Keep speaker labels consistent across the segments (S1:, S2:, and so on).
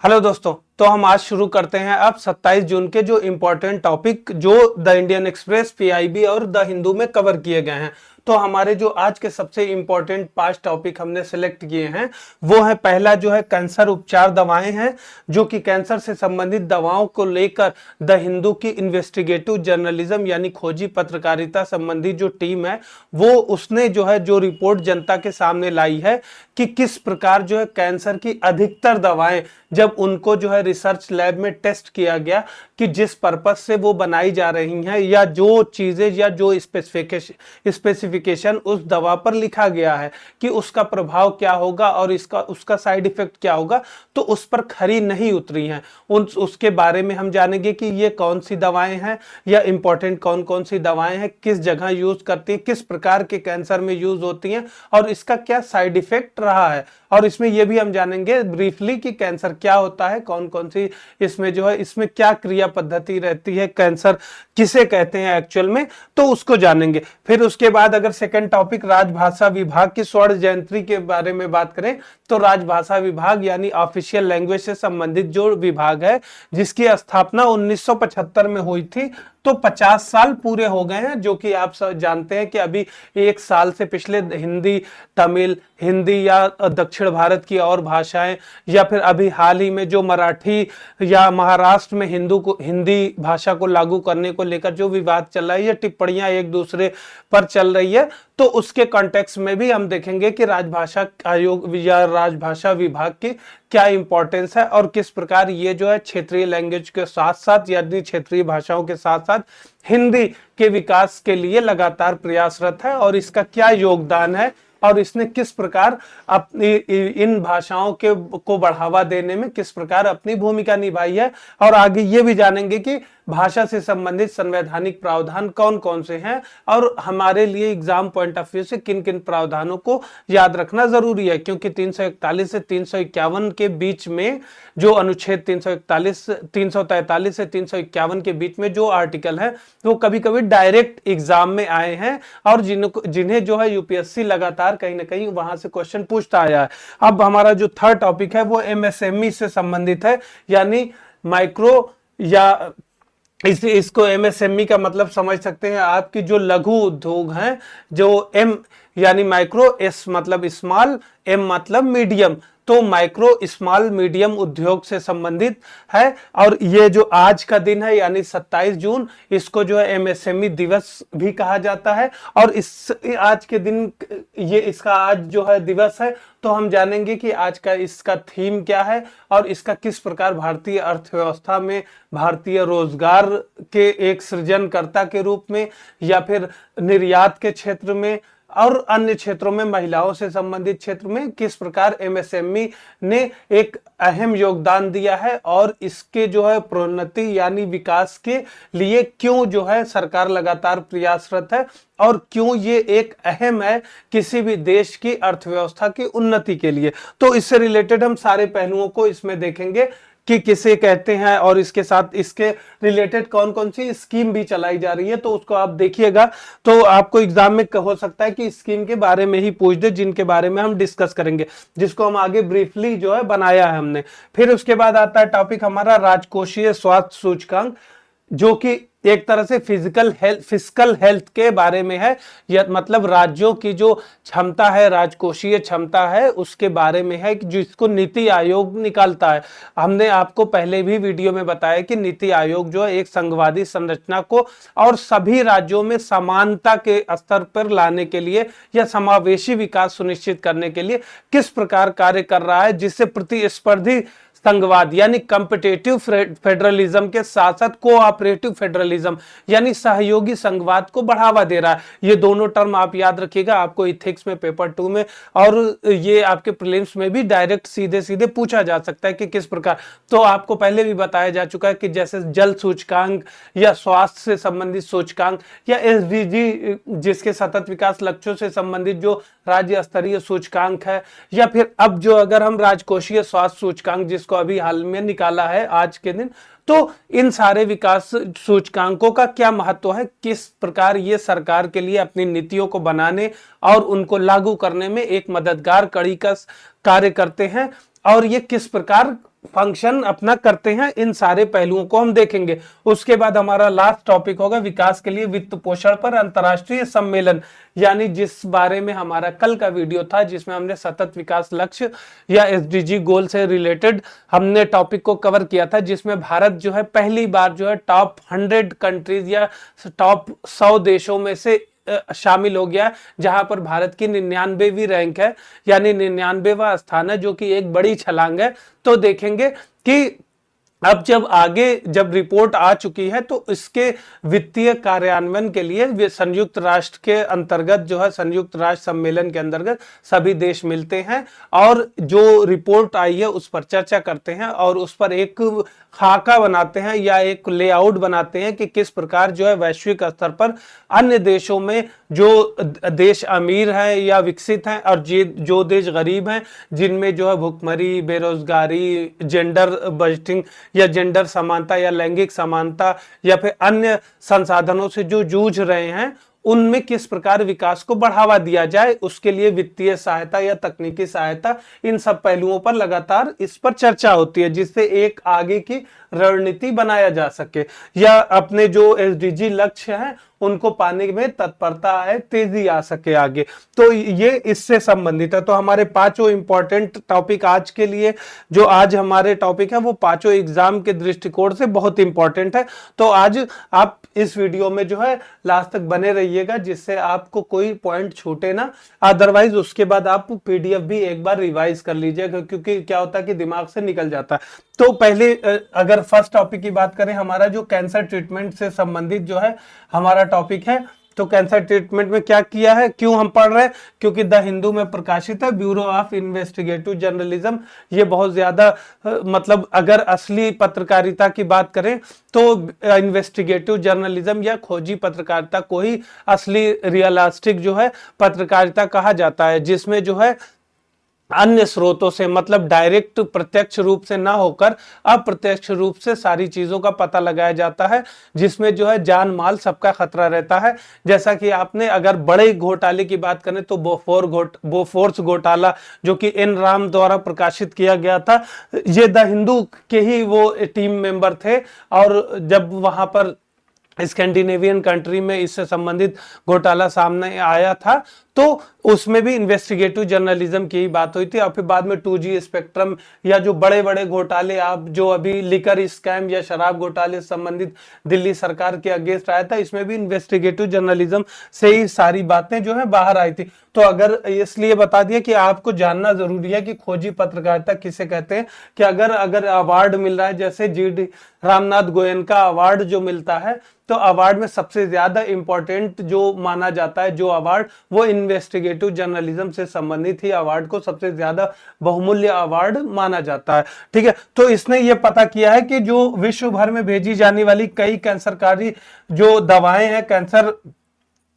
S1: Hello दोस्तों, तो हम आज शुरू करते हैं अब 27 जून के जो इम्पोर्टेंट टॉपिक जो द इंडियन एक्सप्रेस, पीआईबी और द हिंदू में कवर किए गए हैं। तो हमारे जो आज के सबसे इम्पोर्टेंट 5 टॉपिक हमने सेलेक्ट किए हैं वो है, पहला जो है कैंसर उपचार दवाएं हैं, जो कि कैंसर से संबंधित दवाओं को लेकर द हिंदू की इन्वेस्टिगेटिव जर्नलिज्म यानी खोजी पत्रकारिता संबंधी जो टीम है वो उसने जो है जो रिपोर्ट जनता के सामने लाई है कि किस प्रकार जो है कैंसर की अधिकतर दवाएं जब उनको जो है रिसर्च लैब में टेस्ट किया गया कि जिस पर्पस से वो बनाई जा रही हैं या जो चीजें या जो स्पेसिफिकेशन उस दवा पर लिखा गया है कि उसका प्रभाव क्या होगा और उसका साइड इफेक्ट क्या होगा, तो उस पर खरी नहीं उतरी हैं। उसके बारे में हम जानेंगे कि ये कौन सी दवाएं हैं या इंपॉर्टेंट कौन कौन सी दवाएं हैं, किस जगह यूज करती हैं, किस प्रकार के कैंसर में यूज होती हैं और इसका क्या साइड इफेक्ट रहा है। और इसमें यह भी हम जानेंगे ब्रीफली कि कैंसर क्या होता है, कौन कौन सी इसमें जो है इसमें क्या क्रिया पद्धति रहती है, कैंसर किसे कहते हैं एक्चुअल में, तो उसको जानेंगे। फिर उसके बाद अगर सेकंड टॉपिक राजभाषा विभाग की स्वर्ण जयंती के बारे में बात करें तो राजभाषा विभाग यानी ऑफिशियल लैंग्वेज से संबंधित जो विभाग है जिसकी स्थापना 1975 में हुई थी, तो 50 साल पूरे हो गए हैं, जो कि आप सब जानते हैं कि अभी एक साल से पिछले हिंदी, तमिल, हिंदी या दक्षिण भारत की और भाषाएं या फिर अभी हाल ही में जो मराठी या महाराष्ट्र में हिंदी भाषा को लागू करने को लेकर जो विवाद चल रहा है या टिप्पणियां एक दूसरे पर चल रही है, तो उसके कॉन्टेक्स्ट में भी हम देखेंगे कि राजभाषा आयोग या राजभाषा विभाग की क्या इंपॉर्टेंस है और किस प्रकार ये जो है क्षेत्रीय लैंग्वेज के साथ साथ यानी क्षेत्रीय भाषाओं के साथ साथ हिंदी के विकास के लिए लगातार प्रयासरत है और इसका क्या योगदान है और इसने किस प्रकार अपनी इन भाषाओं को बढ़ावा देने में किस प्रकार अपनी भूमिका निभाई है। और आगे ये भी जानेंगे कि भाषा से संबंधित संवैधानिक प्रावधान कौन कौन से हैं और हमारे लिए एग्जाम पॉइंट ऑफ व्यू से किन किन प्रावधानों को याद रखना जरूरी है, क्योंकि 341 से 351 के बीच में जो अनुच्छेद 343 से 351 के बीच में जो आर्टिकल है वो कभी कभी डायरेक्ट एग्जाम में आए हैं और जिन्हें जो है यूपीएससी लगातार कहीं ना कहीं वहां से क्वेश्चन पूछता आया है। अब हमारा जो थर्ड टॉपिक है वो एमएसएमई से संबंधित है, यानी माइक्रो या इसको एमएसएमई का मतलब समझ सकते हैं आपकी जो लघु उद्योग हैं, जो एम यानी माइक्रो, एस मतलब स्मॉल, एम मतलब मीडियम, तो माइक्रो स्मॉल मीडियम उद्योग से संबंधित है। और ये जो आज का दिन है यानी 27 जून, इसको जो है एमएसएमई दिवस भी कहा जाता है। और इस आज के दिन ये इसका आज जो है दिवस है, तो हम जानेंगे कि आज का इसका थीम क्या है और इसका किस प्रकार भारतीय अर्थव्यवस्था में भारतीय रोजगार के एक सृजनकर्ता के रूप में या फिर निर्यात के क्षेत्र में और अन्य क्षेत्रों में महिलाओं से संबंधित क्षेत्र में किस प्रकार एमएसएमई ने एक अहम योगदान दिया है और इसके जो है प्रोन्नति यानी विकास के लिए क्यों जो है सरकार लगातार प्रयासरत है और क्यों ये एक अहम है किसी भी देश की अर्थव्यवस्था की उन्नति के लिए। तो इससे रिलेटेड हम सारे पहलुओं को इसमें देखेंगे कि किसे कहते हैं और इसके साथ इसके रिलेटेड कौन कौन सी स्कीम भी चलाई जा रही है, तो उसको आप देखिएगा। तो आपको एग्जाम में हो सकता है कि स्कीम के बारे में ही पूछ दे जिनके बारे में हम डिस्कस करेंगे, जिसको हम आगे ब्रीफली जो है बनाया है हमने। फिर उसके बाद आता है टॉपिक हमारा राजकोषीय स्वास्थ्य सूचकांक, जो कि एक तरह से फिजिकल हेल्थ के बारे में है, या मतलब राज्यों की जो क्षमता है, राजकोषीय क्षमता है, उसके बारे में है जिसको नीति आयोग निकालता है। हमने आपको पहले भी वीडियो में बताया कि नीति आयोग जो है एक संघवादी संरचना को और सभी राज्यों में समानता के स्तर पर लाने के लिए या समावेशी विकास सुनिश्चित करने के लिए किस प्रकार कार्य कर रहा है, जिससे प्रतिस्पर्धी संघवाद यानी कॉम्पिटिटिव फेडरलिज्म के साथ साथ कोऑपरेटिव फेडरलिज्म यानी सहयोगी संघवाद को बढ़ावा दे रहा है। ये दोनों टर्म आप याद रखिएगा, आपको इथिक्स में पेपर 2 में और ये आपके प्रीलिम्स में भी डायरेक्ट सीधे सीधे पूछा जा सकता है कि किस प्रकार। तो आपको पहले भी बताया जा चुका है कि जैसे जल सूचकांक या स्वास्थ्य से संबंधित सूचकांक या एसडीजी जिसके सतत विकास लक्ष्यों से संबंधित जो राज्य स्तरीय सूचकांक है, या फिर अब जो अगर हम राजकोषीय स्वास्थ्य सूचकांक जिसको अभी हाल में निकाला है आज के दिन, तो इन सारे विकास सूचकांकों का क्या महत्व है, किस प्रकार ये सरकार के लिए अपनी नीतियों को बनाने और उनको लागू करने में एक मददगार कड़ी का कार्य करते हैं और ये किस प्रकार फंक्शन अपना करते हैं, इन सारे पहलुओं को हम देखेंगे। उसके बाद हमारा लास्ट टॉपिक होगा विकास के लिए वित्त पोषण पर अंतर्राष्ट्रीय सम्मेलन, यानी जिस बारे में हमारा कल का वीडियो था जिसमें हमने सतत विकास लक्ष्य या एसडीजी गोल से रिलेटेड हमने टॉपिक को कवर किया था, जिसमें भारत जो है पहली बार जो है टॉप 100 कंट्रीज या टॉप 100 देशों में से शामिल हो गया, जहां पर भारत की 99वीं रैंक है, यानी 99वां स्थान है, जो कि एक बड़ी छलांग है। तो देखेंगे कि अब जब रिपोर्ट आ चुकी है तो इसके वित्तीय कार्यान्वयन के लिए संयुक्त राष्ट्र के अंतर्गत जो है संयुक्त राष्ट्र सम्मेलन के अंतर्गत सभी देश मिलते हैं और जो रिपोर्ट आई है उस पर चर्चा करते हैं और उस पर एक खाका बनाते हैं या एक लेआउट बनाते हैं कि किस प्रकार जो है वैश्विक स्तर पर अन्य देशों में जो देश अमीर हैं या विकसित हैं और जो देश गरीब हैं, जिनमें जो है भुखमरी, बेरोजगारी, जेंडर बजटिंग या जेंडर समानता या लैंगिक समानता या फिर अन्य संसाधनों से जो जूझ रहे हैं, उनमें किस प्रकार विकास को बढ़ावा दिया जाए, उसके लिए वित्तीय सहायता या तकनीकी सहायता, इन सब पहलुओं पर लगातार इस पर चर्चा होती है, जिससे एक आगे की रणनीति बनाया जा सके या अपने जो एसडीजी लक्ष्य हैं उनको पाने में तत्परता है, तेजी आ सके आगे। तो ये इससे संबंधित है। तो हमारे पांचों इंपॉर्टेंट टॉपिक आज के लिए जो आज हमारे टॉपिक है वो पांचों एग्जाम के दृष्टिकोण से बहुत इंपॉर्टेंट है। तो आज आप इस वीडियो में जो है लास्ट तक बने रहिएगा, जिससे आपको कोई पॉइंट छूटे ना। अदरवाइज उसके बाद आप पीडीएफ भी एक बार रिवाइज कर लीजिएगा, क्योंकि क्या होता है कि दिमाग से निकल जाता है। तो पहले अगर फर्स्ट टॉपिक की बात करें, हमारा जो कैंसर ट्रीटमेंट से संबंधित जो है हमारा टॉपिक है, तो कैंसर ट्रीटमेंट में क्या किया है, क्यों हम पढ़ रहे हैं, क्योंकि द हिंदू में प्रकाशित है, ब्यूरो ऑफ इन्वेस्टिगेटिव जर्नलिज्म। ये बहुत ज्यादा मतलब अगर असली पत्रकारिता की बात करें तो इन्वेस्टिगेटिव जर्नलिज्म या खोजी पत्रकारिता को ही असली रियलिस्टिक जो है पत्रकारिता कहा जाता है, जिसमें जो है अन्य स्रोतों से मतलब डायरेक्ट प्रत्यक्ष रूप से ना होकर अप्रत्यक्ष रूप से सारी चीजों का पता लगाया जाता है, जिसमें जो है जान माल सबका खतरा रहता है। जैसा कि आपने अगर बड़े घोटाले की बात करें तो बोफोर्स घोटाला जो कि एन राम द्वारा प्रकाशित किया गया था, ये द हिंदू के ही वो टीम मेंबर थे और जब वहां पर स्कैंडिनेवियन कंट्री में इससे संबंधित घोटाला सामने आया था तो उसमें भी इन्वेस्टिगेटिव जर्नलिज्म की ही बात हुई थी। और फिर बाद में 2G स्पेक्ट्रम या जो बड़े बड़े घोटाले आप जो अभी लिकर स्कैम या शराब घोटाले से संबंधित दिल्ली सरकार के अगेंस्ट आया था, इसमें भी इन्वेस्टिगेटिव जर्नलिज्म से ही सारी बातें जो है बाहर आई थी। तो अगर इसलिए बता दिया कि आपको जानना जरूरी है कि खोजी पत्रकारिता किसे कहते हैं, कि अगर अवार्ड मिल रहा है जैसे GD रामनाथ गोयनका अवार्ड जो मिलता है, तो अवार्ड में सबसे ज्यादा इंपॉर्टेंट जो माना जाता है जो अवार्ड, वो इन्वेस्टिगेटिव जर्नलिज्म से संबंधित ही अवार्ड को सबसे ज्यादा बहुमूल्य अवार्ड माना जाता है। ठीक है, तो इसने ये पता किया है कि जो विश्व भर में भेजी जाने वाली कई कैंसरकारी जो दवाएं हैं, कैंसर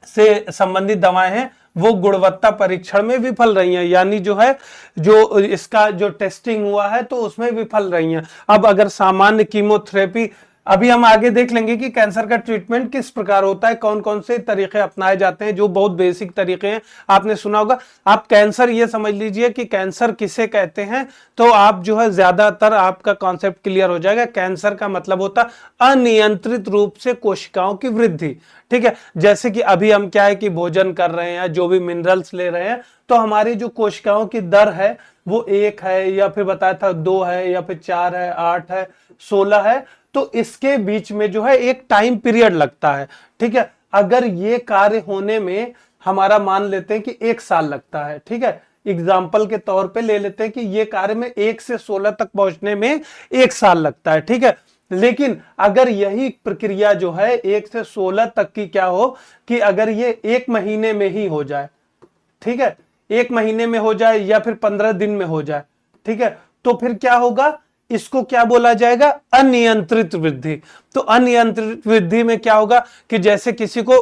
S1: से संबंधित दवाएं हैं, वो गुणवत्ता परीक्षण में विफल रही हैं, यानी जो है जो इसका जो टेस्टिंग हुआ है तो उसमें विफल रही हैं। अब अगर सामान्य कीमोथेरेपी, अभी हम आगे देख लेंगे कि कैंसर का ट्रीटमेंट किस प्रकार होता है, कौन कौन से तरीके अपनाए जाते हैं, जो बहुत बेसिक तरीके हैं, आपने सुना होगा। आप कैंसर ये समझ लीजिए कि कैंसर किसे कहते हैं, तो आप जो है ज्यादातर आपका कॉन्सेप्ट क्लियर हो जाएगा। कैंसर का मतलब होता है अनियंत्रित रूप से कोशिकाओं की वृद्धि। ठीक है, जैसे कि अभी हम क्या है कि भोजन कर रहे हैं, जो भी मिनरल्स ले रहे हैं, तो हमारी जो कोशिकाओं की दर है वो 1 है या फिर बताया था 2 है या फिर 4 है, 8 है, 16 है, तो इसके बीच में जो है एक टाइम पीरियड लगता है। ठीक है, अगर ये कार्य होने में हमारा मान लेते हैं कि 1 साल लगता है, ठीक है, एग्जाम्पल के तौर पे ले लेते हैं कि ये कार्य में 1 से 16 तक पहुंचने में 1 साल लगता है। ठीक है, लेकिन अगर यही प्रक्रिया जो है 1 से 16 तक की क्या हो कि अगर ये 1 महीने में ही हो जाए, ठीक है, 1 महीने में हो जाए या फिर 15 दिन में हो जाए, ठीक है, तो फिर क्या होगा, इसको क्या बोला जाएगा, अनियंत्रित वृद्धि। तो अनियंत्रित वृद्धि में क्या होगा कि जैसे किसी को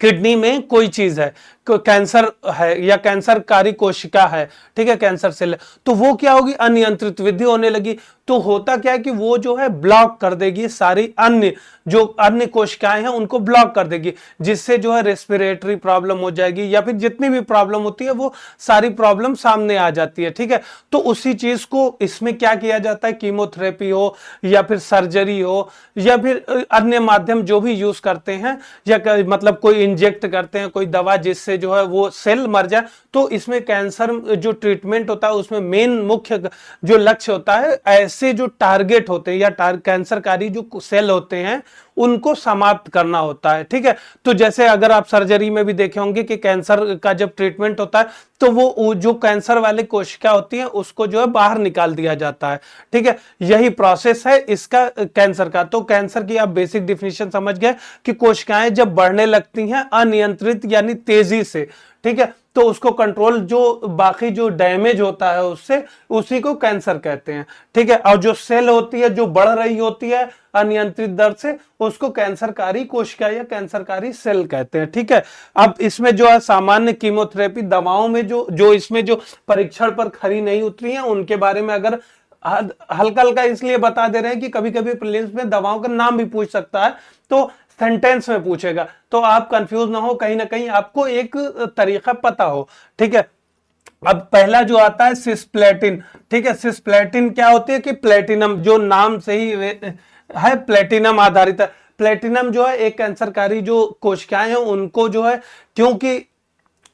S1: किडनी में कोई चीज है, कैंसर है या कैंसरकारी कोशिका है, ठीक है, कैंसर सेल, तो वो क्या होगी, अनियंत्रित वृद्धि होने लगी। तो होता क्या है कि वो जो है ब्लॉक कर देगी सारी अन्य जो अन्य कोशिकाएं हैं उनको ब्लॉक कर देगी, जिससे जो है रेस्पिरेटरी प्रॉब्लम हो जाएगी या फिर जितनी भी प्रॉब्लम होती है वो सारी प्रॉब्लम सामने आ जाती है, ठीक है। तो उसी चीज को इसमें क्या किया जाता है, कीमोथेरेपी हो या फिर सर्जरी हो या फिर अन्य माध्यम जो भी यूज करते हैं, या मतलब कोई इंजेक्ट करते हैं कोई दवा जिससे जो है वो सेल मर जाए। तो इसमें कैंसर जो ट्रीटमेंट होता है उसमें मेन मुख्य जो लक्ष्य होता है, ऐसे जो टारगेट होते हैं या कैंसरकारी जो सेल होते हैं उनको समाप्त करना होता है, ठीक है। तो जैसे अगर आप सर्जरी में भी देखे होंगे कि कैंसर का जब ट्रीटमेंट होता है तो वो जो कैंसर वाले कोशिका होती है उसको जो है बाहर निकाल दिया जाता है, ठीक है। यही प्रोसेस है इसका कैंसर का। तो कैंसर की आप बेसिक डिफिनेशन समझ गए कि कोशिकाएं जब बढ़ने लगती हैं अनियंत्रित यानी तेजी से, ठीक है, तो उसको कंट्रोल जो बाकी जो डैमेज होता है उससे, उसी को कैंसर कहते हैं, ठीक है। और जो सेल होती है जो बढ़ रही होती है अनियंत्रित दर से, उसको कैंसरकारी कोशिका या कैंसरकारी सेल कहते हैं, ठीक है। अब इसमें जो है सामान्य कीमोथेरेपी दवाओं में जो इसमें जो परीक्षण पर खरी नहीं उतरी है उनके बारे में अगर हल्का हल्का इसलिए बता दे रहे हैं कि कभी कभी प्रीलिम्स में दवाओं का नाम भी पूछ सकता है, तो सेंटेंस में पूछेगा, तो आप कंफ्यूज ना हो, कहीं ना कहीं आपको एक तरीका पता हो, ठीक है। अब पहला जो आता है सिस्प्लेटिन, ठीक है। सिस्प्लेटिन क्या होती है कि प्लेटिनम, जो नाम से ही है प्लेटिनम आधारित है। प्लेटिनम जो है एक कैंसरकारी जो कोशिकाएं हैं उनको जो है, क्योंकि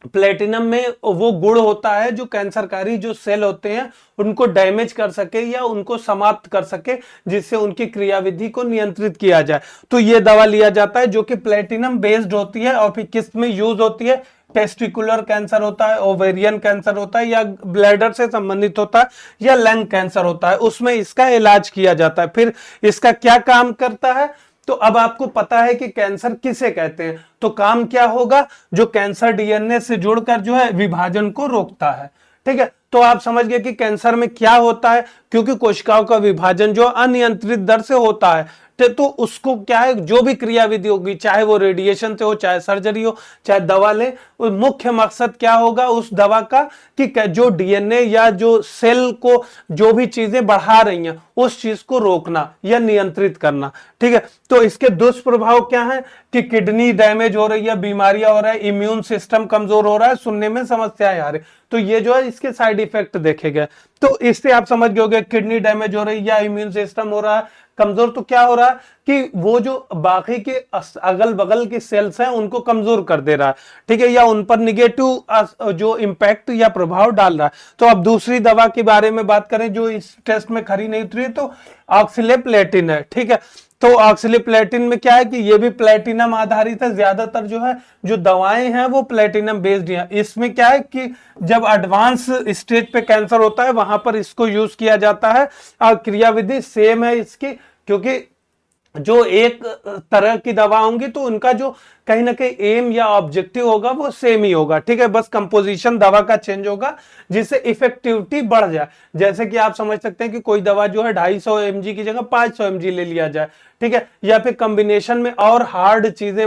S1: प्लेटिनम में वो गुण होता है जो कैंसरकारी जो सेल होते हैं उनको डैमेज कर सके या उनको समाप्त कर सके, जिससे उनकी क्रियाविधि को नियंत्रित किया जाए। तो ये दवा लिया जाता है जो कि प्लेटिनम बेस्ड होती है और फिर किस में यूज होती है, टेस्टिकुलर कैंसर होता है, ओवेरियन कैंसर होता है या ब्लैडर से संबंधित होता है या लंग कैंसर होता है, उसमें इसका इलाज किया जाता है। फिर इसका क्या काम करता है, तो अब आपको पता है कि कैंसर किसे कहते हैं, तो काम क्या होगा, जो कैंसर डीएनए से जुड़कर जो है विभाजन को रोकता है, ठीक है। तो आप समझ गए कि कैंसर में क्या होता है, क्योंकि कोशिकाओं का विभाजन जो अनियंत्रित दर से होता है, तो उसको क्या है, जो भी क्रियाविधि होगी, चाहे वो रेडिएशन से हो, चाहे सर्जरी हो, चाहे दवा ले, मुख्य मकसद क्या होगा उस दवा का कि जो डीएनए या जो सेल को जो भी चीजें बढ़ा रही हैं उस चीज को रोकना या नियंत्रित करना, ठीक है। तो इसके दुष्प्रभाव क्या है कि किडनी डैमेज हो रही है, बीमारियां हो रहा है, इम्यून सिस्टम कमजोर हो रहा है, सुनने में समस्याएं आ रही, तो ये जो है इसके साइड इफेक्ट देखे गए। तो इससे आप समझ गए किडनी डैमेज हो रही है या इम्यून सिस्टम हो रहा है कमजोर, तो क्या हो रहा है कि वो जो बाकी के अगल बगल के सेल्स हैं उनको कमजोर कर दे रहा है, ठीक है, या उन पर निगेटिव जो इंपैक्ट या प्रभाव डाल रहा है। तो अब दूसरी दवा के बारे में बात करें जो इस टेस्ट में खरी नहीं उतरी, तो ऑक्सीलिप्लेटिन है, ठीक है। तो ऑक्सीलिप्लेटिन में क्या है कि ये भी प्लेटिनम आधारित है, ज्यादातर जो है जो दवाएं हैं वो प्लेटिनम बेस्ड हैं। इसमें क्या है कि जब एडवांस स्टेज पे कैंसर होता है वहां पर इसको यूज किया जाता है और क्रियाविधि सेम है इसकी, क्योंकि जो एक तरह की दवा होंगी तो उनका जो कहीं ना कहीं एम या ऑब्जेक्टिव होगा वो सेम ही होगा, ठीक है। बस कंपोजिशन दवा का चेंज होगा जिससे इफेक्टिविटी बढ़ जाए। जैसे कि आप समझ सकते हैं कि कोई दवा जो है 250 mg की जगह 500 mg ले लिया जाए, ठीक है, या फिर कॉम्बिनेशन में और हार्ड चीजें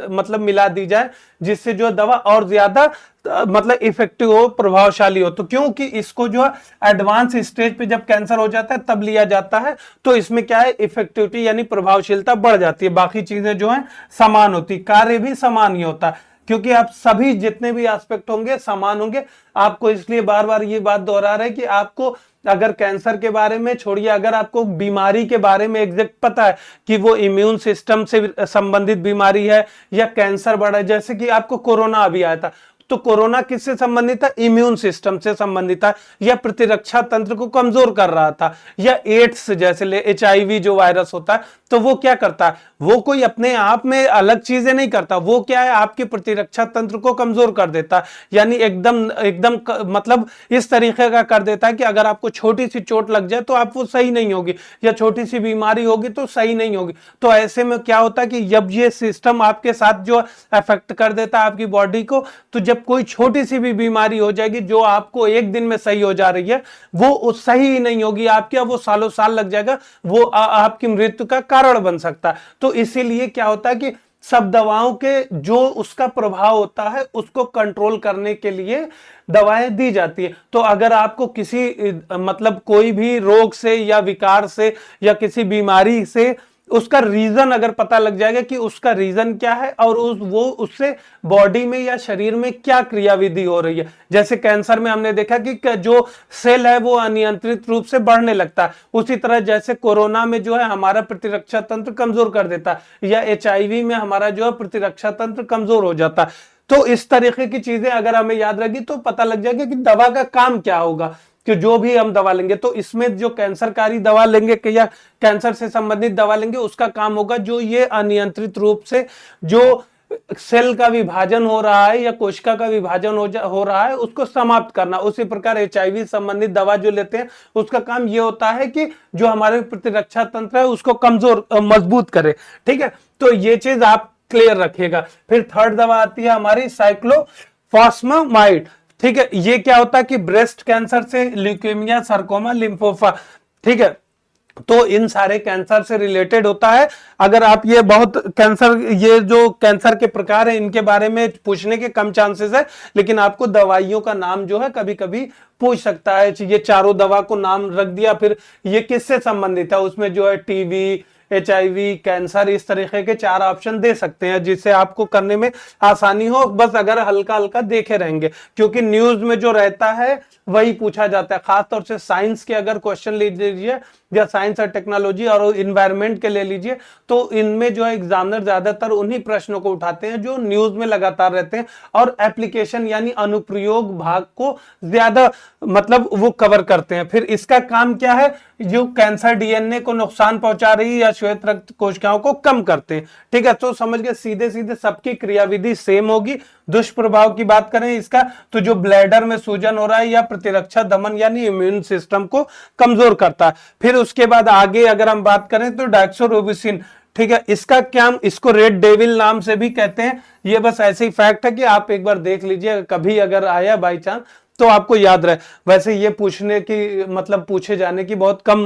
S1: मतलब मिला दी जाए जिससे जो दवा और ज्यादा मतलब इफेक्टिव हो, प्रभावशाली हो। तो क्योंकि इसको जो है एडवांस स्टेज पे जब कैंसर हो जाता है तब लिया जाता है, तो इसमें क्या है इफेक्टिविटी यानी प्रभावशीलता बढ़ जाती है, बाकी चीजें जो है समान होती, कार्य भी समान ही होता है, क्योंकि आप सभी जितने भी एस्पेक्ट होंगे समान होंगे। आपको इसलिए बार बार ये बात दोहरा रहे हैं कि आपको अगर कैंसर के बारे में छोड़िए, अगर आपको बीमारी के बारे में एग्जैक्ट पता है कि वो इम्यून सिस्टम से संबंधित बीमारी है या कैंसर बढ़ा है, जैसे कि आपको कोरोना अभी आया था, तो कोरोना किससे संबंधित था, इम्यून सिस्टम से संबंधित था या प्रतिरक्षा तंत्र को कमजोर कर रहा था, या एड्स जैसे HIV जो वायरस होता है, तो वो क्या करता है, वो कोई अपने आप में अलग चीजें नहीं करता, वो क्या है आपकी प्रतिरक्षा तंत्र को कमजोर कर देता है, यानी एकदम मतलब इस तरीके का कर देता है कि अगर आपको छोटी सी चोट लग जाए तो आप वो सही नहीं होगी, या छोटी सी बीमारी होगी तो सही नहीं होगी। तो ऐसे में क्या होता है कि जब ये सिस्टम आपके साथ जो अफेक्ट कर देता है आपकी बॉडी को, तो जब कोई छोटी सी भी बीमारी हो जाएगी जो आपको एक दिन में सही हो जा रही है वो सही ही नहीं होगी आपकी, वो सालों साल लग जाएगा, वो आपकी मृत्यु का कारण बन सकता है। तो इसीलिए क्या होता है कि सब दवाओं के जो उसका प्रभाव होता है उसको कंट्रोल करने के लिए दवाएं दी जाती है। तो अगर आपको किसी मतलब कोई भी रोग से या विकार से या किसी बीमारी से उसका रीजन अगर पता लग जाएगा कि उसका रीजन क्या है और वो उससे बॉडी में या शरीर में क्या क्रियाविधि हो रही है। जैसे कैंसर में हमने देखा कि जो सेल है वो अनियंत्रित रूप से बढ़ने लगता है, उसी तरह जैसे कोरोना में जो है हमारा प्रतिरक्षा तंत्र कमजोर कर देता है, या HIV में हमारा जो है प्रतिरक्षा तंत्र कमजोर हो जाता है। तो इस तरीके की चीजें अगर हमें याद रहेगी तो पता लग जाएगा कि दवा का काम क्या होगा, कि जो भी हम दवा लेंगे तो इसमें जो कैंसरकारी दवा लेंगे या कैंसर से संबंधित दवा लेंगे उसका काम होगा जो ये अनियंत्रित रूप से जो सेल का विभाजन हो रहा है या कोशिका का विभाजन हो रहा है उसको समाप्त करना। उसी प्रकार HIV संबंधित दवा जो लेते हैं उसका काम ये होता है कि जो हमारे प्रतिरक्षा तंत्र है उसको कमजोर मजबूत करे। ठीक है, तो ये चीज आप क्लियर रखिएगा। फिर थर्ड दवा आती है हमारी साइक्लोफॉस्फेमाइड। ठीक है, ये क्या होता है कि ब्रेस्ट कैंसर से ल्यूकेमिया, sarcoma, लिम्फोमा, ठीक है, तो इन सारे कैंसर से रिलेटेड होता है। अगर आप ये बहुत कैंसर, ये जो कैंसर के प्रकार है इनके बारे में पूछने के कम चांसेस है, लेकिन आपको दवाइयों का नाम जो है कभी कभी पूछ सकता है। ये चारों दवा को नाम रख दिया, फिर ये किससे संबंधित है, उसमें जो है टीबी, HIV, कैंसर, इस तरीके के 4 ऑप्शन दे सकते हैं जिससे आपको करने में आसानी हो, बस अगर हल्का हल्का देखे रहेंगे, क्योंकि न्यूज में जो रहता है वही पूछा जाता है। खासतौर से साइंस के अगर क्वेश्चन ले लीजिए या साइंस और टेक्नोलॉजी और इन्वायरमेंट के ले लीजिए तो इनमें जो है एग्जामिनर ज्यादातर उन्हीं प्रश्नों को उठाते हैं जो न्यूज में लगातार रहते हैं और एप्लीकेशन यानी अनुप्रयोग भाग को ज्यादा मतलब वो कवर करते हैं। फिर इसका काम क्या है, जो कैंसर DNA को नुकसान पहुंचा रही है या श्वेत रक्त कोशिकाओं को कम करते हैं। ठीक है, तो समझ गए, सीधे सीधे सबकी क्रियाविधि सेम होगी। दुष्प्रभाव की बात करें इसका तो जो ब्लैडर में सूजन हो रहा है या प्रतिरक्षा दमन यानी इम्यून सिस्टम को कमजोर करता है। फिर उसके बाद आगे अगर हम बात करें तो डॉक्सोरोबिसिन, ठीक है, इसका क्या, इसको रेड डेविल नाम से भी कहते हैं। ये बस ऐसे ही फैक्ट है कि आप एक बार देख लीजिए, कभी अगर आया बाई चांस तो आपको याद रहे। वैसे ये पूछने की मतलब पूछे जाने की बहुत कम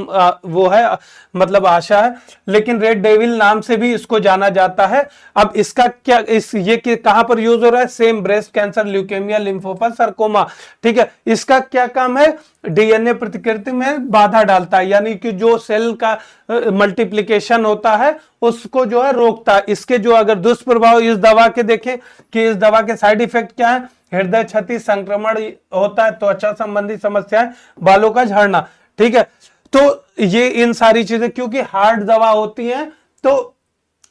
S1: वो है मतलब आशा है, लेकिन रेड डेविल नाम से भी इसको जाना जाता है। अब इसका क्या, ये कहां पर यूज हो रहा है, same breast cancer, leukaemia, lymphoma, sarcoma। ठीक है, इसका क्या काम है, DNA प्रतिकृति में बाधा डालता है, यानी कि जो सेल का मल्टीप्लिकेशन होता है उसको जो है रोकता है। इसके जो अगर दुष्प्रभाव इस दवा के देखें कि इस दवा के साइड इफेक्ट क्या है, हृदय क्षति, संक्रमण होता है, त्वचा संबंधी समस्याएं, बालों का झड़ना। ठीक है, तो ये इन सारी चीजें क्योंकि हार्ड दवा होती हैं तो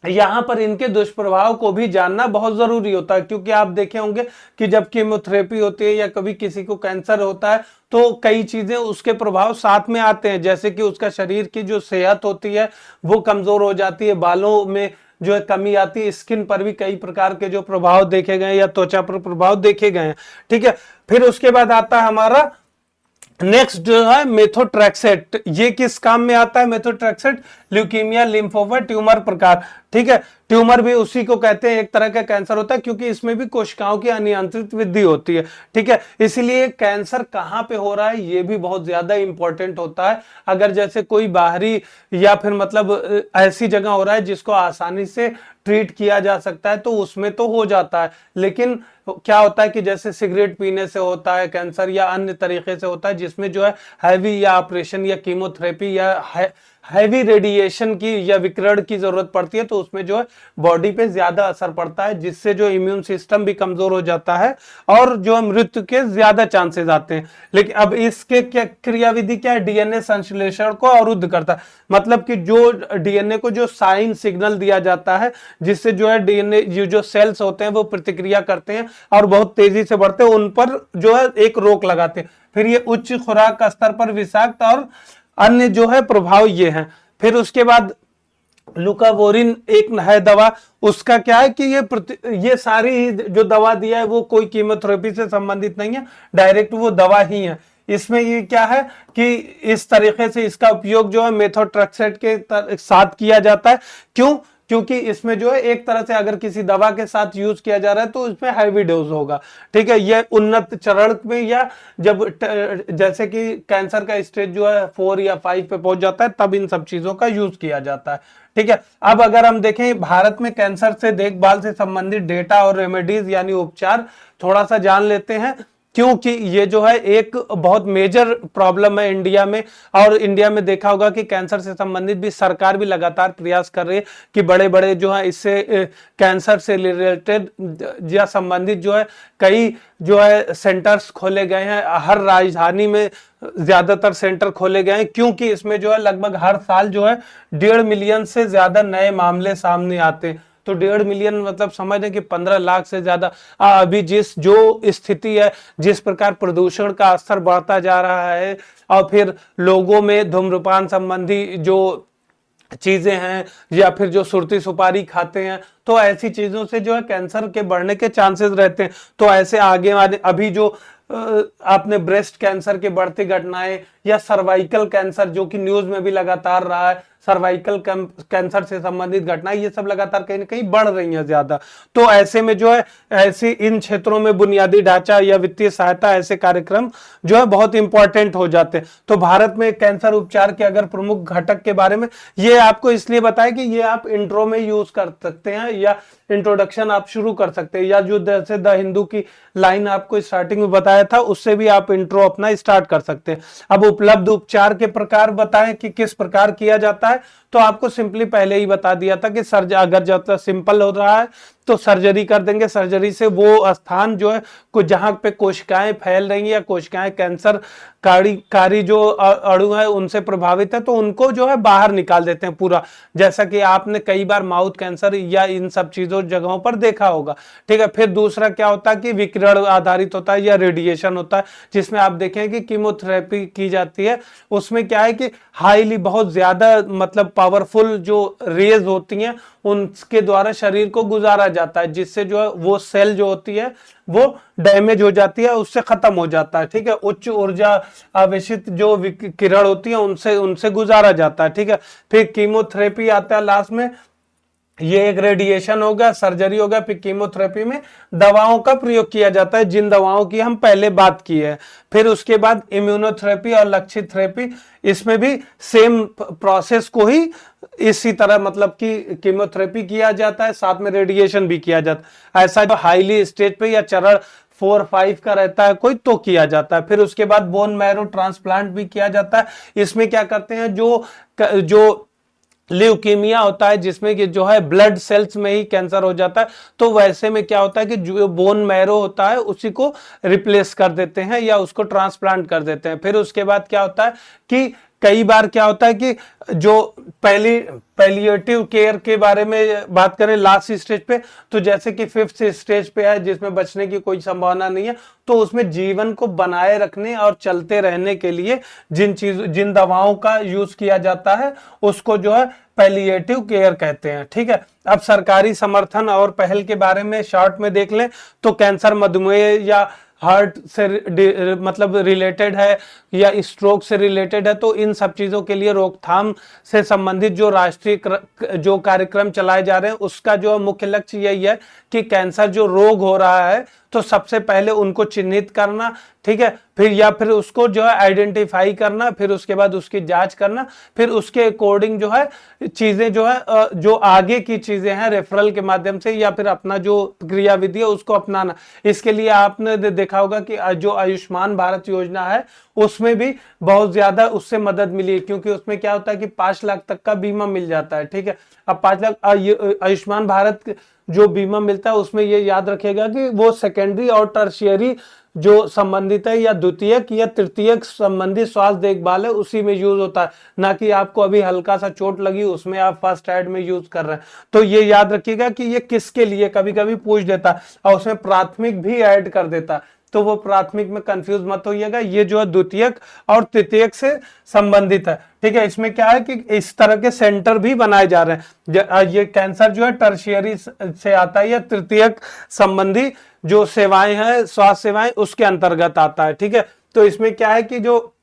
S1: यहां पर इनके दुष्प्रभाव को भी जानना बहुत जरूरी होता है। क्योंकि आप देखे होंगे कि जब कीमोथेरेपी होती है या कभी किसी को कैंसर होता है तो कई चीजें उसके प्रभाव साथ में आते हैं, जैसे कि उसका शरीर की जो सेहत होती है वो कमजोर हो जाती है, बालों में जो है कमी आती है, स्किन पर भी कई प्रकार के जो प्रभाव देखे गए या त्वचा पर प्रभाव देखे गए हैं। ठीक है, फिर उसके बाद आता है हमारा नेक्स्ट जो है मेथोट्रेक्सेट। ये किस काम में आता है मेथोट्रेक्सेट, ल्यूकीमिया, लिम्फोमा, ट्यूमर प्रकार। ठीक है, ट्यूमर भी उसी को कहते हैं, एक तरह का कैंसर होता है क्योंकि इसमें भी कोशिकाओं की अनियंत्रित वृद्धि होती है। ठीक है, इसलिए कैंसर कहां पे हो रहा है ये भी बहुत ज्यादा इंपॉर्टेंट होता है। अगर जैसे कोई बाहरी या फिर मतलब ऐसी जगह हो रहा है जिसको आसानी से ट्रीट किया जा सकता है तो उसमें तो हो जाता है, लेकिन क्या होता है कि जैसे सिगरेट पीने से होता है कैंसर या अन्य तरीके से होता है जिसमें जो है हैवी या ऑपरेशन या कीमोथेरेपी या हैवी रेडिएशन की या विकिरण की जरूरत पड़ती है, तो उसमें जो है बॉडी पे ज्यादा असर पड़ता है जिससे जो इम्यून सिस्टम भी कमजोर हो जाता है और जो मृत्यु के ज्यादा चांसेस आते हैं। लेकिन अब इसके क्या क्रियाविधि क्या है, DNA संश्लेषण को अवरुद्ध करता है, मतलब कि जो DNA को जो साइन सिग्नल दिया जाता है जिससे जो है DNA जो सेल्स होते हैं वो प्रतिक्रिया करते हैं और बहुत तेजी से बढ़ते हैं, उन पर जो है एक रोक लगाते हैं। फिर ये उच्च खुराक स्तर पर विषाक्त और अन्य जो है प्रभाव ये हैं। फिर उसके बाद लुकावोरिन एक है दवा, उसका क्या है कि ये सारी जो दवा दिया है वो कोई कीमोथेरेपी से संबंधित नहीं है, डायरेक्ट वो दवा ही है। इसमें ये क्या है कि इस तरीके से इसका उपयोग जो है मेथोट्रेक्सेट के साथ किया जाता है। क्यों? क्योंकि इसमें जो है एक तरह से अगर किसी दवा के साथ यूज किया जा रहा है तो इसमें हैवी डोज होगा, ठीक है। यह उन्नत चरण में या जब जैसे कि कैंसर का स्टेज जो है 4 या 5 पे पहुंच जाता है तब इन सब चीजों का यूज किया जाता है, ठीक है। अब अगर हम देखें भारत में कैंसर से देखभाल से संबंधित डेटा और रेमेडीज यानी उपचार थोड़ा सा जान लेते हैं, क्योंकि ये जो है एक बहुत मेजर प्रॉब्लम है इंडिया में। और इंडिया में देखा होगा कि कैंसर से संबंधित भी सरकार भी लगातार प्रयास कर रही है कि बड़े बड़े जो है इससे कैंसर से रिलेटेड या संबंधित जो है कई जो है सेंटर्स खोले गए हैं। हर राजधानी में ज्यादातर सेंटर खोले गए हैं, क्योंकि इसमें जो है लगभग हर साल जो है 1.5 मिलियन से ज्यादा नए मामले सामने आते हैं। तो 1.5 मिलियन मतलब समझ लें कि 15 लाख से ज्यादा। अभी जिस जो स्थिति है, जिस प्रकार प्रदूषण का स्तर बढ़ता जा रहा है और फिर लोगों में धूम्रपान संबंधी जो चीजें हैं या फिर जो सुरती सुपारी खाते हैं, तो ऐसी चीजों से जो है कैंसर के बढ़ने के चांसेस रहते हैं। तो ऐसे आगे अभी जो आपने ब्रेस्ट कैंसर के बढ़ती घटनाएं या सर्वाइकल कैंसर जो कि न्यूज में भी लगातार रहा है, सर्वाइकल कैंसर से संबंधित घटनाएं ये सब लगातार कहीं ना कहीं बढ़ रही हैं ज्यादा। तो ऐसे में जो है ऐसी इन क्षेत्रों में बुनियादी ढांचा या वित्तीय सहायता ऐसे कार्यक्रम जो है बहुत इंपॉर्टेंट हो जाते हैं। तो भारत में कैंसर उपचार के अगर प्रमुख घटक के बारे में ये आपको इसलिए बताया कि ये आप इंट्रो में यूज कर सकते हैं या इंट्रोडक्शन आप शुरू कर सकते हैं, या जो जैसे द हिंदू की लाइन आपको स्टार्टिंग में बताया था उससे भी आप इंट्रो अपना स्टार्ट कर सकते हैं। अब उपलब्ध उपचार के प्रकार बताएं कि किस प्रकार किया जाता है, तो आपको सिंपली पहले ही बता दिया था कि अगर जब सिंपल हो रहा है तो सर्जरी कर देंगे। सर्जरी से वो स्थान जो है जहां पे कोशिकाएं फैल रही हैं या कोशिकाएं कैंसर कारी जो अणु है उनसे प्रभावित है तो उनको जो है बाहर निकाल देते हैं पूरा, जैसा कि आपने कई बार माउथ कैंसर या इन सब चीजों जगहों पर देखा होगा, ठीक है। फिर दूसरा क्या होता है कि विकिरण आधारित होता है या रेडिएशन होता है, जिसमें आप देखें कि कीमोथेरेपी की जाती है। उसमें क्या है कि हाईली बहुत ज्यादा मतलब पावरफुल जो रेज होती हैं उनके द्वारा शरीर को गुजारा जाता है, जिससे जो है वो सेल जो होती है वो डैमेज हो जाती है, उससे खत्म हो जाता है, ठीक है। उच्च ऊर्जा आवेशित जो किरण होती है उनसे गुजारा जाता है, ठीक है। फिर कीमोथेरेपी आता है लास्ट में, ये एक रेडिएशन होगा, सर्जरी होगा, फिर कीमोथेरेपी में दवाओं का प्रयोग किया जाता है जिन दवाओं की हम पहले बात की है। फिर उसके बाद इम्यूनोथेरेपी और लक्षित थेरेपी, इसमें भी सेम प्रोसेस को ही इसी तरह मतलब कि कीमोथेरेपी किया जाता है, साथ में रेडिएशन भी किया जाता है। ऐसा जो हाईली स्टेज पे या चरण 4-5 का रहता है कोई तो किया जाता है। फिर उसके बाद बोन मैरो ट्रांसप्लांट भी किया जाता है। इसमें क्या करते हैं जो ल्यूकीमिया होता है जिसमें कि जो है ब्लड सेल्स में ही कैंसर हो जाता है, तो वैसे में क्या होता है कि जो बोन मैरो होता है उसी को रिप्लेस कर देते हैं या उसको ट्रांसप्लांट कर देते हैं। फिर उसके बाद क्या होता है कि कई बार क्या होता है कि जो पैलिएटिव केयर के बारे में बात करें लास्ट स्टेज पे, तो जैसे कि 5th स्टेज पे है जिसमें बचने की कोई संभावना नहीं है, तो उसमें जीवन को बनाए रखने और चलते रहने के लिए जिन दवाओं का यूज किया जाता है उसको जो है पैलिएटिव केयर कहते हैं, ठीक है। अब सरकारी समर्थन और पहल के बारे में शॉर्ट में देख लें तो कैंसर, मधुमेह या हार्ट से मतलब रिलेटेड है या स्ट्रोक से रिलेटेड है, तो इन सब चीजों के लिए रोकथाम से संबंधित जो राष्ट्रीय जो कार्यक्रम चलाए जा रहे हैं उसका जो मुख्य लक्ष्य यही है कि कैंसर जो रोग हो रहा है तो सबसे पहले उनको चिन्हित करना, ठीक है। फिर उसको जो है आइडेंटिफाई करना, फिर उसके बाद उसकी जांच करना, फिर उसके अकॉर्डिंग जो है चीजें जो है जो आगे की चीजें हैं रेफरल के माध्यम से या फिर अपना जो क्रिया विधि है उसको अपनाना। इसके लिए आपने देखा होगा कि जो आयुष्मान भारत योजना है उसमें भी बहुत ज्यादा उससे मदद मिली है, क्योंकि उसमें क्या होता है कि 5 लाख तक का बीमा मिल जाता है, ठीक है। अब 5 लाख आयुष्मान भारत जो बीमा मिलता है उसमें ये याद रखेगा कि वो सेकेंडरी और टर्शियरी जो संबंधित है या द्वितीयक या तृतीयक संबंधित स्वास्थ्य देखभाल है उसी में यूज होता है, ना कि आपको अभी हल्का सा चोट लगी उसमें आप फर्स्ट एड में यूज कर रहे हैं। तो ये याद रखिएगा कि ये किसके लिए कभी कभी पूछ देता है और उसमें प्राथमिक भी ऐड कर देता है, तो वो प्राथमिक में कंफ्यूज मत होइएगा, ये जो है द्वितीयक और तृतीयक से संबंधित है, ठीक है। इसमें क्या है कि इस तरह के सेंटर भी बनाए जा रहे हैं। ये कैंसर जो है टर्शियरी से आता है या तृतीयक संबंधी जो सेवाएं हैं स्वास्थ्य सेवाएं उसके अंतर्गत आता है, ठीक है। तो इसमें क्या है कि जो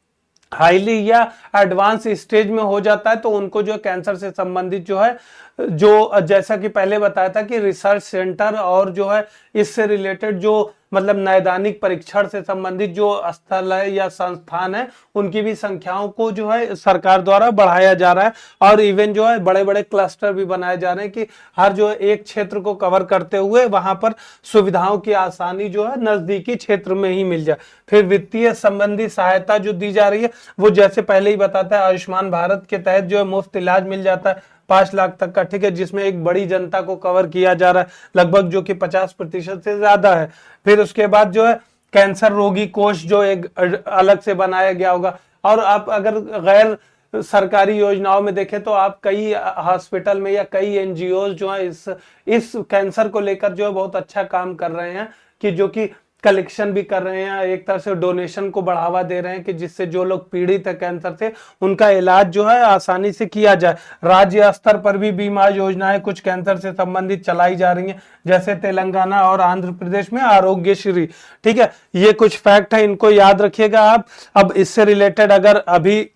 S1: हाईली या एडवांस स्टेज में हो जाता है तो उनको जो कैंसर से संबंधित जो है, जो जैसा कि पहले बताया था कि रिसर्च सेंटर और जो है इससे रिलेटेड जो मतलब नैदानिक परीक्षण से संबंधित जो स्थल है या संस्थान है, उनकी भी संख्याओं को जो है सरकार द्वारा बढ़ाया जा रहा है। और इवन जो है बड़े बड़े क्लस्टर भी बनाए जा रहे हैं कि हर जो है एक क्षेत्र को कवर करते हुए वहां पर सुविधाओं की आसानी जो है नजदीकी क्षेत्र में ही मिल जाए। फिर वित्तीय संबंधी सहायता जो दी जा रही है वो जैसे पहले ही बताता है, आयुष्मान भारत के तहत जो है मुफ्त इलाज मिल जाता है 5 लाख तक का, ठीक है, जिसमें एक बड़ी जनता को कवर किया जा रहा है लगभग, जो कि 50% से ज्यादा है। फिर उसके बाद जो है कैंसर रोगी कोष जो एक अलग से बनाया गया होगा। और आप अगर गैर सरकारी योजनाओं में देखें तो आप कई हॉस्पिटल में या कई एनजीओ जो है इस कैंसर को लेकर जो है बहुत अच्छा काम कर रहे हैं, कि जो कि कलेक्शन भी कर रहे हैं, एक तरह से डोनेशन को बढ़ावा दे रहे हैं कि जिससे जो लोग पीड़ित है कैंसर से उनका इलाज जो है आसानी से किया जाए। राज्य स्तर पर भी बीमा योजनाएं कुछ कैंसर से संबंधित चलाई जा रही हैं, जैसे तेलंगाना और आंध्र प्रदेश में आरोग्य श्री, ठीक है। ये कुछ फैक्ट है, इनको याद रखिएगा आप। अब इससे रिलेटेड अगर अभी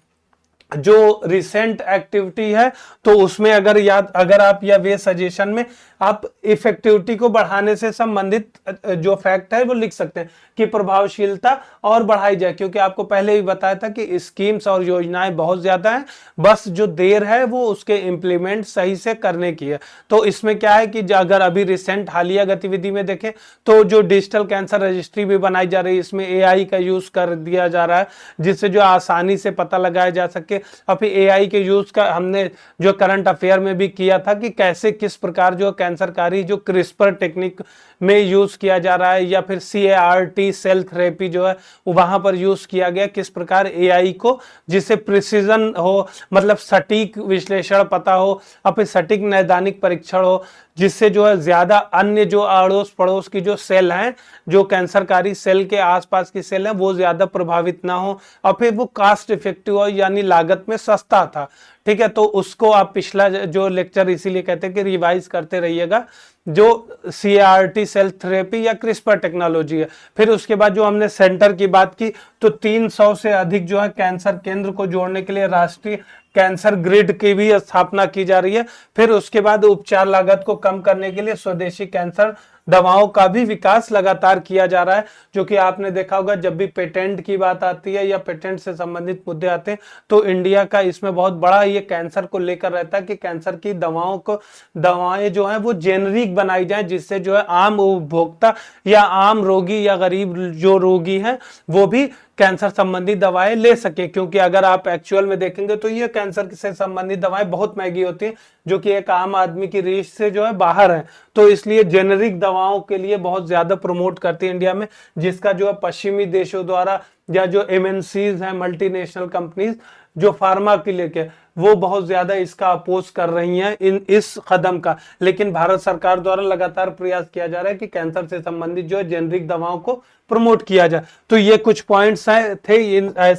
S1: जो रिसेंट एक्टिविटी है तो उसमें अगर आप या वे सजेशन में आप इफेक्टिविटी को बढ़ाने से संबंधित जो फैक्ट है वो लिख सकते हैं कि प्रभावशीलता और बढ़ाई जाए, क्योंकि आपको पहले ही बताया था कि स्कीम्स और योजनाएं बहुत ज्यादा हैं, बस जो देर है वो उसके इंप्लीमेंट सही से करने की है। तो इसमें क्या है कि अगर अभी रिसेंट हालिया गतिविधि में देखें तो जो डिजिटल कैंसर रजिस्ट्री भी बनाई जा रही है, इसमें एआई का यूज कर दिया जा रहा है जिससे जो आसानी से पता लगाया जा सके। और फिर एआई के यूज का हमने जो करंट अफेयर में भी किया था कि कैसे किस प्रकार जो कैंसरकारी जो क्रिस्पर टेक्निक में यूज किया जा रहा है, या फिर CAR-T सेल थेरेपी जो है वहां पर यूज किया गया, किस प्रकार एआई को जिससे प्रिसीजन हो, मतलब सटीक विश्लेषण पता हो, और फिर सटीक नैदानिक परीक्षण हो, जिससे जो है ज्यादा अन्य जो अड़ोस पड़ोस की जो सेल हैं, जो कैंसरकारी सेल के आसपास की सेल हैं, वो ज्यादा प्रभावित ना हो, और फिर वो कास्ट इफेक्टिव हो, यानी लागत में सस्ता था, ठीक है। तो उसको आप पिछला जो लेक्चर इसीलिए कहते हैं कि रिवाइज करते रहिएगा, जो CAR-T सेल थेरेपी या क्रिस्पर टेक्नोलॉजी है। फिर उसके बाद जो हमने सेंटर की बात की तो 300 से अधिक जो है कैंसर केंद्र को जोड़ने के लिए राष्ट्रीय कैंसर ग्रिड की भी स्थापना की जा रही है। फिर उसके बाद उपचार लागत को कम करने के लिए स्वदेशी कैंसर दवाओं का भी विकास लगातार किया जा रहा है, जो कि आपने देखा होगा जब भी पेटेंट की बात आती है या पेटेंट से संबंधित मुद्दे आते हैं तो इंडिया का इसमें बहुत बड़ा ये कैंसर को लेकर रहता है कि कैंसर की दवाएं जो हैं वो जेनरिक बनाई जाए, जिससे जो है आम उपभोक्ता या आम रोगी या गरीब जो रोगी हैं वो भी कैंसर संबंधी दवाएं ले सके। क्योंकि अगर आप एक्चुअल में देखेंगे तो ये कैंसर से संबंधित दवाएं बहुत महंगी होती हैं, जो कि एक आम आदमी की रीच से जो है बाहर है। तो इसलिए जेनेरिक दवाओं के लिए बहुत ज्यादा प्रमोट करती है इंडिया में, जिसका जो है पश्चिमी देशों द्वारा या जो MNCs हैं, मल्टीनेशनल कंपनीज जो फार्मा के लेके, वो बहुत ज्यादा इसका अपोज कर रही हैं इस कदम का। लेकिन भारत सरकार द्वारा लगातार प्रयास किया जा रहा है कि कैंसर से संबंधित जो है जेनरिक दवाओं को प्रमोट किया जाए। तो ये कुछ पॉइंट्स थे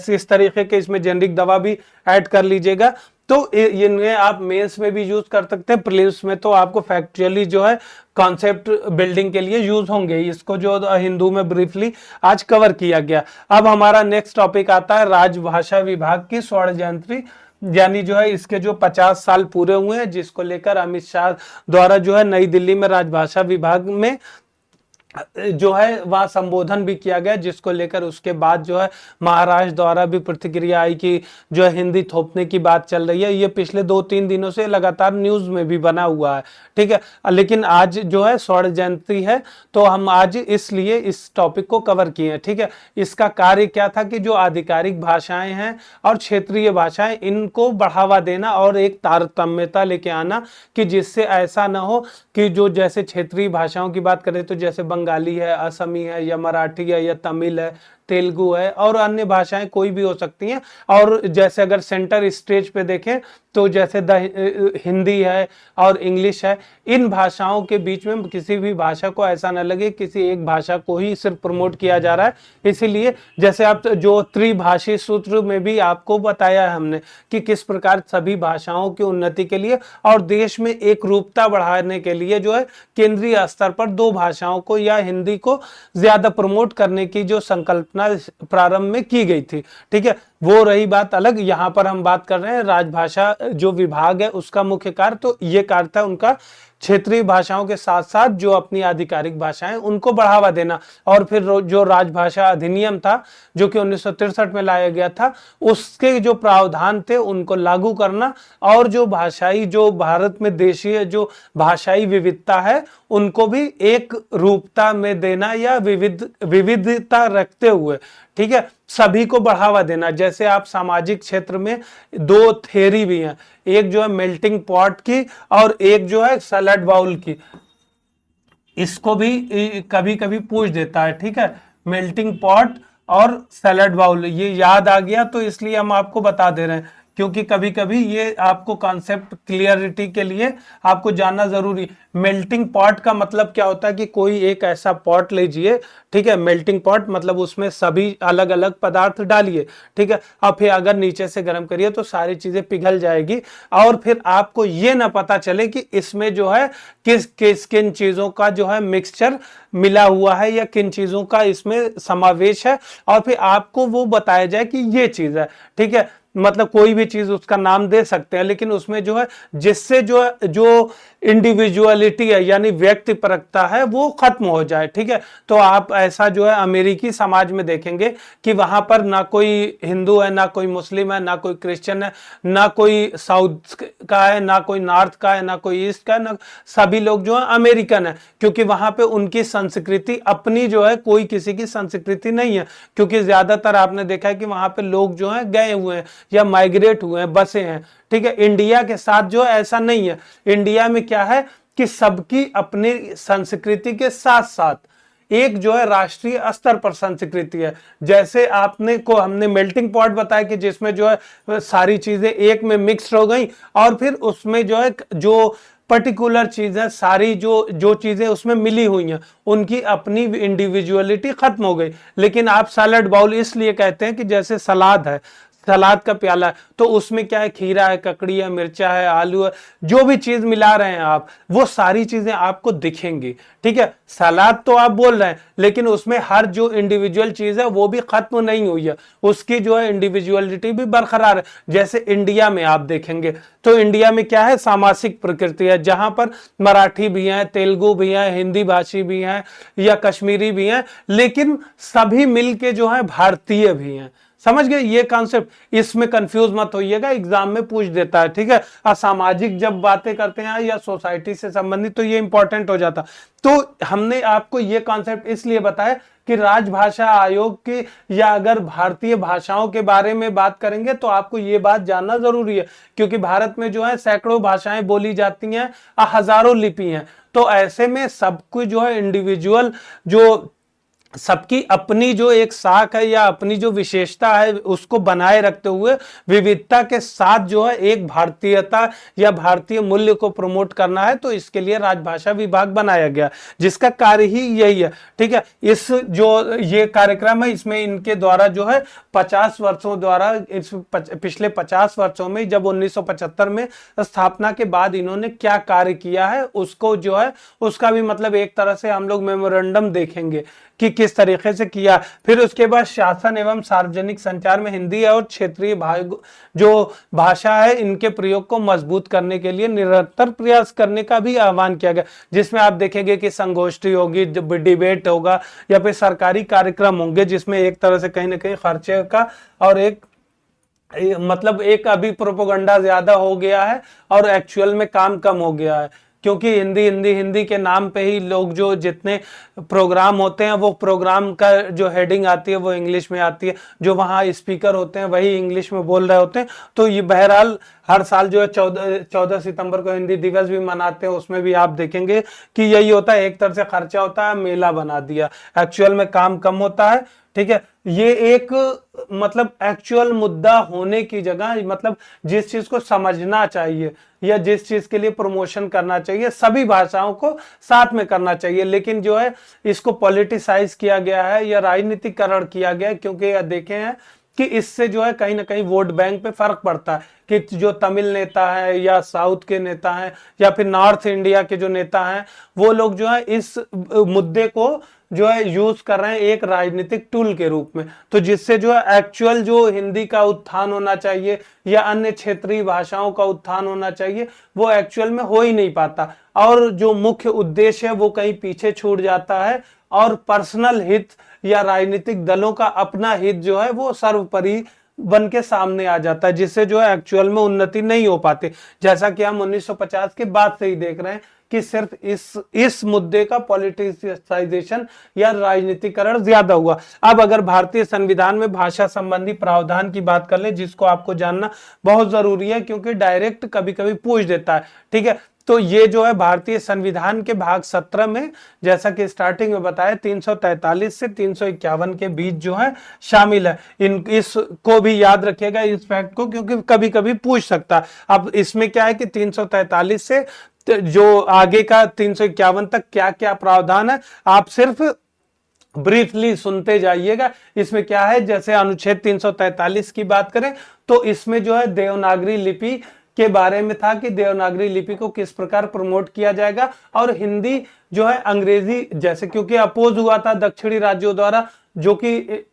S1: इस तरीके के, इसमें जेनरिक दवा भी ऐड कर लीजिएगा। तो इन्हें आप मेंस में भी यूज कर सकते हैं, प्रीलिम्स में तो आपको फैक्चुअली जो है कॉन्सेप्ट बिल्डिंग के लिए यूज होंगे। इसको जो हिंदू में ब्रीफली आज कवर किया गया। अब हमारा नेक्स्ट टॉपिक आता है राजभाषा विभाग की स्वर्ण जयंती, यानी जो है इसके जो 50 साल पूरे हुए हैं, जिसको लेकर अमित शाह द्वारा जो है नई दिल्ली में राजभाषा विभाग में जो है वह संबोधन भी किया गया, जिसको लेकर उसके बाद जो है महाराष्ट्र द्वारा भी प्रतिक्रिया आई कि जो है हिंदी थोपने की बात चल रही है। ये पिछले 2-3 दिनों से लगातार न्यूज में भी बना हुआ है, ठीक है। लेकिन आज जो है स्वर्ण जयंती है तो हम आज इसलिए इस टॉपिक को कवर किए हैं, ठीक है। इसका कार्य क्या था कि जो आधिकारिक भाषाएं हैं और क्षेत्रीय भाषाएं, इनको बढ़ावा देना और एक तारतम्यता लेके आना, कि जिससे ऐसा ना हो कि जो जैसे क्षेत्रीय भाषाओं की बात करें तो जैसे बंगाली है, असमी है, या मराठी है, या तमिल है, तेलुगु है, और अन्य भाषाएं कोई भी हो सकती हैं। और जैसे अगर सेंटर स्टेज पे देखें तो जैसे हिंदी है और इंग्लिश है, इन भाषाओं के बीच में किसी भी भाषा को ऐसा न लगे किसी एक भाषा को ही सिर्फ प्रमोट किया जा रहा है। इसीलिए जैसे आप जो त्रिभाषी सूत्र में भी आपको बताया है हमने कि किस प्रकार सभी भाषाओं की उन्नति के लिए और देश में एक रूपता बढ़ाने के लिए जो है केंद्रीय स्तर पर 2 भाषाओं को या हिंदी को ज्यादा प्रमोट करने की जो संकल्पना प्रारंभ में की गई थी, ठीक है। वो रही बात अलग। यहाँ पर हम बात कर रहे हैं राजभाषा जो विभाग है उसका मुख्य कार्य, तो ये कार्य था उनका क्षेत्रीय भाषाओं के साथ साथ जो अपनी आधिकारिक भाषाएं उनको बढ़ावा देना। और फिर जो राजभाषा अधिनियम था जो कि 1963 में लाया गया था, उसके जो प्रावधान थे उनको लागू करना, और जो भाषाई जो भारत में देशीय जो भाषाई विविधता है उनको भी एक रूपता में देना या विविधता रखते हुए, ठीक है, सभी को बढ़ावा देना। जैसे आप सामाजिक क्षेत्र में दो थ्योरी भी हैं, एक जो है मेल्टिंग पॉट की और एक जो है सैलड बाउल की, इसको भी कभी कभी पूछ देता है, ठीक है, मेल्टिंग पॉट और सैलड बाउल, ये याद आ गया तो इसलिए हम आपको बता दे रहे हैं, क्योंकि कभी कभी ये आपको कॉन्सेप्ट क्लियरिटी के लिए आपको जानना जरूरी। मेल्टिंग पॉट का मतलब क्या होता है कि कोई एक ऐसा पॉट लीजिए, ठीक है, मेल्टिंग पॉट मतलब उसमें सभी अलग अलग पदार्थ डालिए, ठीक है, और फिर अगर नीचे से गर्म करिए तो सारी चीजें पिघल जाएगी, और फिर आपको ये ना पता चले कि इसमें जो है किन चीजों का जो है मिक्सचर मिला हुआ है या किन चीजों का इसमें समावेश है, और फिर आपको वो बताया जाए कि ये चीज है, ठीक है, मतलब कोई भी चीज उसका नाम दे सकते हैं, लेकिन उसमें जो है जिससे जो इंडिविजुअलिटी है यानी व्यक्तिपरकता है वो खत्म हो जाए, ठीक है। तो आप ऐसा जो है अमेरिकी समाज में देखेंगे कि वहां पर ना कोई हिंदू है, ना कोई मुस्लिम है, ना कोई क्रिश्चियन है, ना कोई साउथ का है, ना कोई नॉर्थ का है, ना कोई ईस्ट का है, ना सभी लोग जो है अमेरिकन है, क्योंकि वहां पे उनकी संस्कृति अपनी जो है, कोई किसी की संस्कृति नहीं है, क्योंकि ज्यादातर आपने देखा है कि वहां पे लोग जो है गए हुए हैं या माइग्रेट हुए हैं, बसे हैं, ठीक है। इंडिया के साथ जो है ऐसा नहीं है। इंडिया में क्या है कि सबकी अपनी संस्कृति के साथ साथ एक जो है राष्ट्रीय स्तर पर संस्कृति है। जैसे आपने को हमने मेल्टिंग पॉट बताया कि जिसमें जो है सारी चीजें एक में मिक्स हो गई, और फिर उसमें जो है जो पर्टिकुलर चीजें सारी जो चीजें उसमें मिली हुई हैं उनकी अपनी इंडिविजुअलिटी खत्म हो गई। लेकिन आप सैलड बाउल इसलिए कहते हैं कि जैसे सलाद है, सलाद का प्याला है, तो उसमें क्या है, खीरा है, ककड़ी है, मिर्चा है, आलू है, जो भी चीज मिला रहे हैं आप वो सारी चीजें आपको दिखेंगी, ठीक है। सलाद तो आप बोल रहे हैं लेकिन उसमें हर जो इंडिविजुअल चीज है वो भी खत्म नहीं हुई है, उसकी जो है इंडिविजुअलिटी भी बरकरार है। जैसे इंडिया में आप देखेंगे तो इंडिया में क्या है, सामासिक प्रकृति है, जहां पर मराठी भी है, तेलुगु भी है, हिंदी भाषी भी है या कश्मीरी भी है, लेकिन सभी मिलके जो है भारतीय भी हैं। समझ गए ये कॉन्सेप्ट, इसमें कंफ्यूज मत होइएगा, एग्जाम में पूछ देता है, ठीक है। असामाजिक जब बातें करते हैं या सोसाइटी से संबंधित तो ये इंपॉर्टेंट हो जाता। तो हमने आपको ये कॉन्सेप्ट इसलिए बताया कि राजभाषा आयोग की या अगर भारतीय भाषाओं के बारे में बात करेंगे तो आपको ये बात जानना जरूरी है, क्योंकि भारत में जो है सैकड़ों भाषाएं बोली जाती हैं, हजारों लिपि हैं। तो ऐसे में सबको जो है इंडिविजुअल जो सबकी अपनी जो एक साख है या अपनी जो विशेषता है उसको बनाए रखते हुए विविधता के साथ जो है एक भारतीयता या भारतीय मूल्य को प्रमोट करना है, तो इसके लिए राजभाषा विभाग बनाया गया जिसका कार्य ही यही है, ठीक है। इस जो ये कार्यक्रम है इसमें इनके द्वारा जो है 50 वर्षों द्वारा इस पिछले 50 वर्षों में जब 1975 में स्थापना के बाद इन्होंने क्या कार्य किया है उसको जो है उसका भी मतलब एक तरह से हम लोग मेमोरेंडम देखेंगे कि किस तरीके से किया। फिर उसके बाद शासन एवं सार्वजनिक संचार में हिंदी और क्षेत्रीय जो भाषा है इनके प्रयोग को मजबूत करने के लिए निरंतर प्रयास करने का भी आह्वान किया गया, जिसमें आप देखेंगे कि संगोष्ठी होगी, डिबेट होगा या फिर सरकारी कार्यक्रम होंगे जिसमें एक तरह से कहीं ना कहीं खर्चे का और एक मतलब एक अभी प्रोपोगंडा ज्यादा हो गया है और एक्चुअल में काम कम हो गया है, क्योंकि हिंदी हिंदी हिंदी के नाम पे ही लोग जो जितने प्रोग्राम होते हैं वो प्रोग्राम का जो हेडिंग आती है वो इंग्लिश में आती है, जो वहाँ स्पीकर होते हैं वही इंग्लिश में बोल रहे होते हैं। तो ये बहरहाल हर साल जो है 14 सितंबर को हिंदी दिवस भी मनाते हैं, उसमें भी आप देखेंगे कि यही होता है, एक तरह से खर्चा होता है, मेला बना दिया, एक्चुअल में काम कम होता है, ठीक है। ये एक मतलब एक्चुअल मुद्दा होने की जगह मतलब जिस चीज को समझना चाहिए या जिस चीज के लिए प्रमोशन करना चाहिए सभी भाषाओं को साथ में करना चाहिए, लेकिन जो है इसको पॉलिटिसाइज किया गया है या राजनीतिकरण किया गया है, क्योंकि देखे हैं कि इससे जो है कहीं ना कहीं वोट बैंक पे फर्क पड़ता है कि जो तमिल नेता है या साउथ के नेता हैं या फिर नॉर्थ इंडिया के जो नेता हैं वो लोग जो है इस मुद्दे को जो है यूज कर रहे हैं एक राजनीतिक टूल के रूप में, तो जिससे जो है एक्चुअल जो हिंदी का उत्थान होना चाहिए या अन्य क्षेत्रीय भाषाओं का उत्थान होना चाहिए वो एक्चुअल में हो ही नहीं पाता, और जो मुख्य उद्देश्य है वो कहीं पीछे छूट जाता है, और पर्सनल हित या राजनीतिक दलों का अपना हित जो है वो सर्वोपरि बन के सामने आ जाता है, जिससे जो है एक्चुअल में उन्नति नहीं हो पाती, जैसा कि हम 1950 के बाद से ही देख रहे हैं कि सिर्फ इस मुद्दे का पॉलिटिसाइजेशन या राजनीतिकरण ज्यादा हुआ। अब अगर भारतीय संविधान में भाषा संबंधी प्रावधान की बात कर ले, जिसको आपको जानना बहुत जरूरी है क्योंकि डायरेक्ट कभी कभी पूछ देता है, ठीक है, तो ये जो है भारतीय संविधान के भाग 17 में, जैसा कि स्टार्टिंग में बताया, 343 से 351 के बीच जो है शामिल है। इसको भी याद रखिएगा इस फैक्ट को, क्योंकि कभी कभी पूछ सकता है। अब इसमें क्या है कि 343 से जो आगे का 351 तक क्या क्या प्रावधान है आप सिर्फ ब्रीफली सुनते जाइएगा। इसमें क्या है, जैसे अनुच्छेद 343 की बात करें तो इसमें जो है देवनागरी लिपि के बारे में था कि देवनागरी लिपि को किस प्रकार प्रमोट किया जाएगा, और हिंदी जो है अंग्रेजी, जैसे क्योंकि अपोज हुआ था दक्षिणी राज्यों द्वारा, जो कि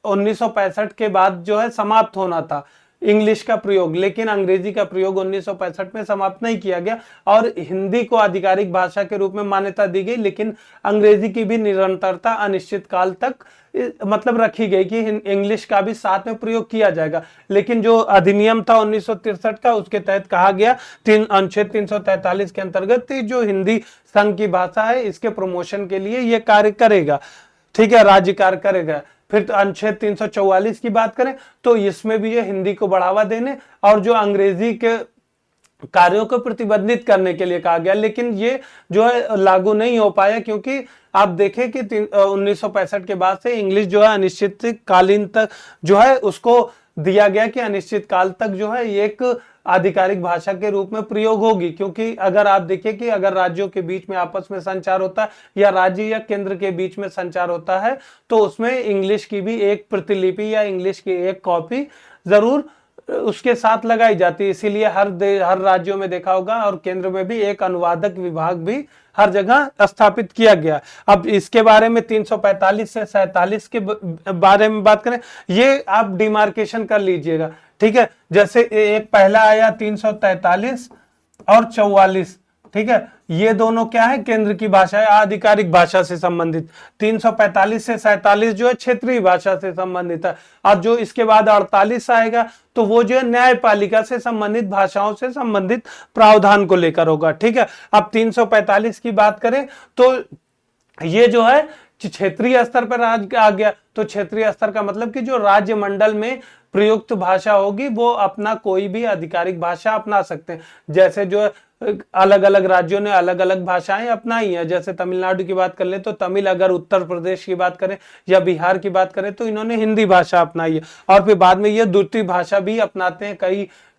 S1: 1965 के बाद जो है समाप्त होना था इंग्लिश का प्रयोग, लेकिन अंग्रेजी का प्रयोग 1965 में समाप्त नहीं किया गया और हिंदी को आधिकारिक भाषा के रूप में मान्यता दी गई, लेकिन अंग्रेजी की भी निरंतरता अनिश्चित काल तक मतलब रखी गई कि इंग्लिश का भी साथ में प्रयोग किया जाएगा। लेकिन जो अधिनियम था 1963 का, उसके तहत कहा गया अनुच्छेद 343 के अंतर्गत जो हिंदी संघ की भाषा है इसके प्रमोशन के लिए ये कार्य करेगा, ठीक है, राज्य कार्य करेगा। फिर तो अनुच्छेद 344 की बात करें तो इसमें भी ये हिंदी को बढ़ावा देने और जो अंग्रेजी के कार्यों को प्रतिबंधित करने के लिए कहा गया, लेकिन ये जो है लागू नहीं हो पाया, क्योंकि आप देखें कि 1965 के बाद से इंग्लिश जो है अनिश्चित कालीन तक जो है उसको दिया गया कि अनिश्चित काल तक जो है एक आधिकारिक भाषा के रूप में प्रयोग होगी। क्योंकि अगर आप देखिए कि अगर राज्यों के बीच में आपस में संचार होता है या राज्य या केंद्र के बीच में संचार होता है तो उसमें इंग्लिश की भी एक प्रतिलिपि या इंग्लिश की एक कॉपी जरूर उसके साथ लगाई जाती है। इसीलिए हर राज्यों में देखा होगा और केंद्र में भी एक अनुवादक विभाग भी हर जगह स्थापित किया गया। अब इसके बारे में 345 से 47 के बारे में बात करें, ये आप डिमार्केशन कर लीजिएगा, ठीक है। जैसे एक पहला आया 343 और 44, ठीक है, ये दोनों क्या है, केंद्र की भाषा है, आधिकारिक भाषा से संबंधित। 345 से 47 जो है क्षेत्रीय भाषा से संबंधित है। और जो इसके बाद 48 आएगा तो वो जो है न्यायपालिका से संबंधित भाषाओं से संबंधित प्रावधान को लेकर होगा, ठीक है। अब 345 की बात करें तो ये जो है क्षेत्रीय स्तर पर आ गया। तो क्षेत्रीय स्तर का मतलब कि जो राज्य मंडल में प्रयुक्त भाषा होगी वो अपना कोई भी आधिकारिक भाषा अपना सकते हैं। जैसे जो अलग अलग राज्यों ने अलग अलग भाषाएं अपनाई हैं, जैसे तमिलनाडु की बात कर ले तो तमिल, अगर उत्तर प्रदेश की बात करें या बिहार की बात करें तो इन्होंने हिंदी भाषा अपनाई है। और फिर बाद में ये द्वितीय भाषा भी अपनाते हैं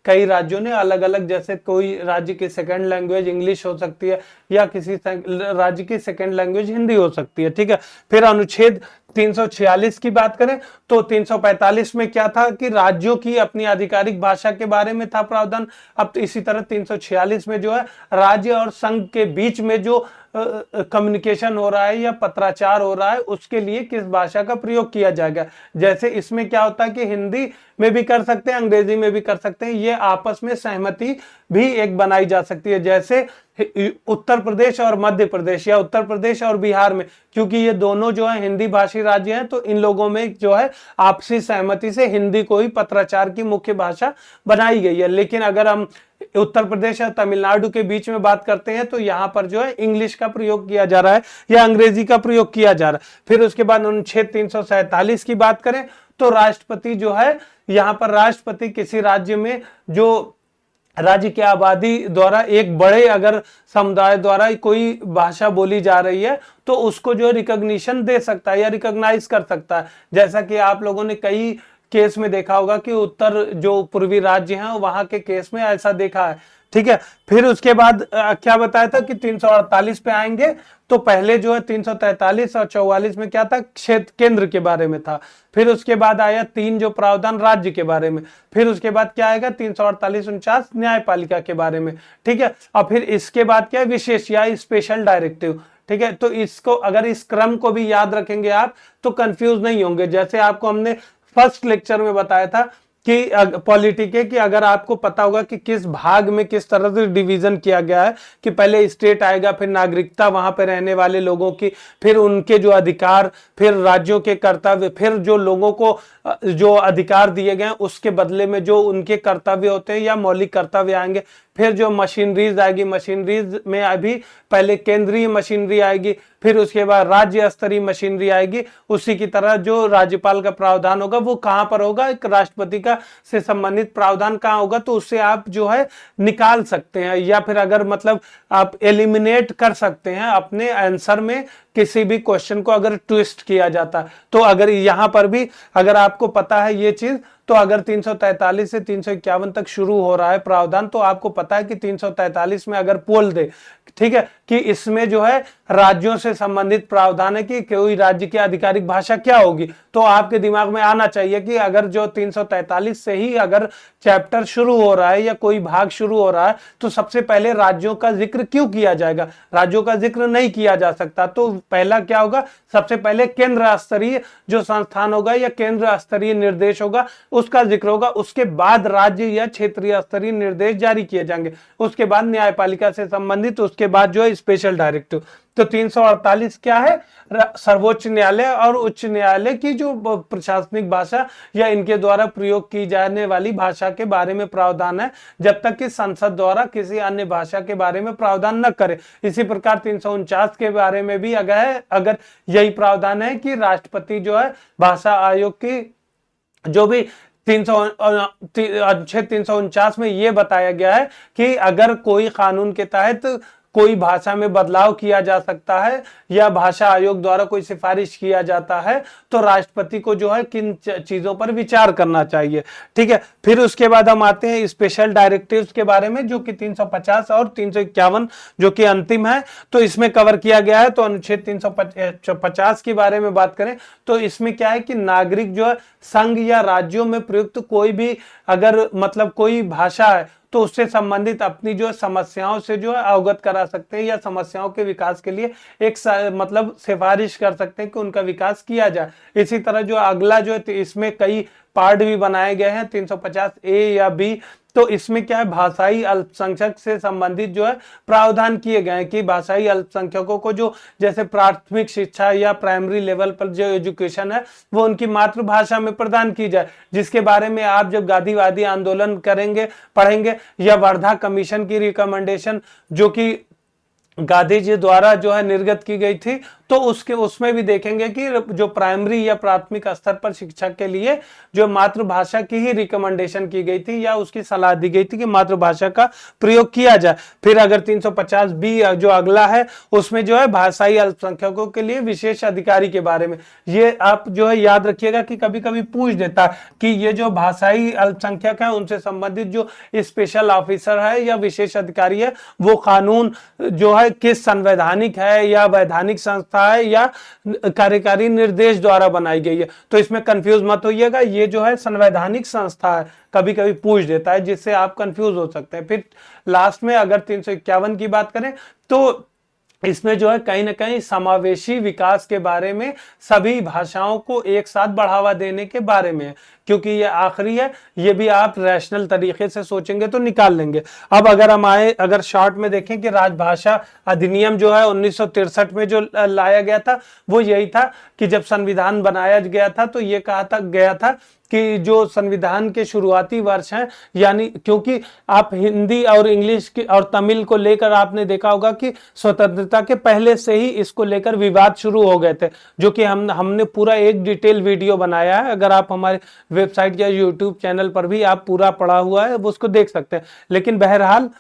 S1: कई राज्यों ने अलग अलग, जैसे कोई राज्य की सेकंड लैंग्वेज इंग्लिश हो सकती है या किसी राज्य की सेकंड लैंग्वेज हिंदी हो सकती है, ठीक है। फिर अनुच्छेद 346 की बात करें तो 345 में क्या था कि राज्यों की अपनी आधिकारिक भाषा के बारे में था प्रावधान। अब तो इसी तरह 346 में जो है राज्य और संघ के बीच में जो कम्युनिकेशन हो रहा है या पत्राचार हो रहा है उसके लिए किस भाषा का प्रयोग किया जाएगा। जैसे इसमें क्या होता है कि हिंदी में भी कर सकते हैं, अंग्रेजी में भी कर सकते हैं, ये आपस में सहमति भी एक बनाई जा सकती है। जैसे उत्तर प्रदेश और मध्य प्रदेश या उत्तर प्रदेश और बिहार में, क्योंकि ये दोनों जो है हिंदी भाषी राज्य हैं, तो इन लोगों में जो है आपसी सहमति से हिंदी को ही पत्राचार की मुख्य भाषा बनाई गई है। लेकिन अगर हम उत्तर प्रदेश और तमिलनाडु के बीच में बात करते हैं तो यहाँ पर जो है इंग्लिश का प्रयोग किया जा रहा है या अंग्रेजी का प्रयोग किया जा रहा है। फिर उसके बाद अनुच्छेद 347 की बात करें तो राष्ट्रपति जो है, यहाँ पर राष्ट्रपति किसी राज्य में जो राज्य की आबादी द्वारा एक बड़े अगर समुदाय द्वारा कोई भाषा बोली जा रही है तो उसको जो रिकॉग्निशन दे सकता है या रिकॉग्नाइज कर सकता है। जैसा कि आप लोगों ने कई केस में देखा होगा कि उत्तर जो पूर्वी राज्य हैं वहां के केस में ऐसा देखा है, ठीक है। फिर उसके बाद क्या बताया था कि 348 पे आएंगे तो पहले जो है 343 और 44 में क्या था, क्षेत्र केंद्र के बारे में था। फिर उसके बाद आया 3 जो प्रावधान राज्य के बारे में। फिर उसके बाद क्या आएगा 348 49 न्यायपालिका के बारे में, ठीक है। और फिर इसके बाद क्या है, विशेष या स्पेशल डायरेक्टिव, ठीक है, तो इसको अगर इस क्रम को भी याद रखेंगे आप तो कंफ्यूज नहीं होंगे। जैसे आपको हमने फर्स्ट लेक्चर में बताया था कि पॉलिटी के कि अगर आपको पता होगा कि किस भाग में किस तरह से डिवीजन किया गया है कि पहले स्टेट आएगा, फिर नागरिकता वहां पे रहने वाले लोगों की, फिर उनके जो अधिकार, फिर राज्यों के कर्तव्य, फिर जो लोगों को जो अधिकार दिए गए उसके बदले में जो उनके कर्तव्य होते हैं या मौलिक कर्तव्य आएंगे, फिर जो मशीनरीज आएगी, मशीनरीज में अभी पहले केंद्रीय मशीनरी आएगी, फिर उसके बाद राज्य स्तरीय मशीनरी आएगी। उसी की तरह जो राज्यपाल का प्रावधान होगा वो कहां पर होगा, एक राष्ट्रपति का से संबंधित प्रावधान कहां होगा, तो उससे आप जो है निकाल सकते हैं या फिर अगर मतलब आप एलिमिनेट कर सकते हैं अपने आंसर में किसी भी क्वेश्चन को अगर ट्विस्ट किया जाता। तो अगर यहां पर भी अगर आपको पता है ये चीज, तो अगर 343 से 351 तक शुरू हो रहा है प्रावधान, तो आपको पता है कि 343 में अगर पोल दे, ठीक है, कि इसमें जो है राज्यों से संबंधित प्रावधान है कि कोई राज्य की आधिकारिक भाषा क्या होगी, तो आपके दिमाग में आना चाहिए कि अगर जो 343 से ही अगर चैप्टर शुरू हो रहा है या कोई भाग शुरू हो रहा है तो सबसे पहले राज्यों का जिक्र क्यों किया जाएगा, राज्यों का जिक्र नहीं किया जा सकता। तो पहला क्या होगा, सबसे पहले केंद्र स्तरीय जो संस्थान होगा या केंद्र स्तरीय निर्देश होगा उसका जिक्र होगा, उसके बाद राज्य या क्षेत्रीय स्तरीय निर्देश जारी किए जाएंगे, उसके बाद न्यायपालिका से संबंधित, उसके बाद जो है स्पेशल डायरेक्टिव। तो 348 क्या है, सर्वोच्च न्यायालय और उच्च न्यायालय की जो प्रशासनिक भाषा या इनके द्वारा प्रयोग की जाने वाली भाषा के बारे में प्रावधान है, जब तक कि संसद द्वारा किसी अन्य भाषा के बारे में प्रावधान न करे। इसी प्रकार 349 के बारे में भी अगर यही प्रावधान है कि राष्ट्रपति जो है भाषा आयोग की जो भी 349 में यह बताया गया है कि अगर कोई कानून के तहत कोई भाषा में बदलाव किया जा सकता है या भाषा आयोग द्वारा कोई सिफारिश किया जाता है तो राष्ट्रपति को जो है किन चीजों पर विचार करना चाहिए। ठीक है, फिर उसके बाद हम आते हैं स्पेशल डायरेक्टिव्स के बारे में, जो कि 350 और 351 जो कि अंतिम है, तो इसमें कवर किया गया है। तो अनुच्छेद 350 के बारे में बात करें तो इसमें क्या है कि नागरिक जो है संघ या राज्यों में प्रयुक्त कोई भी अगर मतलब कोई भाषा है तो उससे संबंधित अपनी जो समस्याओं से जो है अवगत करा सकते हैं या समस्याओं के विकास के लिए एक मतलब सिफारिश कर सकते हैं कि उनका विकास किया जाए। इसी तरह जो अगला जो है इसमें कई पार्ट भी बनाए गए हैं 350 ए या बी, तो इसमें क्या है भाषाई अल्पसंख्यक से संबंधित जो है प्रावधान किए गए हैं कि भाषाई अल्पसंख्यकों को जो जैसे प्राथमिक शिक्षा या प्राइमरी लेवल पर जो एजुकेशन है वो उनकी मातृभाषा में प्रदान की जाए, जिसके बारे में आप जब गांधीवादी आंदोलन करेंगे पढ़ेंगे या वर्धा कमीशन की रिकमेंडेशन जो कि गांधी जी द्वारा जो है निर्गत की गई थी, तो उसमें भी देखेंगे कि जो प्राइमरी या प्राथमिक स्तर पर शिक्षा के लिए जो मातृभाषा की ही रिकमेंडेशन की गई थी या उसकी सलाह दी गई थी कि मातृभाषा का प्रयोग किया जाए। फिर अगर 350 बी जो अगला है उसमें जो है भाषाई अल्पसंख्यकों के लिए विशेष अधिकारी के बारे में, ये आप जो है याद रखिएगा कि कभी कभी पूछ देता कि ये जो भाषाई अल्पसंख्यक है उनसे संबंधित जो स्पेशल ऑफिसर है या विशेष अधिकारी है वो कानून जो है किस संवैधानिक है या वैधानिक संस्था है या कार्यकारी निर्देश द्वारा बनाई गई है। तो इसमें कंफ्यूज मत होइएगा, ये जो है संवैधानिक संस्था है, कभी कभी पूछ देता है जिससे आप कंफ्यूज हो सकते हैं। फिर लास्ट में अगर 351 की बात करें तो इसमें जो है कहीं ना कहीं समावेशी विकास के बारे में सभी भाषाओं को एक साथ बढ़ावा देने के बारे में है, क्योंकि ये आखिरी है, ये भी आप रैशनल तरीके से सोचेंगे तो निकाल लेंगे। अब अगर हम अगर शॉर्ट में देखें कि राजभाषा अधिनियम जो है 1963 में जो लाया गया था वो यही था कि जब संविधान बनाया गया था तो ये कहा गया था कि जो संविधान के शुरुआती वर्ष हैं, यानी क्योंकि आप हिंदी और इंग्लिश और तमिल को लेकर आपने देखा होगा कि स्वतंत्रता के पहले से ही इसको लेकर विवाद शुरू हो गए थे, जो कि हमने पूरा एक डिटेल वीडियो बनाया है, अगर आप हमारे वेबसाइट या यूट्यूब चैनल पर भी आप पूरा पढ़ा हुआ है वो उसको देख सकते हैं। लेकिन बहरहाल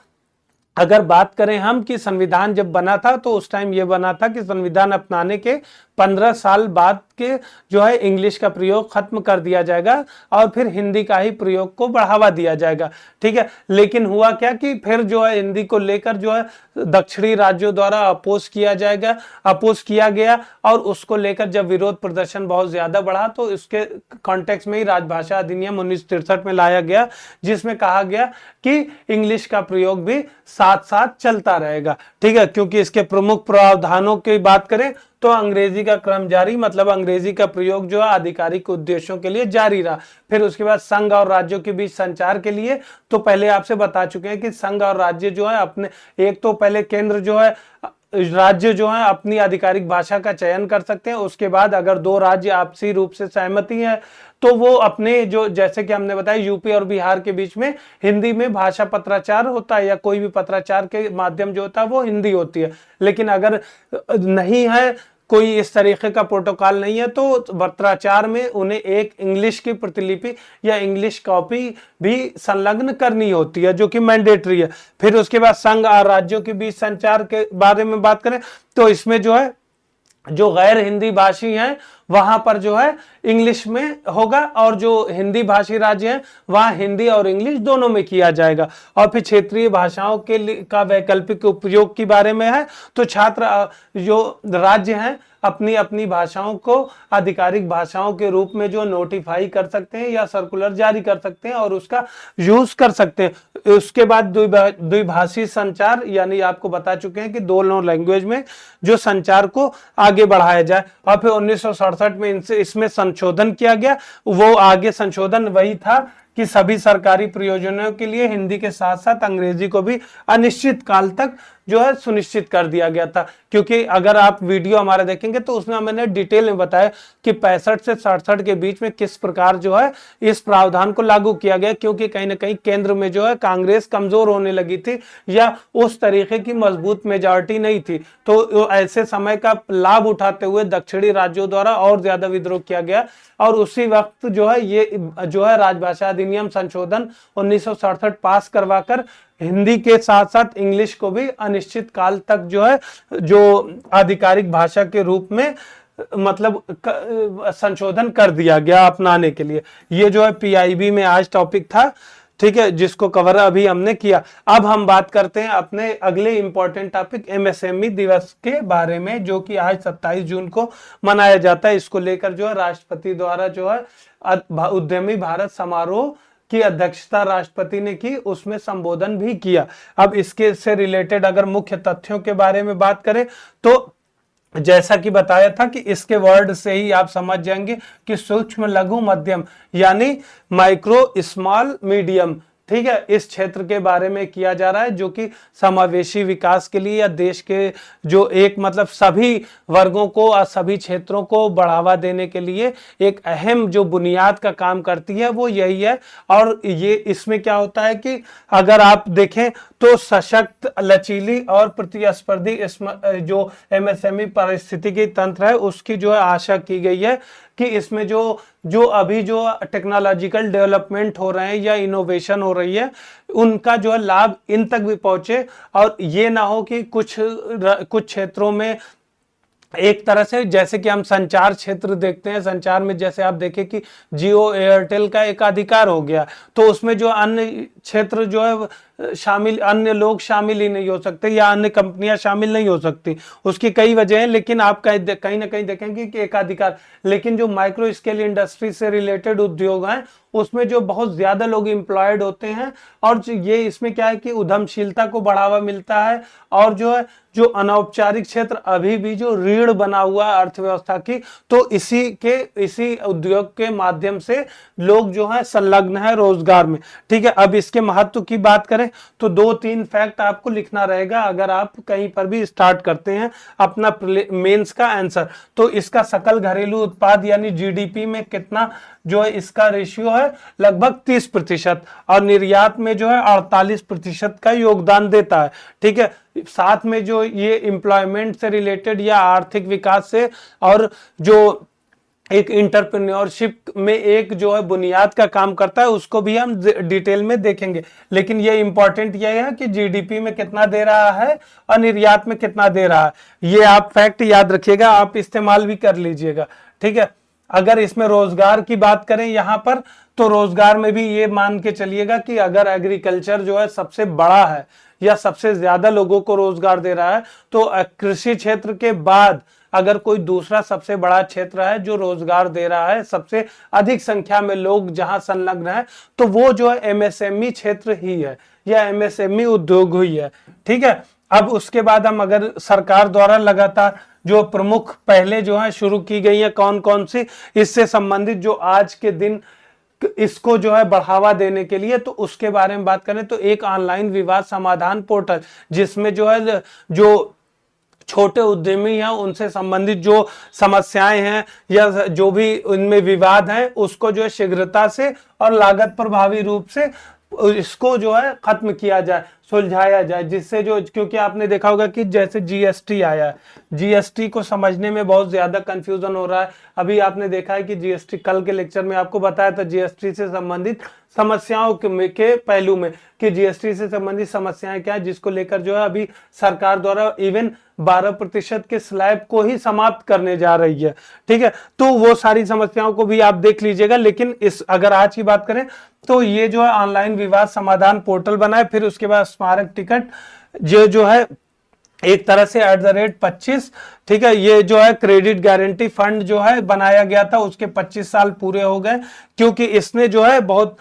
S1: अगर बात करें हम कि संविधान जब बना था तो उस टाइम ये बना था कि संविधान अपनाने के 15 साल बाद के जो है इंग्लिश का प्रयोग खत्म कर दिया जाएगा और फिर हिंदी का ही प्रयोग को बढ़ावा दिया जाएगा। ठीक है, लेकिन हुआ क्या कि फिर जो है हिंदी को लेकर जो है दक्षिणी राज्यों द्वारा अपोज किया गया और उसको लेकर जब विरोध प्रदर्शन बहुत ज्यादा बढ़ा तो इसके कॉन्टेक्स्ट में ही राजभाषा अधिनियम 1963 में लाया गया, जिसमें कहा गया कि इंग्लिश का प्रयोग भी साथ साथ चलता रहेगा। ठीक है, क्योंकि इसके प्रमुख प्रावधानों की बात करें तो अंग्रेजी का क्रम जारी, मतलब अंग्रेजी का प्रयोग जो है आधिकारिक उद्देश्यों के लिए जारी रहा। फिर उसके बाद संघ और राज्यों के बीच संचार के लिए तो पहले आपसे बता चुके हैं कि संघ और राज्य जो है अपने, एक तो पहले केंद्र जो है, राज्य जो है अपनी आधिकारिक भाषा का चयन कर सकते हैं। उसके बाद अगर दो राज्य आपसी रूप से सहमति है तो वो अपने जो, जैसे कि हमने बताया यूपी और बिहार के बीच में हिंदी में भाषा पत्राचार होता है या कोई भी पत्राचार के माध्यम जो होता है वो हिंदी होती है। लेकिन अगर नहीं है, कोई इस तरीके का प्रोटोकॉल नहीं है, तो पत्राचार में उन्हें एक इंग्लिश की प्रतिलिपि या इंग्लिश कॉपी भी संलग्न करनी होती है, जो कि मैंडेटरी है। फिर उसके बाद संघ और राज्यों के बीच संचार के बारे में बात करें तो इसमें जो है जो गैर हिंदी भाषी हैं वहां पर जो है इंग्लिश में होगा और जो हिंदी भाषी राज्य हैं वहां हिंदी और इंग्लिश दोनों में किया जाएगा। और फिर क्षेत्रीय भाषाओं के का वैकल्पिक उपयोग के बारे में है तो छात्र जो राज्य हैं अपनी अपनी भाषाओं को आधिकारिक भाषाओं के रूप में जो नोटिफाई कर सकते हैं या सर्कुलर जारी कर सकते हैं और उसका यूज कर सकते हैं। उसके बाद द्विभाषी संचार, यानी आपको बता चुके हैं कि दोनों लैंग्वेज में जो संचार को आगे बढ़ाया जाए। और फिर 1967 में इसमें संशोधन किया गया। वो आगे संशोधन वही था कि सभी सरकारी प्रयोजनों के लिए हिंदी के साथ साथ अंग्रेजी को भी अनिश्चित काल तक जो है सुनिश्चित कर दिया गया था। क्योंकि अगर आप वीडियो हमारे देखेंगे तो उसमें मैंने डिटेल में बताया कि 65 से 67 के बीच में किस प्रकार जो है इस प्रावधान को लागू किया गया, क्योंकि कहीं ना कहीं केंद्र में जो है कांग्रेस कमजोर होने लगी थी या उस तरीके की मजबूत मेजॉरिटी नहीं थी। तो ऐसे समय का लाभ उठाते हुए दक्षिणी राज्यों द्वारा और ज्यादा विद्रोह किया गया और उसी वक्त जो है ये जो है राजभाषा अधिनियम संशोधन 1967 पास करवाकर हिंदी के साथ साथ इंग्लिश को भी अनिश्चित काल तक जो है जो आधिकारिक भाषा के रूप में मतलब संशोधन कर दिया गया अपनाने के लिए। ये जो है पीआईबी में आज टॉपिक था, ठीक है, जिसको कवर अभी हमने किया। अब हम बात करते हैं अपने अगले इंपॉर्टेंट टॉपिक एमएसएमई दिवस के बारे में, जो कि आज 27 जून को मनाया जाता है। इसको लेकर जो है राष्ट्रपति द्वारा जो है उद्यमी भारत समारोह की अध्यक्षता राष्ट्रपति ने की, उसमें संबोधन भी किया। अब इसके से रिलेटेड अगर मुख्य तथ्यों के बारे में बात करें तो जैसा कि बताया था कि इसके वर्ड से ही आप समझ जाएंगे कि सूक्ष्म लघु मध्यम यानी माइक्रो स्मॉल मीडियम, ठीक है, इस क्षेत्र के बारे में किया जा रहा है, जो कि समावेशी विकास के लिए या देश के जो एक मतलब सभी वर्गों को और सभी क्षेत्रों को बढ़ावा देने के लिए एक अहम जो बुनियाद का काम करती है वो यही है। और ये इसमें क्या होता है कि अगर आप देखें तो सशक्त, लचीली और प्रतिस्पर्धी जो एमएसएमई पारिस्थितिकी तंत्र है उसकी जो है आशा की गई है कि इसमें जो अभी जो टेक्नोलॉजिकल डेवलपमेंट हो रहे हैं या इनोवेशन हो रही है उनका जो है लाभ इन तक भी पहुंचे और ये ना हो कि कुछ क्षेत्रों में एक तरह से, जैसे कि हम संचार क्षेत्र देखते हैं, संचार में जैसे आप देखें कि जियो एयरटेल का एक अधिकार हो गया तो उसमें जो अन्य क्षेत्र जो है शामिल, अन्य लोग शामिल ही नहीं हो सकते या अन्य कंपनियां शामिल नहीं हो सकती। उसकी कई वजह हैं, लेकिन आप कहीं ना कहीं देखेंगे कि एकाधिकार। लेकिन जो माइक्रो स्केल इंडस्ट्री से रिलेटेड उद्योग हैं उसमें जो बहुत ज्यादा लोग एम्प्लॉयड होते हैं और ये इसमें क्या है कि उद्यमशीलता को बढ़ावा मिलता है और जो है जो अनौपचारिक क्षेत्र अभी भी जो रीढ़ बना हुआ है अर्थव्यवस्था की, तो इसी उद्योग के माध्यम से लोग जो है संलग्न है रोजगार में। ठीक है, अब इसके महत्व की बात करें तो 2-3 फैक्ट आपको लिखना रहेगा अगर आप कहीं पर भी स्टार्ट करते हैं अपना मेंस का आंसर। तो इसका सकल घरेलू उत्पाद यानी जीडीपी में कितना जो है इसका रेशियो है लगभग 30% और निर्यात में जो है 48% का योगदान देता है। ठीक है, साथ में जो ये एम्प्लॉयमेंट से रिलेटेड या आर्थिक विकास से और जो एक इंटरप्रेन्योरशिप में एक जो है बुनियाद का काम करता है, उसको भी हम डिटेल में देखेंगे। लेकिन ये इंपॉर्टेंट ये है कि जीडीपी में कितना दे रहा है और निर्यात में कितना दे रहा है, ये आप फैक्ट याद रखिएगा, आप इस्तेमाल भी कर लीजिएगा, ठीक है। अगर इसमें रोजगार की बात करें यहाँ पर, तो रोजगार में भी ये मान के चलिएगा कि अगर एग्रीकल्चर जो है सबसे बड़ा है या सबसे ज्यादा लोगों को रोजगार दे रहा है, तो कृषि क्षेत्र के बाद अगर कोई दूसरा सबसे बड़ा क्षेत्र है जो रोजगार दे रहा है, सबसे अधिक संख्या में लोग जहां संलग्न है, तो वो जो है एमएसएमई क्षेत्र ही है या एमएसएमई उद्योग ही है, ठीक है। अब उसके बाद हम अगर सरकार द्वारा लगातार जो प्रमुख पहले जो है शुरू की गई है कौन कौन सी इससे संबंधित जो आज के दिन इसको जो है बढ़ावा देने के लिए, तो उसके बारे में बात करें तो एक ऑनलाइन विवाद समाधान पोर्टल, जिसमें जो है जो छोटे उद्यमी हैं उनसे संबंधित जो समस्याएं हैं या जो भी उनमें विवाद हैं, उसको जो है शीघ्रता से और लागत प्रभावी रूप से इसको जो है खत्म किया जाए, सुलझाया जाए, जिससे जो, क्योंकि आपने देखा होगा कि जैसे जीएसटी आया है, जीएसटी को समझने में बहुत ज्यादा कंफ्यूजन हो रहा है। अभी आपने देखा है कि जीएसटी, कल के लेक्चर में आपको बताया था जीएसटी से संबंधित समस्याओं के पहलू में कि जीएसटी से संबंधित समस्याएं क्या है, जिसको लेकर जो है अभी सरकार द्वारा इवन 12% के स्लैब को ही समाप्त करने जा रही है, ठीक है। तो वो सारी समस्याओं को भी आप देख लीजिएगा। लेकिन इस अगर आज की बात करें तो ये जो है ऑनलाइन विवाद समाधान पोर्टल बना है। फिर उसके बाद स्मारक टिकट जो है एक तरह से @25, ठीक है, ये जो है क्रेडिट गारंटी फंड जो है बनाया गया था, उसके 25 साल पूरे हो गए, क्योंकि इसने जो है बहुत,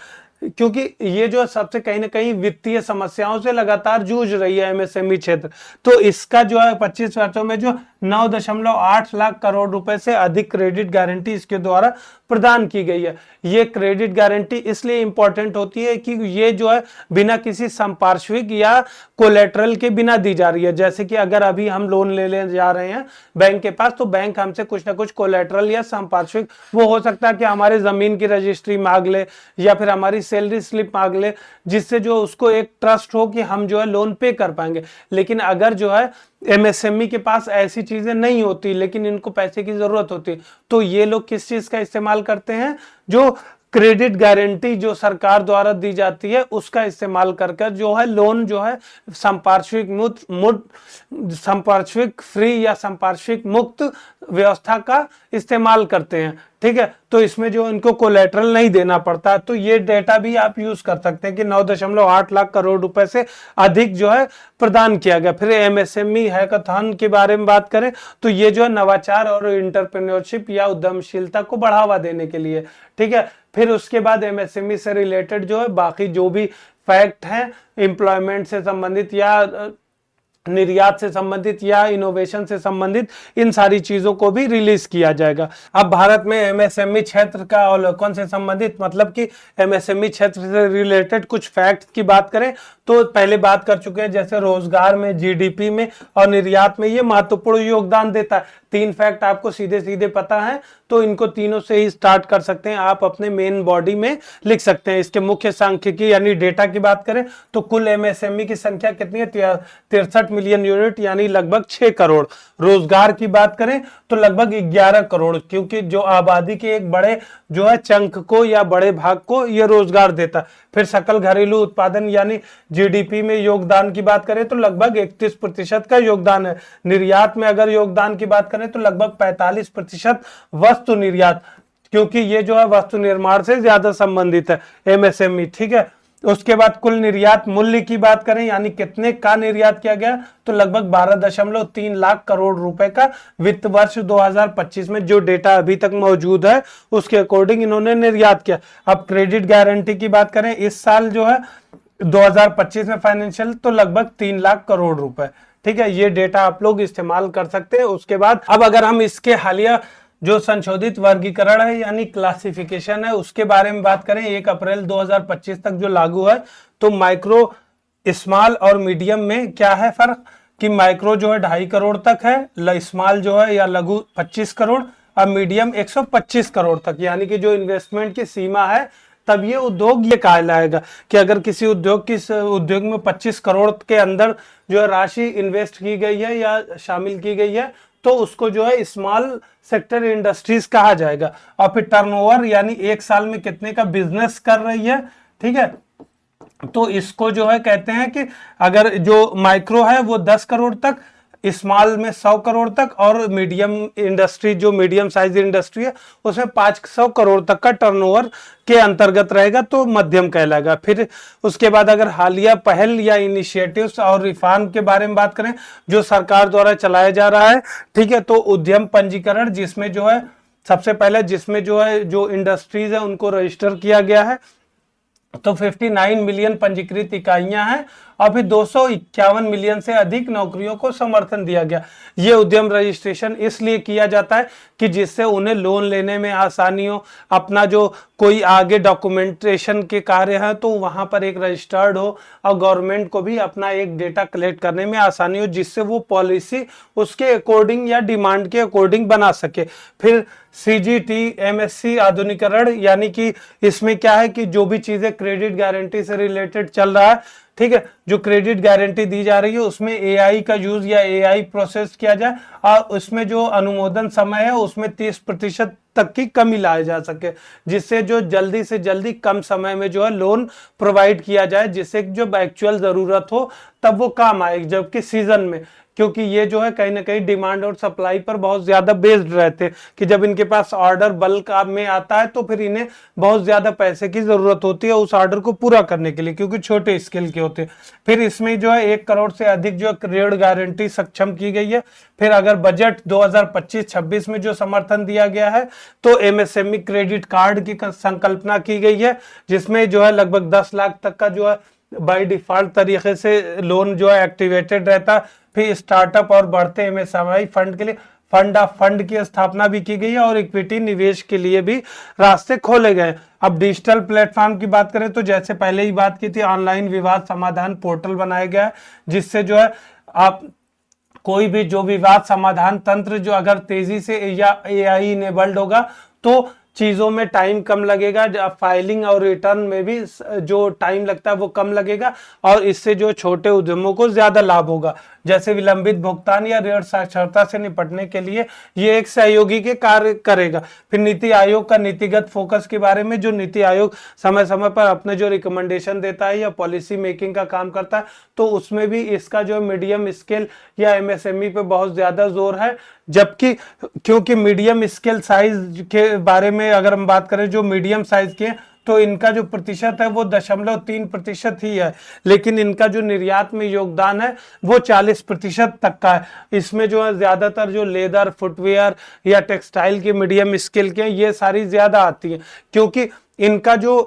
S1: क्योंकि ये जो सबसे कहीं ना कहीं वित्तीय समस्याओं से लगातार जूझ रही है एमएसएमई क्षेत्र, तो इसका जो है 25 वर्षों में जो 9.8 लाख करोड़ रुपए से अधिक क्रेडिट गारंटी इसके द्वारा प्रदान की गई है। ये क्रेडिट गारंटी इसलिए इंपॉर्टेंट होती है कि ये जो है बिना किसी संपार्श्विक या कोलेटरल के बिना दी जा रही है। जैसे कि अगर अभी हम लोन ले जा रहे हैं बैंक के पास, तो बैंक हमसे कुछ ना कुछ कोलेटरल या संपार्श्विक, वो हो सकता है कि हमारे जमीन की रजिस्ट्री मांग ले या फिर हमारी सैलरी स्लिप मांग ले, जिससे जो उसको एक ट्रस्ट हो कि हम जो है लोन पे कर पाएंगे। लेकिन अगर जो है एमएसएमई के पास ऐसी चीजें नहीं होती, लेकिन इनको पैसे की जरूरत होती, तो ये लोग किस चीज का इस्तेमाल करते हैं, जो क्रेडिट गारंटी जो सरकार द्वारा दी जाती है उसका इस्तेमाल कर जो है लोन जो है संपार्श्विक फ्री या संपार्श्विक मुक्त व्यवस्था का इस्तेमाल करते हैं, ठीक है। तो इसमें जो इनको कोलेटरल नहीं देना पड़ता, तो ये डेटा भी आप यूज कर सकते हैं कि 9.8 लाख करोड़ रुपए से अधिक जो है प्रदान किया गया। फिर एमएसएमई हैकाथॉन के बारे में बात करें तो ये जो है नवाचार और इंटरप्रेन्योरशिप या उद्यमशीलता को बढ़ावा देने के लिए, ठीक है। फिर उसके बाद एमएसएमई से रिलेटेड जो है बाकी जो भी फैक्ट हैं एम्प्लॉयमेंट से संबंधित या निर्यात से संबंधित या इनोवेशन से संबंधित, इन सारी चीजों को भी रिलीज किया जाएगा। अब भारत में एमएसएमई क्षेत्र का अवलोकन से संबंधित, मतलब कि एमएसएमई क्षेत्र से रिलेटेड कुछ फैक्ट की बात करें तो पहले बात कर चुके हैं, जैसे रोजगार में, जीडीपी में और निर्यात में ये महत्वपूर्ण योगदान देता है। 3 फैक्ट आपको सीधे सीधे पता है, तो इनको तीनों से ही स्टार्ट कर सकते हैं, आप अपने मेन बॉडी में लिख सकते हैं। इसके मुख्य सांख्यिकी यानी डेटा की बात करें तो कुल एमएसएमई की संख्या कितनी है, 63 मिलियन यूनिट यानी लगभग 6 करोड़। रोजगार की बात करें तो लगभग 11 करोड़, क्योंकि जो आबादी के एक बड़े जो है चंक को या बड़े भाग को ये रोजगार देता है। फिर सकल घरेलू उत्पादन यानी जीडीपी में योगदान की बात करें तो लगभग 31% का योगदान है। निर्यात में अगर योगदान की बात करें तो लगभग 45% वस्तु निर्यात, क्योंकि ये जो है वस्तु निर्माण से ज्यादा संबंधित है एमएसएमई, ठीक है। उसके बाद कुल निर्यात मूल्य की बात करें यानी कितने का निर्यात किया गया, तो लगभग 12.3 लाख करोड़ रुपए का वित्त वर्ष 2025 में जो डेटा अभी तक मौजूद है उसके अकॉर्डिंग इन्होंने निर्यात किया। अब क्रेडिट गारंटी की बात करें इस साल जो है 2025 में फाइनेंशियल, तो लगभग 3 लाख करोड़ रुपए, ठीक है। ये डेटा आप लोग इस्तेमाल कर सकते हैं। उसके बाद अब अगर हम इसके हालिया जो संशोधित वर्गीकरण है यानी क्लासिफिकेशन है उसके बारे में बात करें, 1 अप्रैल 2025 तक जो लागू है, तो माइक्रो, स्मॉल और मीडियम में क्या है फर्क कि माइक्रो जो है 2.5 करोड़ तक है, स्मॉल जो है या लघु 25 करोड़ और मीडियम 125 करोड़ तक, यानी कि जो इन्वेस्टमेंट की सीमा है तब ये उद्योग ये कहलाएगा कि अगर किसी उद्योग में 25 करोड़ के अंदर जो राशि इन्वेस्ट की गई है या शामिल की गई है तो उसको जो है स्मॉल सेक्टर इंडस्ट्रीज कहा जाएगा। और फिर टर्नओवर यानी एक साल में कितने का बिजनेस कर रही है, ठीक है, तो इसको जो है कहते हैं कि अगर जो माइक्रो है वो 10 करोड़ तक, स्मॉल में 100 करोड़ तक, और मीडियम इंडस्ट्री जो मीडियम साइज इंडस्ट्री है उसमें 500 करोड़ तक का टर्नओवर के अंतर्गत रहेगा, तो मध्यम कहलाएगा। फिर उसके बाद अगर हालिया पहल या इनिशिएटिव्स और रिफॉर्म के बारे में बात करें जो सरकार द्वारा चलाया जा रहा है, ठीक है, तो उद्यम पंजीकरण, जिसमें जो है सबसे पहले जिसमें जो है जो इंडस्ट्रीज है उनको रजिस्टर किया गया है, तो 59 मिलियन पंजीकृत इकाइयां हैं और फिर 251 मिलियन से अधिक नौकरियों को समर्थन दिया गया। ये उद्यम रजिस्ट्रेशन इसलिए किया जाता है कि जिससे उन्हें लोन लेने में आसानी हो, अपना जो कोई आगे डॉक्यूमेंटेशन के कार्य है तो वहां पर एक रजिस्टर्ड हो, और गवर्नमेंट को भी अपना एक डेटा कलेक्ट करने में आसानी हो, जिससे वो पॉलिसी उसके अकॉर्डिंग या डिमांड के अकॉर्डिंग बना सके। फिर सीजीटी एमएससी आधुनिकीकरण, यानी कि इसमें क्या है कि जो भी चीजें क्रेडिट गारंटी से रिलेटेड चल रहा है, ठीक है, जो क्रेडिट गारंटी दी जा रही है उसमें एआई का यूज या एआई प्रोसेस किया जाए, और उसमें जो अनुमोदन समय है उसमें 30% तक की कमी लाया जा सके, जिससे जो जल्दी से जल्दी कम समय में जो है लोन प्रोवाइड किया जाए, जिससे जो एक्चुअल जरूरत हो तब वो काम आए, जबकि सीजन में, क्योंकि ये जो है कहीं ना कहीं डिमांड और सप्लाई पर बहुत ज्यादा बेस्ड रहते हैं कि जब इनके पास ऑर्डर बल्क में आता है तो फिर इन्हें बहुत ज्यादा पैसे की जरूरत होती है उस ऑर्डर को पूरा करने के लिए, क्योंकि छोटे स्केल के होते हैं। फिर इसमें जो है 1 करोड़ से अधिक जो ऋण गारंटी सक्षम की गई है। फिर अगर बजट 2025-26 में जो समर्थन दिया गया है तो एमएसएमई क्रेडिट कार्ड की संकल्पना की गई है, जिसमें जो है लगभग 10 लाख तक का जो है बाय डिफॉल्ट तरीके से लोन जो है एक्टिवेटेड रहता है। फिर स्टार्टअप और बढ़ते एमएसएमई फंड के लिए फंड ऑफ फंड की स्थापना भी की गई है और इक्विटी निवेश के लिए भी रास्ते खोले गए। अब डिजिटल प्लेटफॉर्म की बात करें तो जैसे पहले ही बात की थी, ऑनलाइन विवाद समाधान पोर्टल बनाया गया है, जिससे जो है आप कोई भी जो विवाद समाधान तंत्र जो अगर तेजी से या एआई इनेबल्ड होगा तो चीजों में टाइम कम लगेगा, फाइलिंग और रिटर्न में भी जो टाइम लगता है वो कम लगेगा, और इससे जो छोटे उद्यमों को ज्यादा लाभ होगा। जैसे विलंबित भुगतान या ऋण साक्षरता से निपटने के लिए ये एक सहयोगी के कार्य करेगा। फिर नीति आयोग का नीतिगत फोकस के बारे में, जो नीति आयोग समय समय पर अपने जो रिकमेंडेशन देता है या पॉलिसी मेकिंग का काम करता है, तो उसमें भी इसका जो मीडियम स्केल या एमएसएमई पे बहुत ज्यादा जोर है। जबकि क्योंकि मीडियम स्केल साइज के बारे में अगर हम बात करें, जो मीडियम साइज के तो इनका जो प्रतिशत है वो 0.3% ही है, लेकिन इनका जो निर्यात में योगदान है वो 40% तक का है। इसमें जो है ज्यादातर जो लेदर, फुटवेयर या टेक्सटाइल के मीडियम स्केल के ये सारी ज्यादा आती है, क्योंकि इनका जो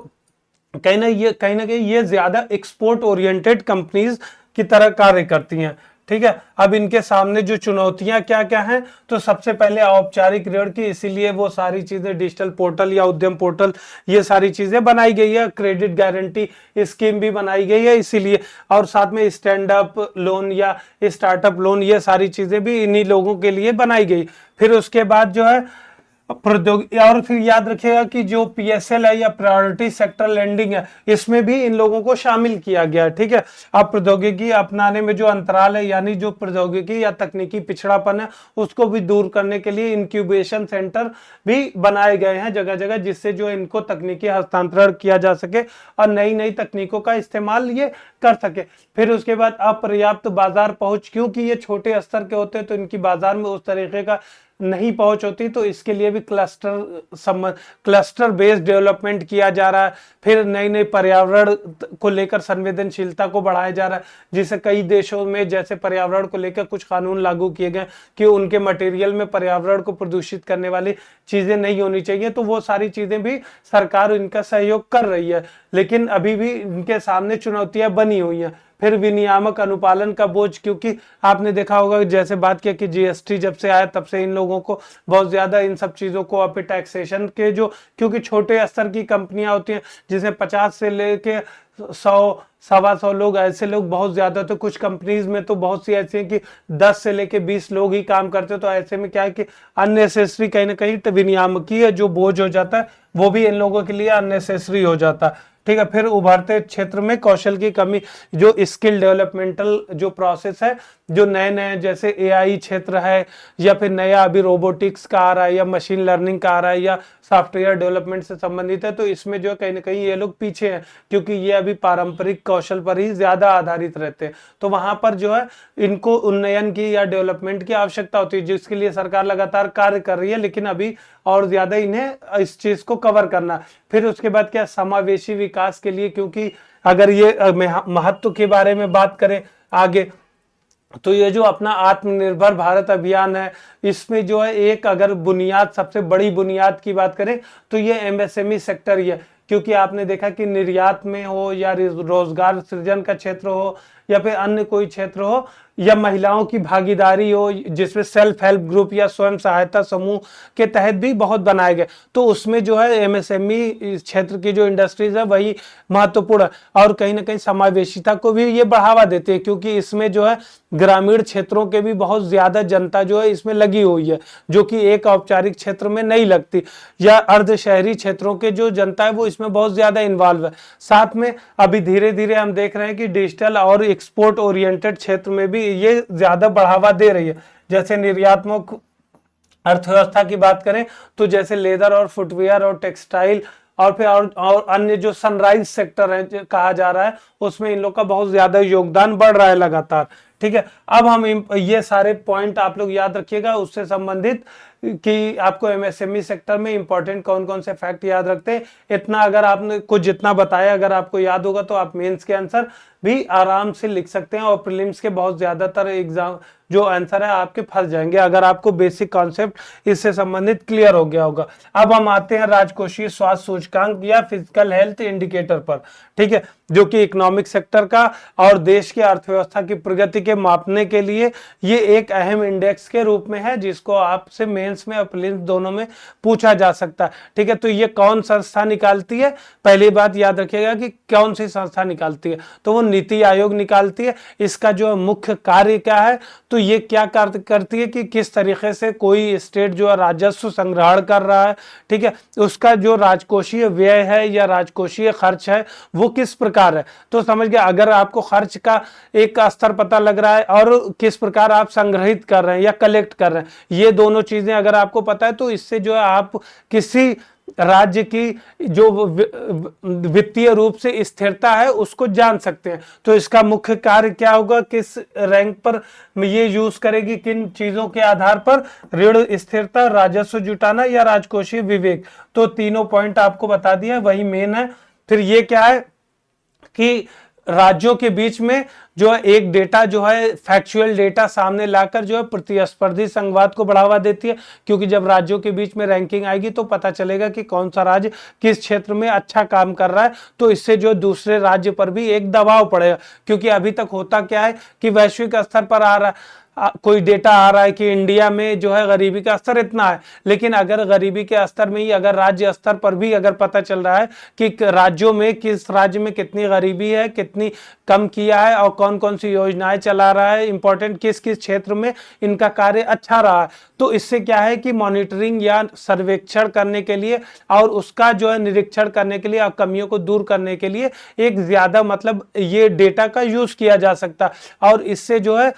S1: कहीं ना कहीं ये ज्यादा एक्सपोर्ट ओरिएंटेड कंपनीज की तरह कार्य करती हैं। ठीक है, अब इनके सामने जो चुनौतियां क्या क्या हैं, तो सबसे पहले औपचारिक ऋण की, इसीलिए वो सारी चीजें डिजिटल पोर्टल या उद्यम पोर्टल ये सारी चीजें बनाई गई है। क्रेडिट गारंटी स्कीम भी बनाई गई है इसीलिए, और साथ में स्टैंड अप लोन या स्टार्टअप लोन ये सारी चीजें भी इन्हीं लोगों के लिए बनाई गई। फिर उसके बाद जो है प्रौद्योगिकी, और फिर याद रखिएगा कि जो पीएसएल है या प्रायोरिटी सेक्टर लेंडिंग है, इसमें भी इन लोगों को शामिल किया गया। ठीक है, अब प्रौद्योगिकी अपनाने में जो अंतराल है, यानी जो प्रौद्योगिकी या तकनीकी पिछड़ापन है, उसको भी दूर करने के लिए इंक्यूबेशन सेंटर भी बनाए गए हैं जगह जगह, जिससे जो इनको तकनीकी हस्तांतरण किया जा सके और नई नई तकनीकों का इस्तेमाल ये कर सके। फिर उसके बाद अपर्याप्त बाजार पहुंच, क्योंकि ये छोटे स्तर के होते हैं तो इनकी बाजार में उस तरीके का नहीं पहुंच होती, तो इसके लिए भी क्लस्टर बेस्ड डेवलपमेंट किया जा रहा है। फिर नई नई पर्यावरण को लेकर संवेदनशीलता को बढ़ाया जा रहा है, जिसे कई देशों में जैसे पर्यावरण को लेकर कुछ कानून लागू किए गए कि उनके मटेरियल में पर्यावरण को प्रदूषित करने वाली चीजें नहीं होनी चाहिए, तो वो सारी चीजें भी सरकार इनका सहयोग कर रही है, लेकिन अभी भी इनके सामने चुनौतियां बनी हुई हैं। फिर विनियामक अनुपालन का बोझ, क्योंकि आपने देखा होगा जैसे बात किया कि जीएसटी जब से आया तब से इन लोगों को बहुत ज्यादा इन सब चीजों को टैक्सेशन के जो, क्योंकि छोटे स्तर की कंपनियां होती हैं जिसमें 50 से लेके 100 125 लोग, ऐसे लोग बहुत ज्यादा। तो कुछ कंपनीज में तो बहुत सी ऐसी हैं कि 10 से लेके 20 लोग ही काम करते। तो ऐसे में क्या है कि अननेसेसरी कहीं ना कहीं विनियामकीय जो बोझ हो जाता है वो भी इन लोगों के लिए अननेसेसरी हो जाता है। ठीक है। फिर उभरते क्षेत्र में कौशल की कमी, जो स्किल डेवलपमेंटल जो प्रोसेस है, जो नए नए जैसे एआई क्षेत्र है, या फिर नया अभी रोबोटिक्स का आ रहा है, या मशीन लर्निंग का आ रहा है, या सॉफ्टवेयर डेवलपमेंट से संबंधित है, तो इसमें जो कहीं ना कहीं ये लोग पीछे हैं, क्योंकि ये अभी पारंपरिक कौशल पर ही ज्यादा आधारित रहते हैं। तो वहां पर जो है इनको उन्नयन की या डेवलपमेंट की आवश्यकता होती है, जिसके लिए सरकार लगातार कार्य कर रही है, लेकिन अभी और ज्यादा इन्हें इस चीज को कवर करना। फिर उसके बाद क्या, समावेशी विकास के लिए, क्योंकि अगर ये महत्व के बारे में बात करें आगे, तो ये जो अपना आत्मनिर्भर भारत अभियान है, इसमें जो है एक अगर बुनियाद, सबसे बड़ी बुनियाद की बात करें तो ये एमएसएमई सेक्टर ही है। क्योंकि आपने देखा कि निर्यात में हो, या रोजगार सृजन का क्षेत्र हो, या फिर अन्य कोई क्षेत्र हो, या महिलाओं की भागीदारी हो, जिसमें सेल्फ हेल्प ग्रुप या स्वयं सहायता समूह के तहत भी बहुत बनाए गए, तो उसमें जो है एमएसएमई क्षेत्र की जो इंडस्ट्रीज है वही महत्वपूर्ण है। और कहीं ना कहीं समावेशिता को भी ये बढ़ावा देते हैं, क्योंकि इसमें जो है ग्रामीण क्षेत्रों के भी बहुत ज्यादा जनता जो है इसमें लगी हुई है, जो कि एक औपचारिक क्षेत्र में नहीं लगती, या अर्ध शहरी क्षेत्रों के जो जनता है वो इसमें बहुत ज्यादा इन्वॉल्व है। साथ में अभी धीरे धीरे हम देख रहे हैं कि डिजिटल और एक्सपोर्ट ओरिएंटेड क्षेत्र में भी ये ज्यादा बढ़ावा दे रही है। जैसे निर्यात्मक अर्थव्यवस्था की बात करें तो जैसे लेदर और फुटवेयर और टेक्सटाइल, और फिर और अन्य जो सनराइज सेक्टर है कहा जा रहा है, उसमें इन लोग का बहुत ज्यादा योगदान बढ़ रहा है लगातार। ठीक है। अब हम ये सारे पॉइंट आप लोग याद रखिएगा, उससे संबंधित कि आपको एमएसएमई सेक्टर में इंपॉर्टेंट कौन कौन से फैक्ट याद रखते हैं। इतना अगर आपने कुछ जितना बताया अगर आपको याद होगा तो आप मेंस के आंसर भी आराम से लिख सकते हैं, और प्रीलिम्स के बहुत ज्यादातर एग्जाम जो आंसर है आपके फंस जाएंगे, अगर आपको बेसिक कॉन्सेप्ट इससे संबंधित क्लियर हो गया होगा। अब हम आते हैं राजकोषीय स्वास्थ्य सूचकांक या फिजिकल हेल्थ इंडिकेटर पर। ठीक है। जो कि इकोनॉमिक सेक्टर का और देश की अर्थव्यवस्था की प्रगति के मापने के लिए ये एक अहम इंडेक्स के रूप में है, जिसको आपसे मेंस में और प्रीलिम्स दोनों में पूछा जा सकता है। ठीक है। तो ये कौन संस्था निकालती है, पहली बात याद रखिएगा कि कौन सी संस्था निकालती है, तो वो नीति आयोग निकालती है। इसका जो मुख्य कार्य क्या है, तो ये क्या कार्य करती है कि किस तरीके से कोई स्टेट जो है राजस्व संग्रहण कर रहा है, ठीक है, उसका जो राजकोषीय व्यय है या राजकोषीय खर्च है वो किस प्रकार है। तो समझ गया, अगर आपको खर्च का एक स्तर पता लग रहा है और किस प्रकार आप संग्रहित कर रहे हैं या कलेक्ट कर रहे हैं, ये दोनों चीजें अगर आपको पता है तो इससे जो है आप किसी राज्य की जो वित्तीय रूप से स्थिरता है उसको जान सकते हैं। तो इसका मुख्य कार्य क्या होगा, किस रैंक पर ये यूज करेगी, किन चीजों के आधार पर, ऋण स्थिरता, राजस्व जुटाना या राजकोषीय विवेक। तो तीनों पॉइंट आपको बता दिया, वही मेन है। फिर ये क्या है कि राज्यों के बीच में जो है एक डेटा जो है फैक्चुअल डेटा सामने लाकर जो है प्रतिस्पर्धी संवाद को बढ़ावा देती है, क्योंकि जब राज्यों के बीच में रैंकिंग आएगी तो पता चलेगा कि कौन सा राज्य किस क्षेत्र में अच्छा काम कर रहा है, तो इससे जो दूसरे राज्य पर भी एक दबाव पड़ेगा। क्योंकि अभी तक होता क्या है कि वैश्विक स्तर पर आ रहा है कोई डेटा आ रहा है कि इंडिया में जो है गरीबी का स्तर इतना है, लेकिन अगर गरीबी के स्तर में ही अगर राज्य स्तर पर भी अगर पता चल रहा है कि राज्यों में किस राज्य में कितनी गरीबी है, कितनी कम किया है, और कौन कौन सी योजनाएं चला रहा है, इंपॉर्टेंट किस किस क्षेत्र में इनका कार्य अच्छा रहा है, तो इससे क्या है कि मॉनिटरिंग या सर्वेक्षण करने के लिए और उसका जो है निरीक्षण करने के लिए और कमियों को दूर करने के लिए एक ज्यादा मतलब ये डेटा का यूज किया जा सकता है। और इससे जो है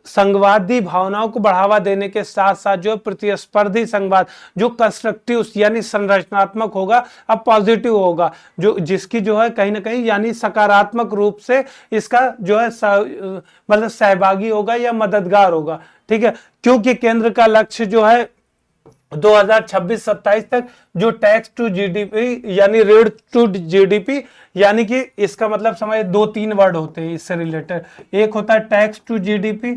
S1: संवादी भावनाओं को बढ़ावा देने के साथ साथ जो प्रतिस्पर्धी संवाद जो कंस्ट्रक्टिव यानी संरचनात्मक होगा, अब पॉजिटिव होगा, जो जिसकी जो है कहीं ना कहीं यानी सकारात्मक रूप से इसका जो है मतलब सहभागी होगा या मददगार होगा। ठीक है। क्योंकि केंद्र का लक्ष्य जो है 2026-27 तक जो टैक्स टू जीडीपी यानी ऋण टू जीडीपी, यानी कि इसका मतलब समझ 2-3 वर्ड होते हैं इससे रिलेटेड। एक होता है टैक्स टू जीडीपी,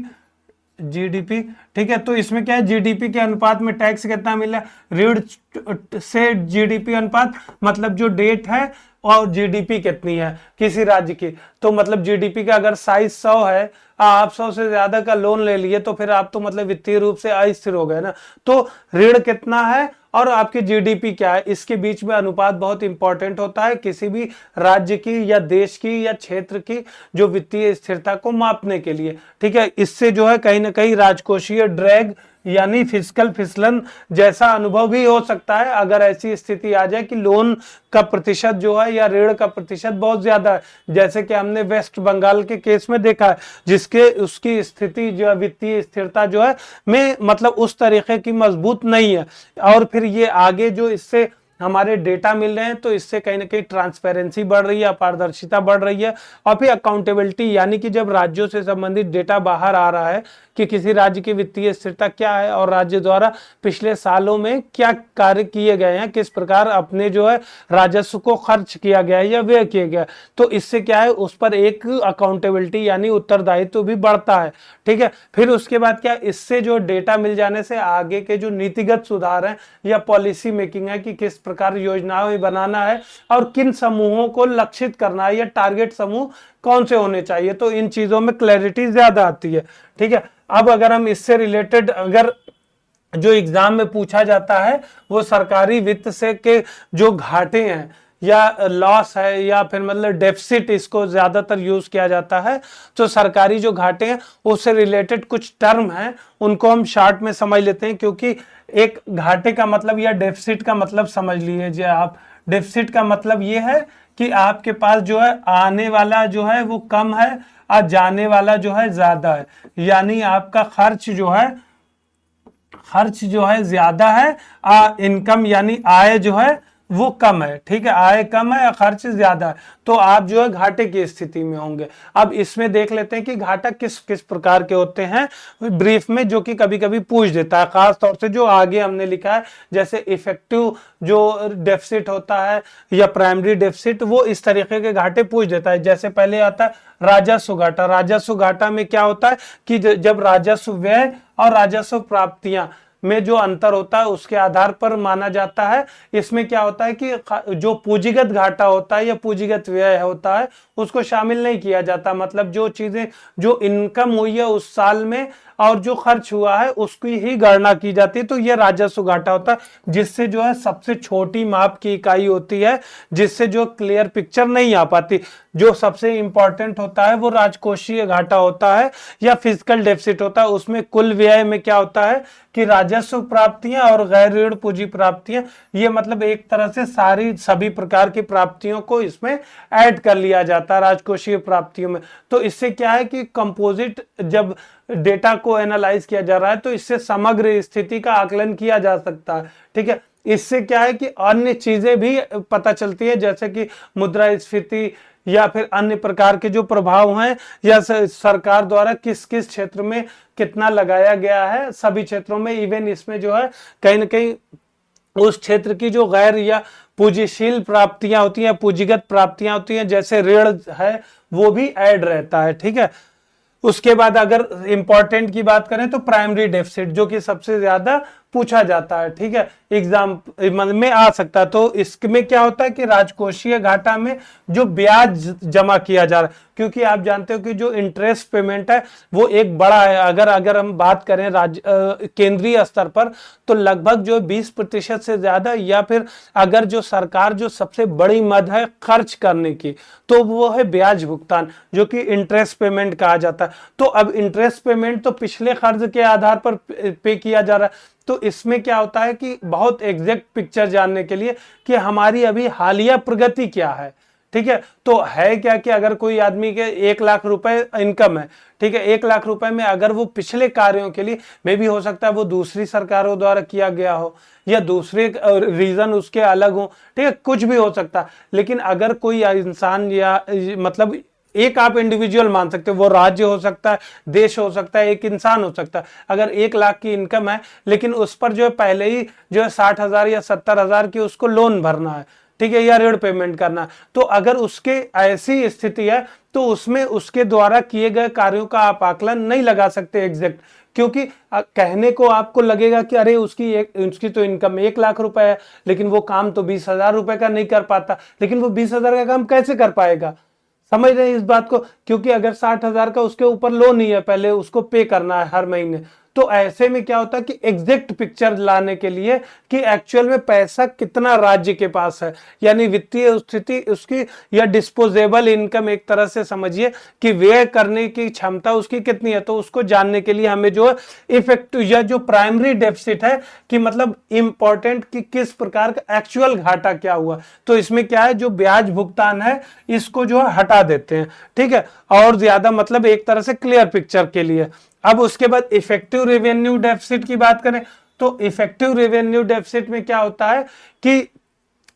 S1: ठीक है, तो इसमें क्या है जीडीपी के अनुपात में टैक्स कितना मिला, ऋण से जीडीपी अनुपात मतलब जो डेट है और जीडीपी कितनी है किसी राज्य की, तो मतलब जीडीपी का अगर साइज 100 है, आप 100 से ज्यादा का लोन ले लिए तो फिर आप तो मतलब वित्तीय रूप से अस्थिर हो गए ना। तो ऋण कितना है और आपकी जीडीपी क्या है, इसके बीच में अनुपात बहुत इंपॉर्टेंट होता है किसी भी राज्य की या देश की या क्षेत्र की जो वित्तीय स्थिरता को मापने के लिए। ठीक है, इससे जो है कहीं ना कहीं राजकोषीय ड्रैग यानी फिस्कल फिसलन जैसा अनुभव भी हो सकता है अगर ऐसी स्थिति आ जाए कि लोन का प्रतिशत जो है या ऋण का प्रतिशत बहुत ज्यादा है, जैसे कि हमने वेस्ट बंगाल के केस में देखा है, जिसके उसकी स्थिति जो है वित्तीय स्थिरता जो है में मतलब उस तरीके की मजबूत नहीं है। और फिर ये आगे जो इससे हमारे डेटा मिल रहे हैं तो इससे कहीं ना कहीं ट्रांसपेरेंसी बढ़ रही है, पारदर्शिता बढ़ रही है, और फिर अकाउंटेबिलिटी यानी कि जब राज्यों से संबंधित डेटा बाहर आ रहा है कि किसी राज्य की वित्तीय स्थिरता क्या है और राज्य द्वारा पिछले सालों में क्या कार्य किए गए हैं, किस प्रकार अपने जो है राजस्व को खर्च किया गया है या व्यय किया गया है, तो इससे क्या है उस पर एक अकाउंटेबिलिटी यानी उत्तरदायित्व भी बढ़ता है। ठीक है, फिर उसके बाद क्या, इससे जो डेटा मिल जाने से आगे के जो नीतिगत सुधार है या पॉलिसी मेकिंग है कि किस प्रकार योजनाएं बनाना है और किन समूहों को लक्षित करना है या टारगेट समूह कौन से होने चाहिए, तो इन चीजों में क्लैरिटी ज्यादा आती है। ठीक है, अब अगर हम इससे रिलेटेड अगर जो एग्जाम में पूछा जाता है वो सरकारी वित्त से के जो घाटे हैं या लॉस है या फिर मतलब डेफिसिट इसको ज्यादातर यूज किया जाता है, तो सरकारी जो घाटे हैं उससे रिलेटेड कुछ टर्म हैं उनको हम शॉर्ट में समझ लेते हैं, क्योंकि एक घाटे का मतलब या डेफिसिट का मतलब समझ लीजिए आप। डेफिसिट का मतलब ये है कि आपके पास जो है आने वाला जो है वो कम है और जाने वाला जो है ज्यादा है, यानी आपका खर्च जो है ज्यादा है, इनकम यानी आय जो है वो कम है। ठीक है, आय कम है, खर्च ज्यादा है, तो आप जो है घाटे की स्थिति में होंगे। अब इसमें देख लेते हैं कि घाटा किस किस प्रकार के होते हैं ब्रीफ में, जो कि कभी कभी पूछ देता है, खास तौर से जो आगे हमने लिखा है जैसे इफेक्टिव जो डेफिसिट होता है या प्राइमरी डेफिसिट, वो इस तरीके के घाटे पूछ देता है। जैसे पहले आता है राजस्व घाटा। राजस्व घाटा में क्या होता है कि जब राजस्व व्यय और राजस्व प्राप्तियां में जो अंतर होता है उसके आधार पर माना जाता है। इसमें क्या होता है कि जो पूंजीगत घाटा होता है या पूंजीगत व्यय होता है उसको शामिल नहीं किया जाता, मतलब जो चीजें जो इनकम हुई है उस साल में और जो खर्च हुआ है उसकी ही गणना की जाती है, तो यह राजस्व घाटा होता है, जिससे जो है सबसे छोटी माप की इकाई होती है, जिससे जो क्लियर पिक्चर नहीं आ पाती। जो सबसे इंपॉर्टेंट होता है वो राजकोषीय घाटा होता है या फिजिकल डेफिसिट होता है। उसमें कुल व्यय में क्या होता है कि राजस्व प्राप्तियां और गैर ऋण पूंजी प्राप्तियां, ये मतलब एक तरह से सभी प्रकार की प्राप्तियों को इसमें ऐड कर लिया जाता है राजकोषीय प्राप्तियों में। तो इससे क्या है कि कंपोजिट जब डेटा को एनालाइज किया जा रहा है तो इससे समग्र स्थिति का आकलन किया जा सकता है। ठीक है, इससे क्या है कि अन्य चीजें भी पता चलती है, जैसे कि मुद्रास्फीति या फिर अन्य प्रकार के जो प्रभाव हैं या सरकार द्वारा किस किस क्षेत्र में कितना लगाया गया है, सभी क्षेत्रों में। इवन इसमें जो है कहीं ना कहीं उस क्षेत्र की जो गैर या पूंजीशील प्राप्तियां होती हैं, पूंजीगत प्राप्तियां होती हैं, जैसे ऋण है, वो भी ऐड रहता है। ठीक है, उसके बाद अगर इंपॉर्टेंट की बात करें तो प्राइमरी डेफिसिट, जो कि सबसे ज्यादा पूछा जाता है। ठीक है, एग्जाम में आ सकता है। तो इसमें क्या होता है कि राजकोषीय घाटा में जो ब्याज जमा किया जा रहा है, क्योंकि आप जानते हो कि जो इंटरेस्ट पेमेंट है वो एक बड़ा है। अगर हम बात करें केंद्रीय स्तर पर तो लगभग जो 20% से ज्यादा, या फिर अगर जो सरकार जो सबसे बड़ी मद है खर्च करने की तो वो है ब्याज भुगतान, जो कि इंटरेस्ट पेमेंट कहा जाता है। तो अब इंटरेस्ट पेमेंट तो पिछले कर्ज के आधार पर पे किया जा रहा है। तो इसमें क्या होता है कि बहुत एग्जैक्ट पिक्चर जानने के लिए कि हमारी अभी हालिया प्रगति क्या है। ठीक है, तो है क्या कि अगर कोई आदमी के 1 लाख रुपए इनकम है, ठीक है, 1 लाख रुपए में अगर वो पिछले कार्यों के लिए मे भी हो सकता है वो दूसरी सरकारों द्वारा किया गया हो या दूसरे रीजन उसके अलग हो, ठीक है, कुछ भी हो सकता है। लेकिन अगर कोई इंसान या मतलब एक आप इंडिविजुअल मान सकते हो, वो राज्य हो सकता है, देश हो सकता है, एक इंसान हो सकता है। अगर 1 लाख की इनकम है लेकिन उस पर जो है पहले ही जो है 60,000 या 70,000 की उसको लोन भरना है, ठीक है, या ऋण पेमेंट करना। तो अगर उसके ऐसी स्थिति है तो उसमें उसके द्वारा किए गए कार्यों का आप आकलन नहीं लगा सकते एग्जैक्ट, क्योंकि कहने को आपको लगेगा कि अरे उसकी तो इनकम 1 लाख रुपए है, लेकिन वो काम तो 20,000 रुपए का नहीं कर पाता, लेकिन वो 20,000 का काम कैसे कर पाएगा? समझ रहे हैं इस बात को? क्योंकि अगर 60,000 का उसके ऊपर लोन ही है, पहले उसको पे करना है हर महीने। तो ऐसे में क्या होता है कि एग्जैक्ट पिक्चर लाने के लिए कि एक्चुअल में पैसा कितना राज्य के पास है, यानी वित्तीय स्थिति उसकी, या डिस्पोजेबल इनकम एक तरह से समझिए कि व्यय करने की क्षमता उसकी कितनी है, तो उसको जानने के लिए हमें जो है इफेक्टिव या जो प्राइमरी डेफिसिट है कि मतलब इंपॉर्टेंट कि किस प्रकार का एक्चुअल घाटा क्या हुआ, तो इसमें क्या है जो ब्याज भुगतान है इसको जो है हटा देते हैं, ठीक है, और ज्यादा मतलब एक तरह से क्लियर पिक्चर के लिए। अब उसके बाद इफेक्टिव रेवेन्यू डेफिसिट की बात करें तो इफेक्टिव रेवेन्यू डेफिसिट में क्या होता है कि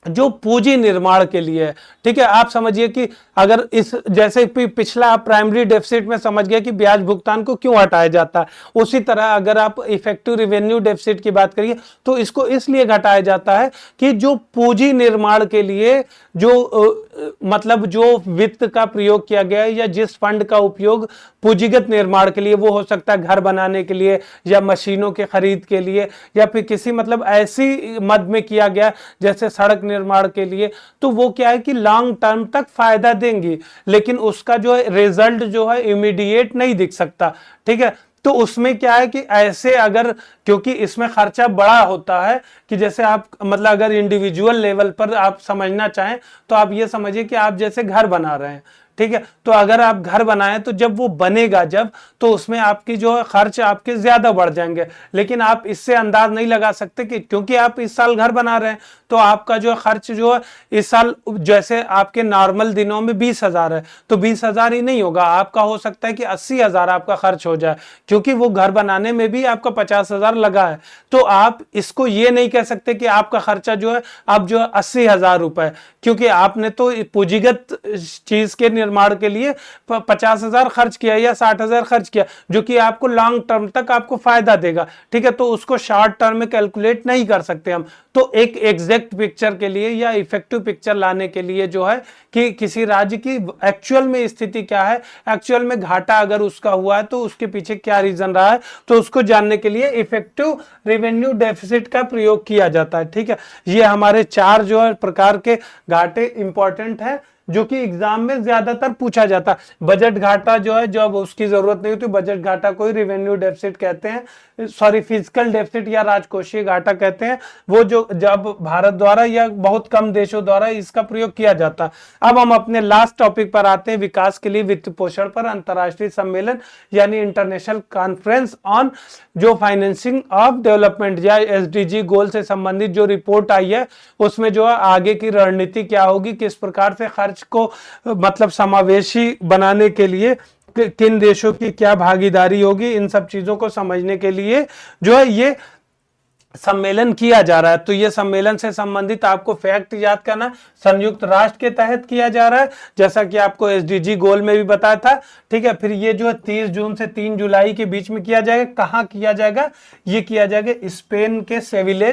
S1: जो पूंजी निर्माण के लिए है, ठीक है, आप समझिए कि अगर इस जैसे पिछला आप प्राइमरी डेफिसिट में समझ गए कि ब्याज भुगतान को क्यों हटाया जाता है, उसी तरह अगर आप इफेक्टिव रेवेन्यू डेफिसिट की बात करिए तो इसको इसलिए घटाया जाता है कि जो पूंजी निर्माण के लिए जो मतलब जो वित्त का प्रयोग किया गया है या जिस फंड का उपयोग पूंजीगत निर्माण के लिए, वो हो सकता है घर बनाने के लिए या मशीनों के खरीद के लिए या फिर किसी मतलब ऐसी मद में किया गया जैसे सड़क निर्माण के लिए, तो वो क्या है कि लॉन्ग टर्म तक फायदा देंगी, लेकिन उसका जो है रिजल्ट जो है इमीडिएट नहीं दिख सकता, ठीक है। तो उसमें क्या है कि ऐसे अगर, क्योंकि इसमें खर्चा बड़ा होता है कि जैसे आप मतलब अगर इंडिविजुअल लेवल पर आप समझना चाहें तो आप ये समझिए कि आप जैसे घर बना रहे हैं, ठीक है, तो अगर आप घर बनाएं तो जब वो बनेगा जब, तो उसमें आपकी जो खर्च आपके ज्यादा बढ़ जाएंगे, लेकिन आप इससे अंदाज नहीं लगा सकते कि क्योंकि आप इस साल घर बना रहे हैं तो आपका जो खर्च जो है इस साल जैसे आपके नॉर्मल दिनों में 20,000 है तो 20,000 ही नहीं होगा, आपका हो सकता है कि 80,000 आपका खर्च हो जाए, क्योंकि वो घर बनाने में भी आपका 50,000 लगा है। तो आप इसको ये नहीं कह सकते कि आपका खर्चा जो है अब जो है 80,000 रुपए, क्योंकि आपने तो पूंजीगत चीज के निर्माण के लिए 50,000 खर्च किया या 60,000 खर्च किया, जो कि आपको लॉन्ग टर्म तक आपको फायदा देगा, ठीक है, तो उसको शॉर्ट टर्म में कैलकुलेट नहीं कर सकते हम। तो एक एग्जैक्ट पिक्चर के लिए या इफेक्टिव पिक्चर लाने के लिए जो है कि किसी राज्य की एक्चुअल में स्थिति क्या है, एक्चुअल में घाटा अगर उसका हुआ है तो उसके पीछे क्या रीजन रहा है, तो उसको जानने के लिए इफेक्टिव रेवेन्यू डेफिसिट का प्रयोग किया जाता है, ठीक है। ये हमारे 4 जो है प्रकार के घाटे इंपॉर्टेंट है जो कि एग्जाम में ज्यादातर पूछा जाता है। बजट घाटा जो है जब उसकी जरूरत नहीं होती, बजट घाटा को ही रेवेन्यू डेफिसिट कहते हैं, सॉरी फिजिकल डेफिसिट या राजकोषीय घाटा कहते हैं, वो जो जब भारत द्वारा या बहुत कम देशों द्वारा इसका प्रयोग किया जाता है। अब हम अपने लास्ट टॉपिक पर आते हैं, विकास के लिए वित्त पोषण पर अंतरराष्ट्रीय सम्मेलन यानी इंटरनेशनल कॉन्फ्रेंस ऑन जो फाइनेंसिंग ऑफ डेवलपमेंट या एसडीजी गोल से संबंधित जो रिपोर्ट आई है उसमें जो है आगे की रणनीति क्या होगी, किस प्रकार से खर्च को मतलब समावेशी बनाने के लिए किन देशों की क्या भागीदारी होगी, इन सब चीजों को समझने के लिए जो है ये सम्मेलन किया जा रहा है। तो ये सम्मेलन से संबंधित आपको फैक्ट याद करना, संयुक्त राष्ट्र के तहत किया जा रहा है जैसा कि आपको एसडीजी गोल में भी बताया था, ठीक है। फिर ये जो है 30 जून से 3 जुलाई के बीच में किया जाएगा। कहाँ किया जाएगा? ये किया जाएगा स्पेन के सेविले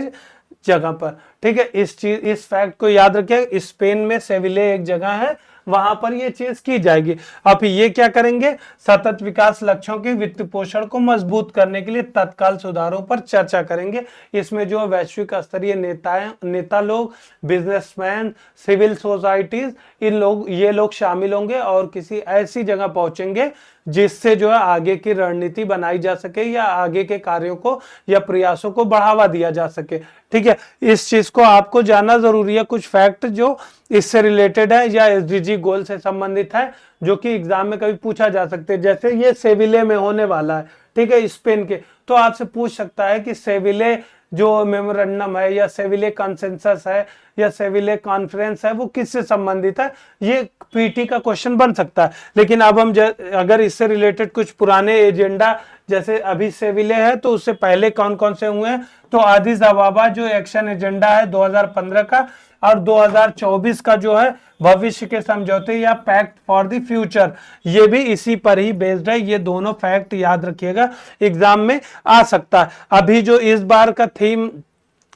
S1: जगह पर, ठीक है। इस फैक्ट को याद रखिए, स्पेन में सेविले एक जगह है, वहां पर ये चीज की जाएगी। अब ये क्या करेंगे? सतत विकास लक्ष्यों के वित्त पोषण को मजबूत करने के लिए तत्काल सुधारों पर चर्चा करेंगे। इसमें जो वैश्विक स्तरीय नेता लोग, बिजनेसमैन, सिविल सोसाइटीज, ये लोग शामिल होंगे और किसी ऐसी जगह पहुंचेंगे जिससे जो है आगे की रणनीति बनाई जा सके या आगे के कार्यों को या प्रयासों को बढ़ावा दिया जा सके, ठीक है। इस चीज को आपको जानना जरूरी है, कुछ फैक्ट जो इससे रिलेटेड है या एसडीजी गोल से संबंधित है जो कि एग्जाम में कभी पूछा जा सकते हैं। जैसे ये सेविले में होने वाला है, ठीक है, स्पेन के, तो आपसे पूछ सकता है कि सेविले जो मेमोरेंडम है या सेविले कंसेंसस है या सेविले कॉन्फ्रेंस है वो किससे संबंधित है, ये पीटी का क्वेश्चन बन सकता है। लेकिन अब हम अगर इससे रिलेटेड कुछ पुराने एजेंडा जैसे अभी सेविले है तो उससे पहले कौन कौन से हुए हैं, तो आदिस अबाबा जो एक्शन एजेंडा है 2015 का और 2024 का जो है भविष्य के समझौते या पैक्ट फॉर द फ्यूचर, ये भी इसी पर ही बेस्ड है। ये दोनों फैक्ट याद रखिएगा, एग्जाम में आ सकता है। अभी जो इस बार का थीम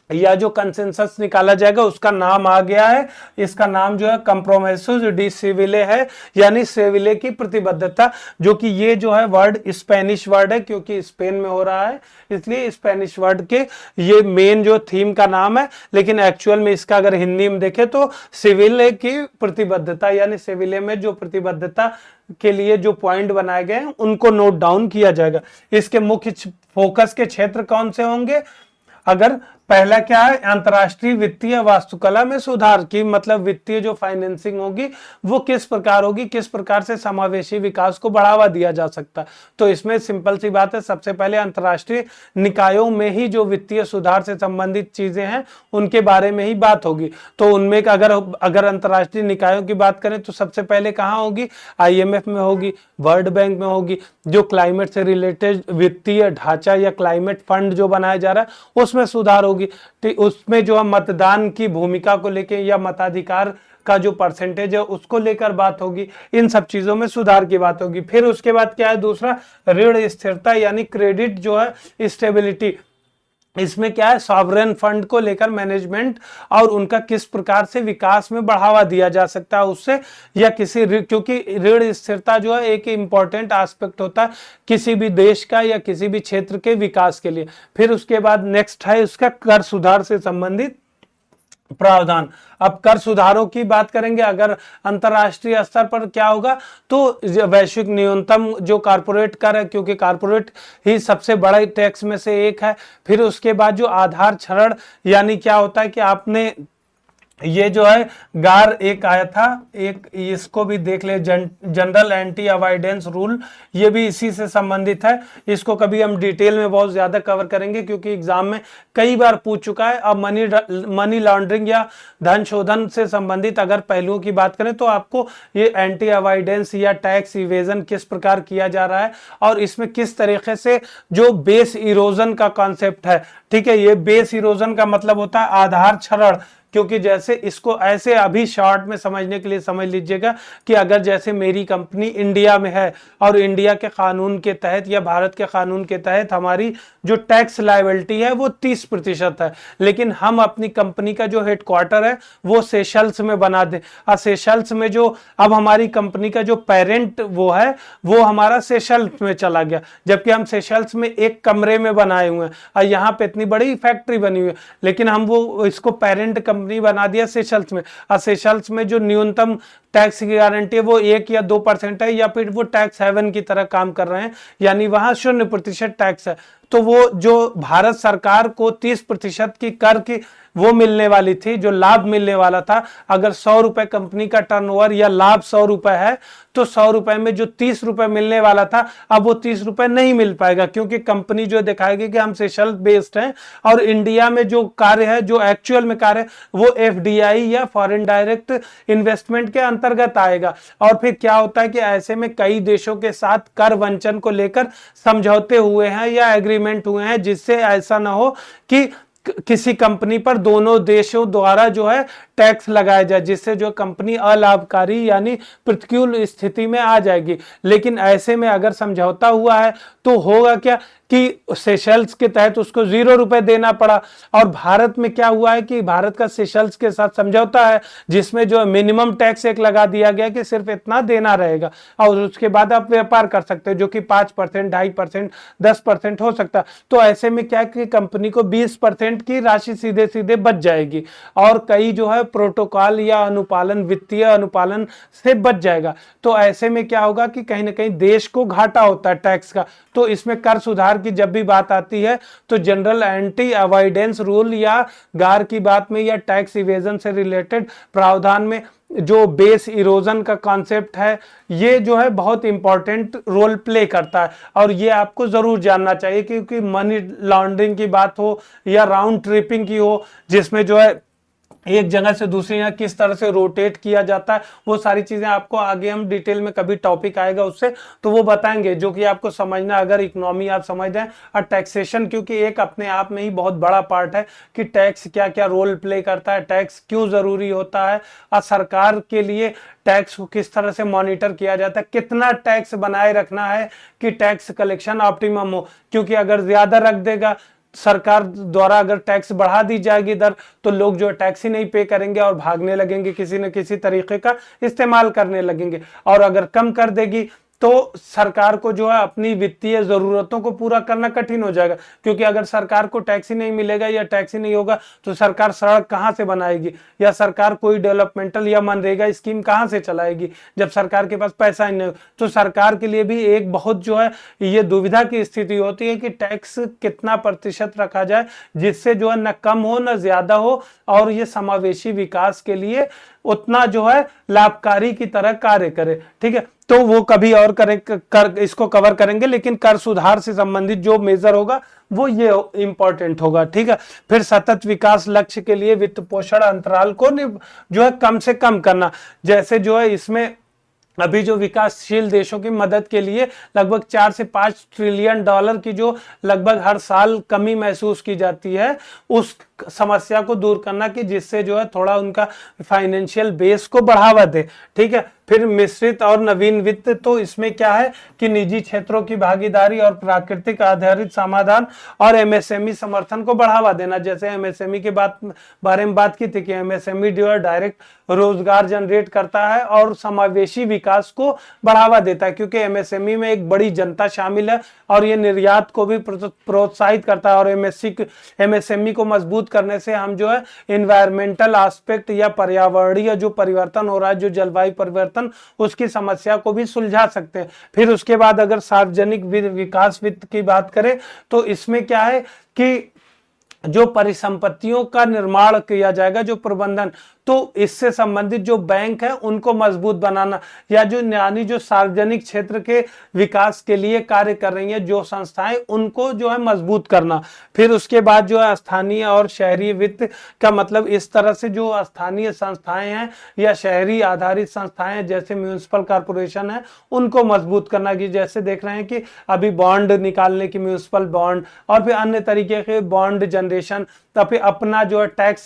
S1: या जो कंसेंसस निकाला जाएगा उसका नाम आ गया है। इसका नाम जो है कंप्रोमिसो डी सिविले है, यानी सिविले की प्रतिबद्धता, जो कि ये जो है वर्ड स्पेनिश वर्ड है, क्योंकि स्पेन में हो रहा है इसलिए स्पेनिश वर्ड के ये मेन जो थीम का नाम है। लेकिन एक्चुअल में इसका अगर हिंदी में देखें तो सिविले की प्रतिबद्धता, यानी सिविले में जो प्रतिबद्धता के लिए जो पॉइंट बनाए गए हैं उनको नोट डाउन किया जाएगा। इसके मुख्य फोकस के क्षेत्र कौन से होंगे? अगर पहला क्या है, अंतरराष्ट्रीय वित्तीय वास्तुकला में सुधार की, मतलब वित्तीय जो फाइनेंसिंग होगी वो किस प्रकार होगी, किस प्रकार से समावेशी विकास को बढ़ावा दिया जा सकता है। तो इसमें सिंपल सी बात है, सबसे पहले अंतरराष्ट्रीय निकायों में ही जो वित्तीय सुधार से संबंधित चीजें हैं उनके बारे में ही बात होगी। तो उनमें अगर अंतरराष्ट्रीय निकायों की बात करें तो सबसे पहले कहाँ होगी? IMF में होगी, वर्ल्ड बैंक में होगी। जो क्लाइमेट से रिलेटेड वित्तीय ढांचा या क्लाइमेट फंड जो बनाया जा रहा है उसमें सुधार होगी। तो उसमें जो है मतदान की भूमिका को लेके या मताधिकार का जो परसेंटेज है उसको लेकर बात होगी। इन सब चीजों में सुधार की बात होगी। फिर उसके बाद क्या है दूसरा, ऋण स्थिरता यानी क्रेडिट जो है स्टेबिलिटी। इसमें क्या है, सॉवरेन फंड को लेकर मैनेजमेंट और उनका किस प्रकार से विकास में बढ़ावा दिया जा सकता है उससे, या क्योंकि ऋण स्थिरता जो है एक इंपॉर्टेंट एस्पेक्ट होता है किसी भी देश का या किसी भी क्षेत्र के विकास के लिए। फिर उसके बाद नेक्स्ट है उसका कर सुधार से संबंधित प्रावधान। अब कर सुधारों की बात करेंगे, अगर अंतरराष्ट्रीय स्तर पर क्या होगा तो वैश्विक न्यूनतम जो कारपोरेट कर है, क्योंकि कारपोरेट ही सबसे बड़ा टैक्स में से एक है। फिर उसके बाद जो आधार क्षरण, यानी क्या होता है कि आपने ये जो है गार एक आया था, एक इसको भी देख ले, जनरल एंटी अवॉइडेंस रूल, ये भी इसी से संबंधित है। इसको कभी हम डिटेल में बहुत ज्यादा कवर करेंगे क्योंकि एग्जाम में कई बार पूछ चुका है। अब मनी लॉन्ड्रिंग या धन शोधन से संबंधित अगर पहलुओं की बात करें तो आपको ये एंटी अवॉइडेंस या टैक्स इवेजन किस प्रकार किया जा रहा है और इसमें किस तरीके से जो बेस इरोजन का कॉन्सेप्ट है, ठीक है, ये बेस इरोजन का मतलब होता है आधार क्षरण। क्योंकि जैसे इसको ऐसे अभी शॉर्ट में समझने के लिए समझ लीजिएगा कि अगर जैसे मेरी कंपनी इंडिया में है और इंडिया के कानून के तहत या भारत के कानून के तहत हमारी जो टैक्स लायबिलिटी है वो 30% है, लेकिन हम अपनी कंपनी का जो हेडक्वार्टर है वो सेशल्स में बना दें और सेशल्स में जो अब हमारी कंपनी का जो पेरेंट वो है वो हमारा सेशल्स में चला गया, जबकि हम सेशल्स में एक कमरे में बनाए हुए हैं और यहाँ पे इतनी बड़ी फैक्ट्री बनी हुई है, लेकिन हम वो इसको पेरेंट कंपनी बना दिया सेशल्स में। और सेशल्स में जो न्यूनतम टैक्स की गारंटी है वो 1 या 2% है, या फिर वो टैक्स हेवन की तरह काम कर रहे हैं, यानी वहां 0% टैक्स है। तो वो जो भारत सरकार को 30% की कर की वो मिलने वाली थी, जो लाभ मिलने वाला था, अगर 100 रुपए कंपनी का टर्नओवर या लाभ 100 रुपए है तो 100 रुपए में जो 30 रुपए मिलने वाला था अब वो 30 रुपए नहीं मिल पाएगा, क्योंकि कंपनी जो दिखाएगी कि हम सेशल बेस्ड हैं और इंडिया में जो कार्य है, जो एक्चुअल में कार्य है वो FDI या फॉरेन डायरेक्ट इन्वेस्टमेंट के अंतर्गत आएगा। और फिर क्या होता है कि ऐसे में कई देशों के साथ कर वंचन को लेकर समझौते हुए हैं या एग्रीमेंट हुए हैं, जिससे ऐसा ना हो कि किसी कंपनी पर दोनों देशों द्वारा जो है टैक्स लगाया जाए, जिससे जो कंपनी अलाभकारी यानी प्रतिकूल स्थिति में आ जाएगी। लेकिन ऐसे में अगर समझौता हुआ है तो होगा क्या कि सेशल्स के तहत उसको 0 रुपए देना पड़ा। और भारत में क्या हुआ है कि भारत का सेशल्स के साथ समझौता है जिसमें जो मिनिमम टैक्स एक लगा दिया गया कि सिर्फ इतना देना रहेगा और उसके बाद आप व्यापार कर सकते हो, जो कि 5%, 2.5%, 10% हो सकता है। तो ऐसे में क्या कि कंपनी को 20% की राशि सीधे सीधे बच जाएगी और कई जो है प्रोटोकॉल या अनुपालन, वित्तीय अनुपालन से बच जाएगा। तो ऐसे में क्या होगा कि कहीं ना कहीं देश को घाटा होता है टैक्स का। तो इसमें कर सुधार की जब भी बात आती है तो जनरल एंटी अवॉइडेंस रूल या गार की बात में या टैक्स इवेजन से रिलेटेड प्रावधान में जो बेस इरोजन का कॉन्सेप्ट है ये जो है बहुत इंपॉर्टेंट रोल प्ले करता है और ये आपको जरूर जानना चाहिए, क्योंकि मनी लॉन्ड्रिंग की बात हो या राउंड ट्रिपिंग की हो, जिसमें जो है एक जगह से दूसरी जगह किस तरह से रोटेट किया जाता है, वो सारी चीजें आपको आगे हम डिटेल में कभी टॉपिक आएगा उससे तो वो बताएंगे, जो कि आपको समझना अगर इकोनॉमी आप समझ जाए। और टैक्सेशन क्योंकि एक अपने आप में ही बहुत बड़ा पार्ट है कि टैक्स क्या क्या रोल प्ले करता है, टैक्स क्यों जरूरी होता है और सरकार के लिए टैक्स को किस तरह से मॉनिटर किया जाता है, कितना टैक्स बनाए रखना है कि टैक्स कलेक्शन ऑप्टिमम हो, क्योंकि अगर ज्यादा रख देगा सरकार द्वारा अगर टैक्स बढ़ा दी जाएगी दर, तो लोग जो है टैक्स ही नहीं पे करेंगे और भागने लगेंगे, किसी न किसी तरीके का इस्तेमाल करने लगेंगे। और अगर कम कर देगी तो सरकार को जो है अपनी वित्तीय जरूरतों को पूरा करना कठिन हो जाएगा, क्योंकि अगर सरकार को टैक्स ही नहीं मिलेगा या टैक्स ही नहीं होगा तो सरकार सड़क कहां से बनाएगी, या सरकार कोई डेवलपमेंटल या मनरेगा स्कीम कहां से चलाएगी जब सरकार के पास पैसा ही नहीं। तो सरकार के लिए भी एक बहुत जो है ये दुविधा की स्थिति होती है कि टैक्स कितना प्रतिशत रखा जाए जिससे जो है न कम हो न ज्यादा हो, और ये समावेशी विकास के लिए उतना जो है लाभकारी की तरह कार्य करे। ठीक है, तो वो कभी और इसको कवर करेंगे, लेकिन कर सुधार से संबंधित जो मेजर होगा वो ये इंपॉर्टेंट होगा। ठीक है, फिर सतत विकास लक्ष्य के लिए वित्त पोषण अंतराल को जो है कम से कम करना, जैसे जो है इसमें अभी जो विकासशील देशों की मदद के लिए लगभग 4 से 5 ट्रिलियन डॉलर की जो लगभग हर साल कमी महसूस की जाती है, उस समस्या को दूर करना कि जिससे जो है थोड़ा उनका फाइनेंशियल बेस को बढ़ावा दे। ठीक है, फिर मिश्रित और नवीन वित्त, तो इसमें क्या है कि निजी क्षेत्रों की भागीदारी और प्राकृतिक आधारित समाधान और एमएसएमई समर्थन को बढ़ावा देना। जैसे एमएसएमई के बारे में बात की थी कि एमएसएमई जो है डायरेक्ट रोजगार जनरेट करता है और समावेशी विकास को बढ़ावा देता है, क्योंकि एमएसएमई में एक बड़ी जनता शामिल है और ये निर्यात को भी प्रोत्साहित करता है। और एमएसएमई को मजबूत करने से हम जो है एनवायरमेंटल एस्पेक्ट या पर्यावरणीय जो परिवर्तन हो रहा है, जो जलवायु परिवर्तन, उसकी समस्या को भी सुलझा सकते हैं। फिर उसके बाद अगर सार्वजनिक विकास वित्त की बात करें तो इसमें क्या है कि जो परिसंपत्तियों का निर्माण किया जाएगा, जो प्रबंधन, तो इससे संबंधित जो बैंक है उनको मजबूत बनाना, या जो यानी जो सार्वजनिक क्षेत्र के विकास के लिए कार्य कर रही हैं जो संस्थाएं, उनको जो है मजबूत करना। फिर उसके बाद जो है स्थानीय और शहरी वित्त का मतलब इस तरह से जो स्थानीय संस्थाएं हैं या शहरी आधारित संस्थाएं हैं जैसे म्यूनिसिपल कॉर्पोरेशन है, उनको मजबूत करना, की जैसे देख रहे हैं कि अभी बॉन्ड निकालने की, म्यूनिसिपल बॉन्ड और फिर अन्य तरीके के बॉन्ड जनरेशन, तो फिर अपना जो है टैक्स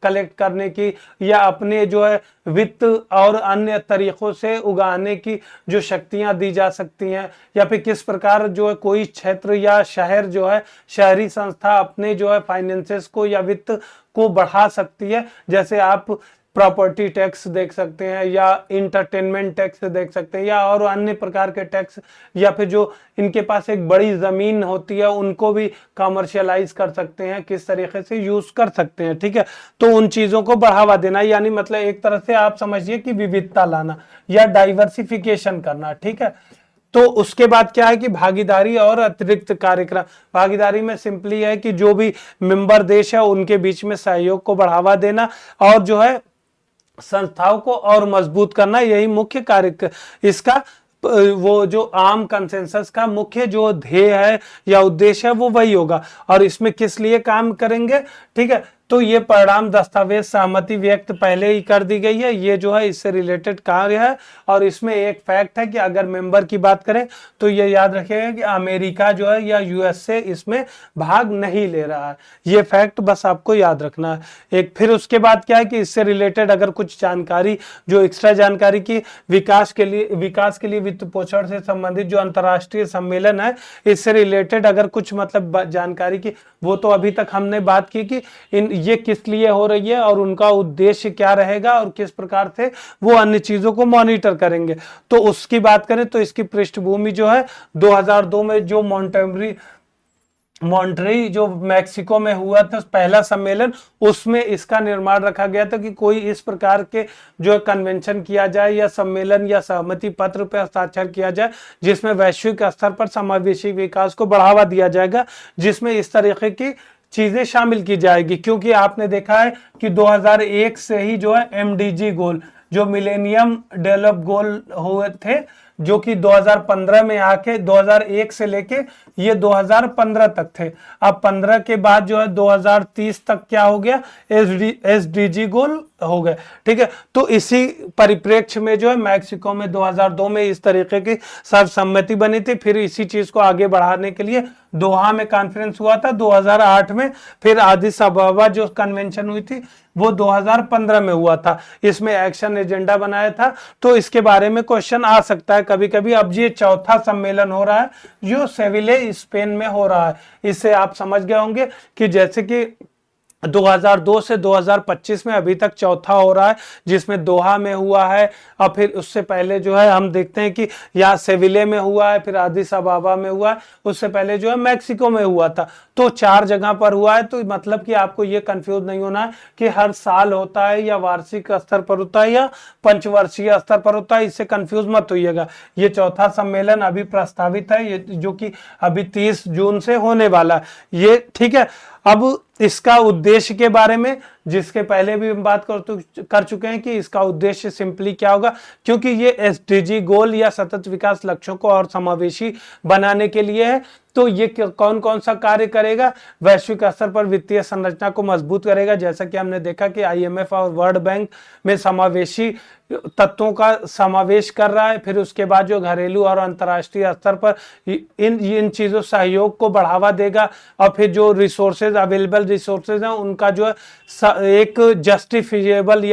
S1: कलेक्ट करने की या अपने जो है वित्त और अन्य तरीकों से उगाने की जो शक्तियां दी जा सकती हैं, या फिर किस प्रकार जो है कोई क्षेत्र या शहर जो है शहरी संस्था अपने जो है फाइनेंसेस को या वित्त को बढ़ा सकती है। जैसे आप प्रॉपर्टी टैक्स देख सकते हैं या इंटरटेनमेंट टैक्स देख सकते हैं या और अन्य प्रकार के टैक्स, या फिर जो इनके पास एक बड़ी जमीन होती है उनको भी कमर्शियलाइज कर सकते हैं, किस तरीके से यूज कर सकते हैं। ठीक है, तो उन चीजों को बढ़ावा देना, यानी मतलब एक तरह से आप समझिए कि विविधता लाना या डाइवर्सिफिकेशन करना। ठीक है, तो उसके बाद क्या है कि भागीदारी और अतिरिक्त कार्यक्रम। भागीदारी में सिंपली है कि जो भी मेंबर देश है उनके बीच में सहयोग को बढ़ावा देना और जो है संस्थाओं को और मजबूत करना, यही मुख्य कार्य इसका वो जो आम कंसेंसस का मुख्य जो ध्येय है या उद्देश्य है वो वही होगा। और इसमें किस लिए काम करेंगे, ठीक है, तो ये परिणाम दस्तावेज सहमति व्यक्त पहले ही कर दी गई है, ये जो है इससे रिलेटेड कार्य है। और इसमें एक फैक्ट है कि अगर मेंबर की बात करें तो ये याद रखिएगा कि अमेरिका जो है या यूएसए इसमें भाग नहीं ले रहा है, ये फैक्ट बस आपको याद रखना है एक। फिर उसके बाद क्या है कि इससे रिलेटेड अगर कुछ जानकारी जो एक्स्ट्रा जानकारी की विकास के लिए वित्त पोषण से संबंधित जो अंतर्राष्ट्रीय सम्मेलन है इससे रिलेटेड अगर कुछ मतलब जानकारी की, वो तो अभी तक हमने बात की कि ये किस लिए हो रही है और उनका उद्देश्य क्या रहेगा और किस प्रकार से वो अन्य चीजों को मॉनिटर करेंगे। तो उसकी बात करें तो इसकी पृष्ठभूमि जो है 2002 में जो मॉन्ट्री जो मैक्सिको में हुआ था पहला सम्मेलन, उसमें इसका निर्माण रखा गया था कि कोई इस प्रकार के जो कन्वेंशन किया जाए या सम्मेलन या सहमति पत्र पर हस्ताक्षर किया जाए जिसमें वैश्विक स्तर पर समावेशी विकास को बढ़ावा दिया जाएगा, जिसमें इस तरीके की चीजें शामिल की जाएगी। क्योंकि आपने देखा है कि 2001 से ही जो है एमडीजी गोल, जो मिलेनियम डेवलप गोल हुए थे, जो कि 2015 में आके 2001 से लेके ये 2015 तक थे। अब 15 के बाद जो है 2030 तक क्या हो गया, एसडीजी गोल हो गए। ठीक है, तो इसी परिप्रेक्ष्य में जो है मैक्सिको में 2002 में इस तरीके की सर्वसम्मति बनी थी। फिर इसी चीज को आगे बढ़ाने के लिए दोहा में कॉन्फ्रेंस हुआ था 2008 में, फिर एडिस अबाबा जो कन्वेंशन हुई थी वो 2015 में हुआ था। इसमें एक्शन एजेंडा बनाया था। तो इसके बारे में क्वेश्चन आ सकता है कभी कभी। अब ये चौथा सम्मेलन हो रहा है जो सेविले स्पेन में हो रहा है। इससे आप समझ गए होंगे कि जैसे कि 2002 से 2025 में अभी तक चौथा हो रहा है, जिसमें दोहा में हुआ है, और फिर उससे पहले जो है हम देखते हैं कि यहाँ सेविले में हुआ है, फिर एडिस अबाबा में हुआ है, उससे पहले जो है मैक्सिको में हुआ था। तो 4 जगह पर हुआ है। तो मतलब कि आपको ये कंफ्यूज नहीं होना है कि हर साल होता है या वार्षिक स्तर पर होता है या पंचवर्षीय स्तर पर होता है, इससे कंफ्यूज मत होइएगा। ये चौथा सम्मेलन अभी प्रस्तावित है, ये जो कि अभी 30 जून से होने वाला है ये, ठीक है। अब इसका उद्देश्य के बारे में, जिसके पहले भी हम बात कर चुके हैं कि इसका उद्देश्य सिंपली क्या होगा, क्योंकि ये एसडीजी गोल या सतत विकास लक्ष्यों को और समावेशी बनाने के लिए है। तो ये कौन कौन सा कार्य करेगा? वैश्विक स्तर पर वित्तीय संरचना को मजबूत करेगा, जैसा कि हमने देखा कि आईएमएफ और वर्ल्ड बैंक में समावेशी तत्वों का समावेश कर रहा है। फिर उसके बाद जो घरेलू और अंतर्राष्ट्रीय स्तर पर इन चीजों सहयोग को बढ़ावा देगा, और फिर जो रिसोर्सेज अवेलेबल रिसोर्सेज हैं उनका जो है एक जस्टिफिएबल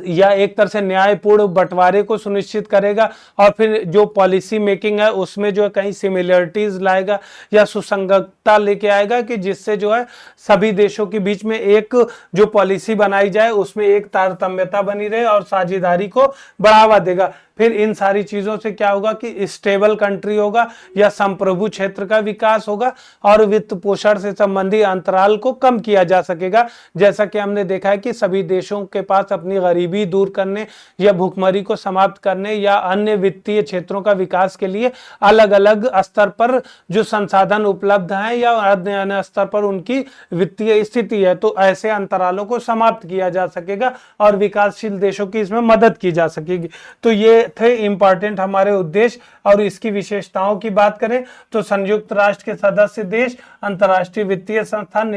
S1: या एक तरह से न्यायपूर्ण बंटवारे को सुनिश्चित करेगा। और फिर जो पॉलिसी मेकिंग है उसमें जो है कहीं सिमिलरिटीज लाएगा या सुसंगतता लेके आएगा, कि जिससे जो है सभी देशों के बीच में एक जो पॉलिसी बनाई जाए उसमें एक तारतम्यता बनी रहे और साझेदारी को बढ़ावा देगा। फिर इन सारी चीजों से क्या होगा कि स्टेबल कंट्री होगा या संप्रभु क्षेत्र का विकास होगा, और वित्त पोषण से संबंधी अंतराल को कम किया जा सकेगा। जैसा कि हमने देखा है कि सभी देशों के पास अपनी गरीबी दूर करने या भुखमरी को समाप्त करने या अन्य वित्तीय क्षेत्रों का विकास के लिए अलग अलग स्तर पर जो संसाधन उपलब्ध हैं या अन्य स्तर पर उनकी वित्तीय स्थिति है, तो ऐसे अंतरालों को समाप्त किया जा सकेगा और विकासशील देशों की इसमें मदद की जा सकेगी। तो ये थे इंपॉर्टेंट हमारे उद्देश्य। और इसकी विशेषताओं की बात करें तो संयुक्त राष्ट्र के सदस्य देश, अंतर्राष्ट्रीय वित्तीय संस्थान,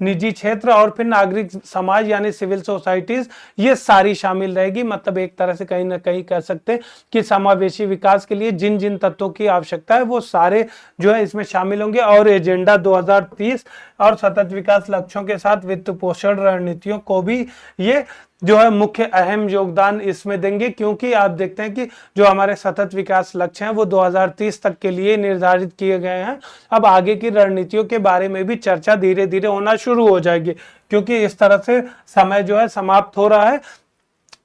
S1: निजी क्षेत्र और फिर नागरिक समाज यानी सिविल सोसाइटीज, ये सारी शामिल रहेगी। मतलब एक तरह से कहीं ना कहीं कह सकते हैं कि समावेशी विकास के लिए जिन जिन तत्वों की आवश्यकता है वो सारे जो है इसमें शामिल होंगे। और एजेंडा 2030 और सतत विकास लक्ष्यों के साथ वित्त पोषण रणनीतियों को भी ये जो है मुख्य अहम योगदान इसमें देंगे, क्योंकि आप देखते हैं कि जो हमारे सतत विकास लक्ष्य हैं वो 2030 तक के लिए निर्धारित किए गए हैं। अब आगे की रणनीतियों के बारे में भी चर्चा धीरे धीरे होना शुरू हो जाएगी, क्योंकि इस तरह से समय जो है समाप्त हो रहा है।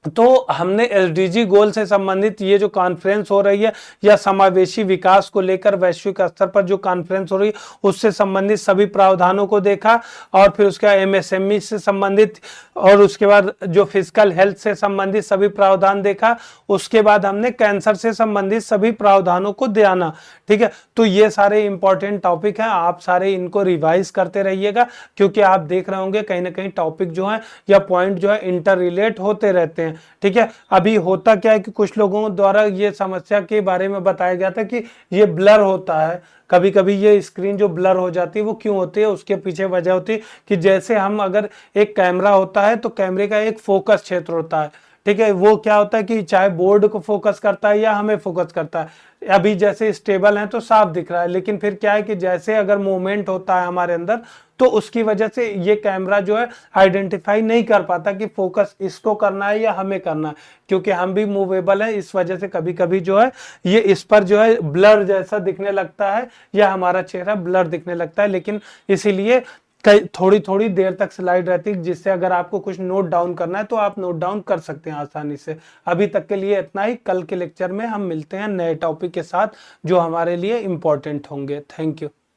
S1: तो हमने एसडीजी गोल से संबंधित ये जो कॉन्फ्रेंस हो रही है या समावेशी विकास को लेकर वैश्विक स्तर पर जो कॉन्फ्रेंस हो रही है उससे संबंधित सभी प्रावधानों को देखा, और फिर उसके बाद एमएसएमई से संबंधित, और उसके बाद जो फिजिकल हेल्थ से संबंधित सभी प्रावधान देखा। उसके बाद हमने कैंसर से संबंधित सभी प्रावधानों को ध्याना, ठीक है। तो ये सारे इंपॉर्टेंट टॉपिक हैं, आप सारे इनको रिवाइज करते रहिएगा, क्योंकि आप देख रहे होंगे कहीं ना कहीं टॉपिक जो है या पॉइंट जो है इंटर रिलेट होते रहते हैं, ठीक है। अभी होता क्या है कि कुछ लोगों द्वारा ये समस्या के बारे में बताया गया था कि ये ब्लर होता है, कभी कभी ये स्क्रीन जो ब्लर हो जाती है वो क्यों होती है, उसके पीछे वजह होती है कि जैसे हम अगर एक कैमरा होता है तो कैमरे का एक फोकस क्षेत्र होता है, ठीक है। वो क्या होता है कि चाहे बोर्ड को फोकस करता है या हमें फोकस करता है। अभी जैसे स्टेबल है तो साफ दिख रहा है, लेकिन फिर क्या है कि जैसे अगर मूवमेंट होता है हमारे अंदर तो उसकी वजह से ये कैमरा जो है आइडेंटिफाई नहीं कर पाता कि फोकस इसको करना है या हमें करना है, क्योंकि हम भी मूवेबल है। इस वजह से कभी कभी जो है ये इस पर जो है ब्लर जैसा दिखने लगता है या हमारा चेहरा ब्लर दिखने लगता है, लेकिन इसीलिए थोड़ी थोड़ी देर तक स्लाइड रहती है, जिससे अगर आपको कुछ नोट डाउन करना है तो आप नोट डाउन कर सकते हैं आसानी से। अभी तक के लिए इतना ही। कल के लेक्चर में हम मिलते हैं नए टॉपिक के साथ जो हमारे लिए इंपॉर्टेंट होंगे। Thank you.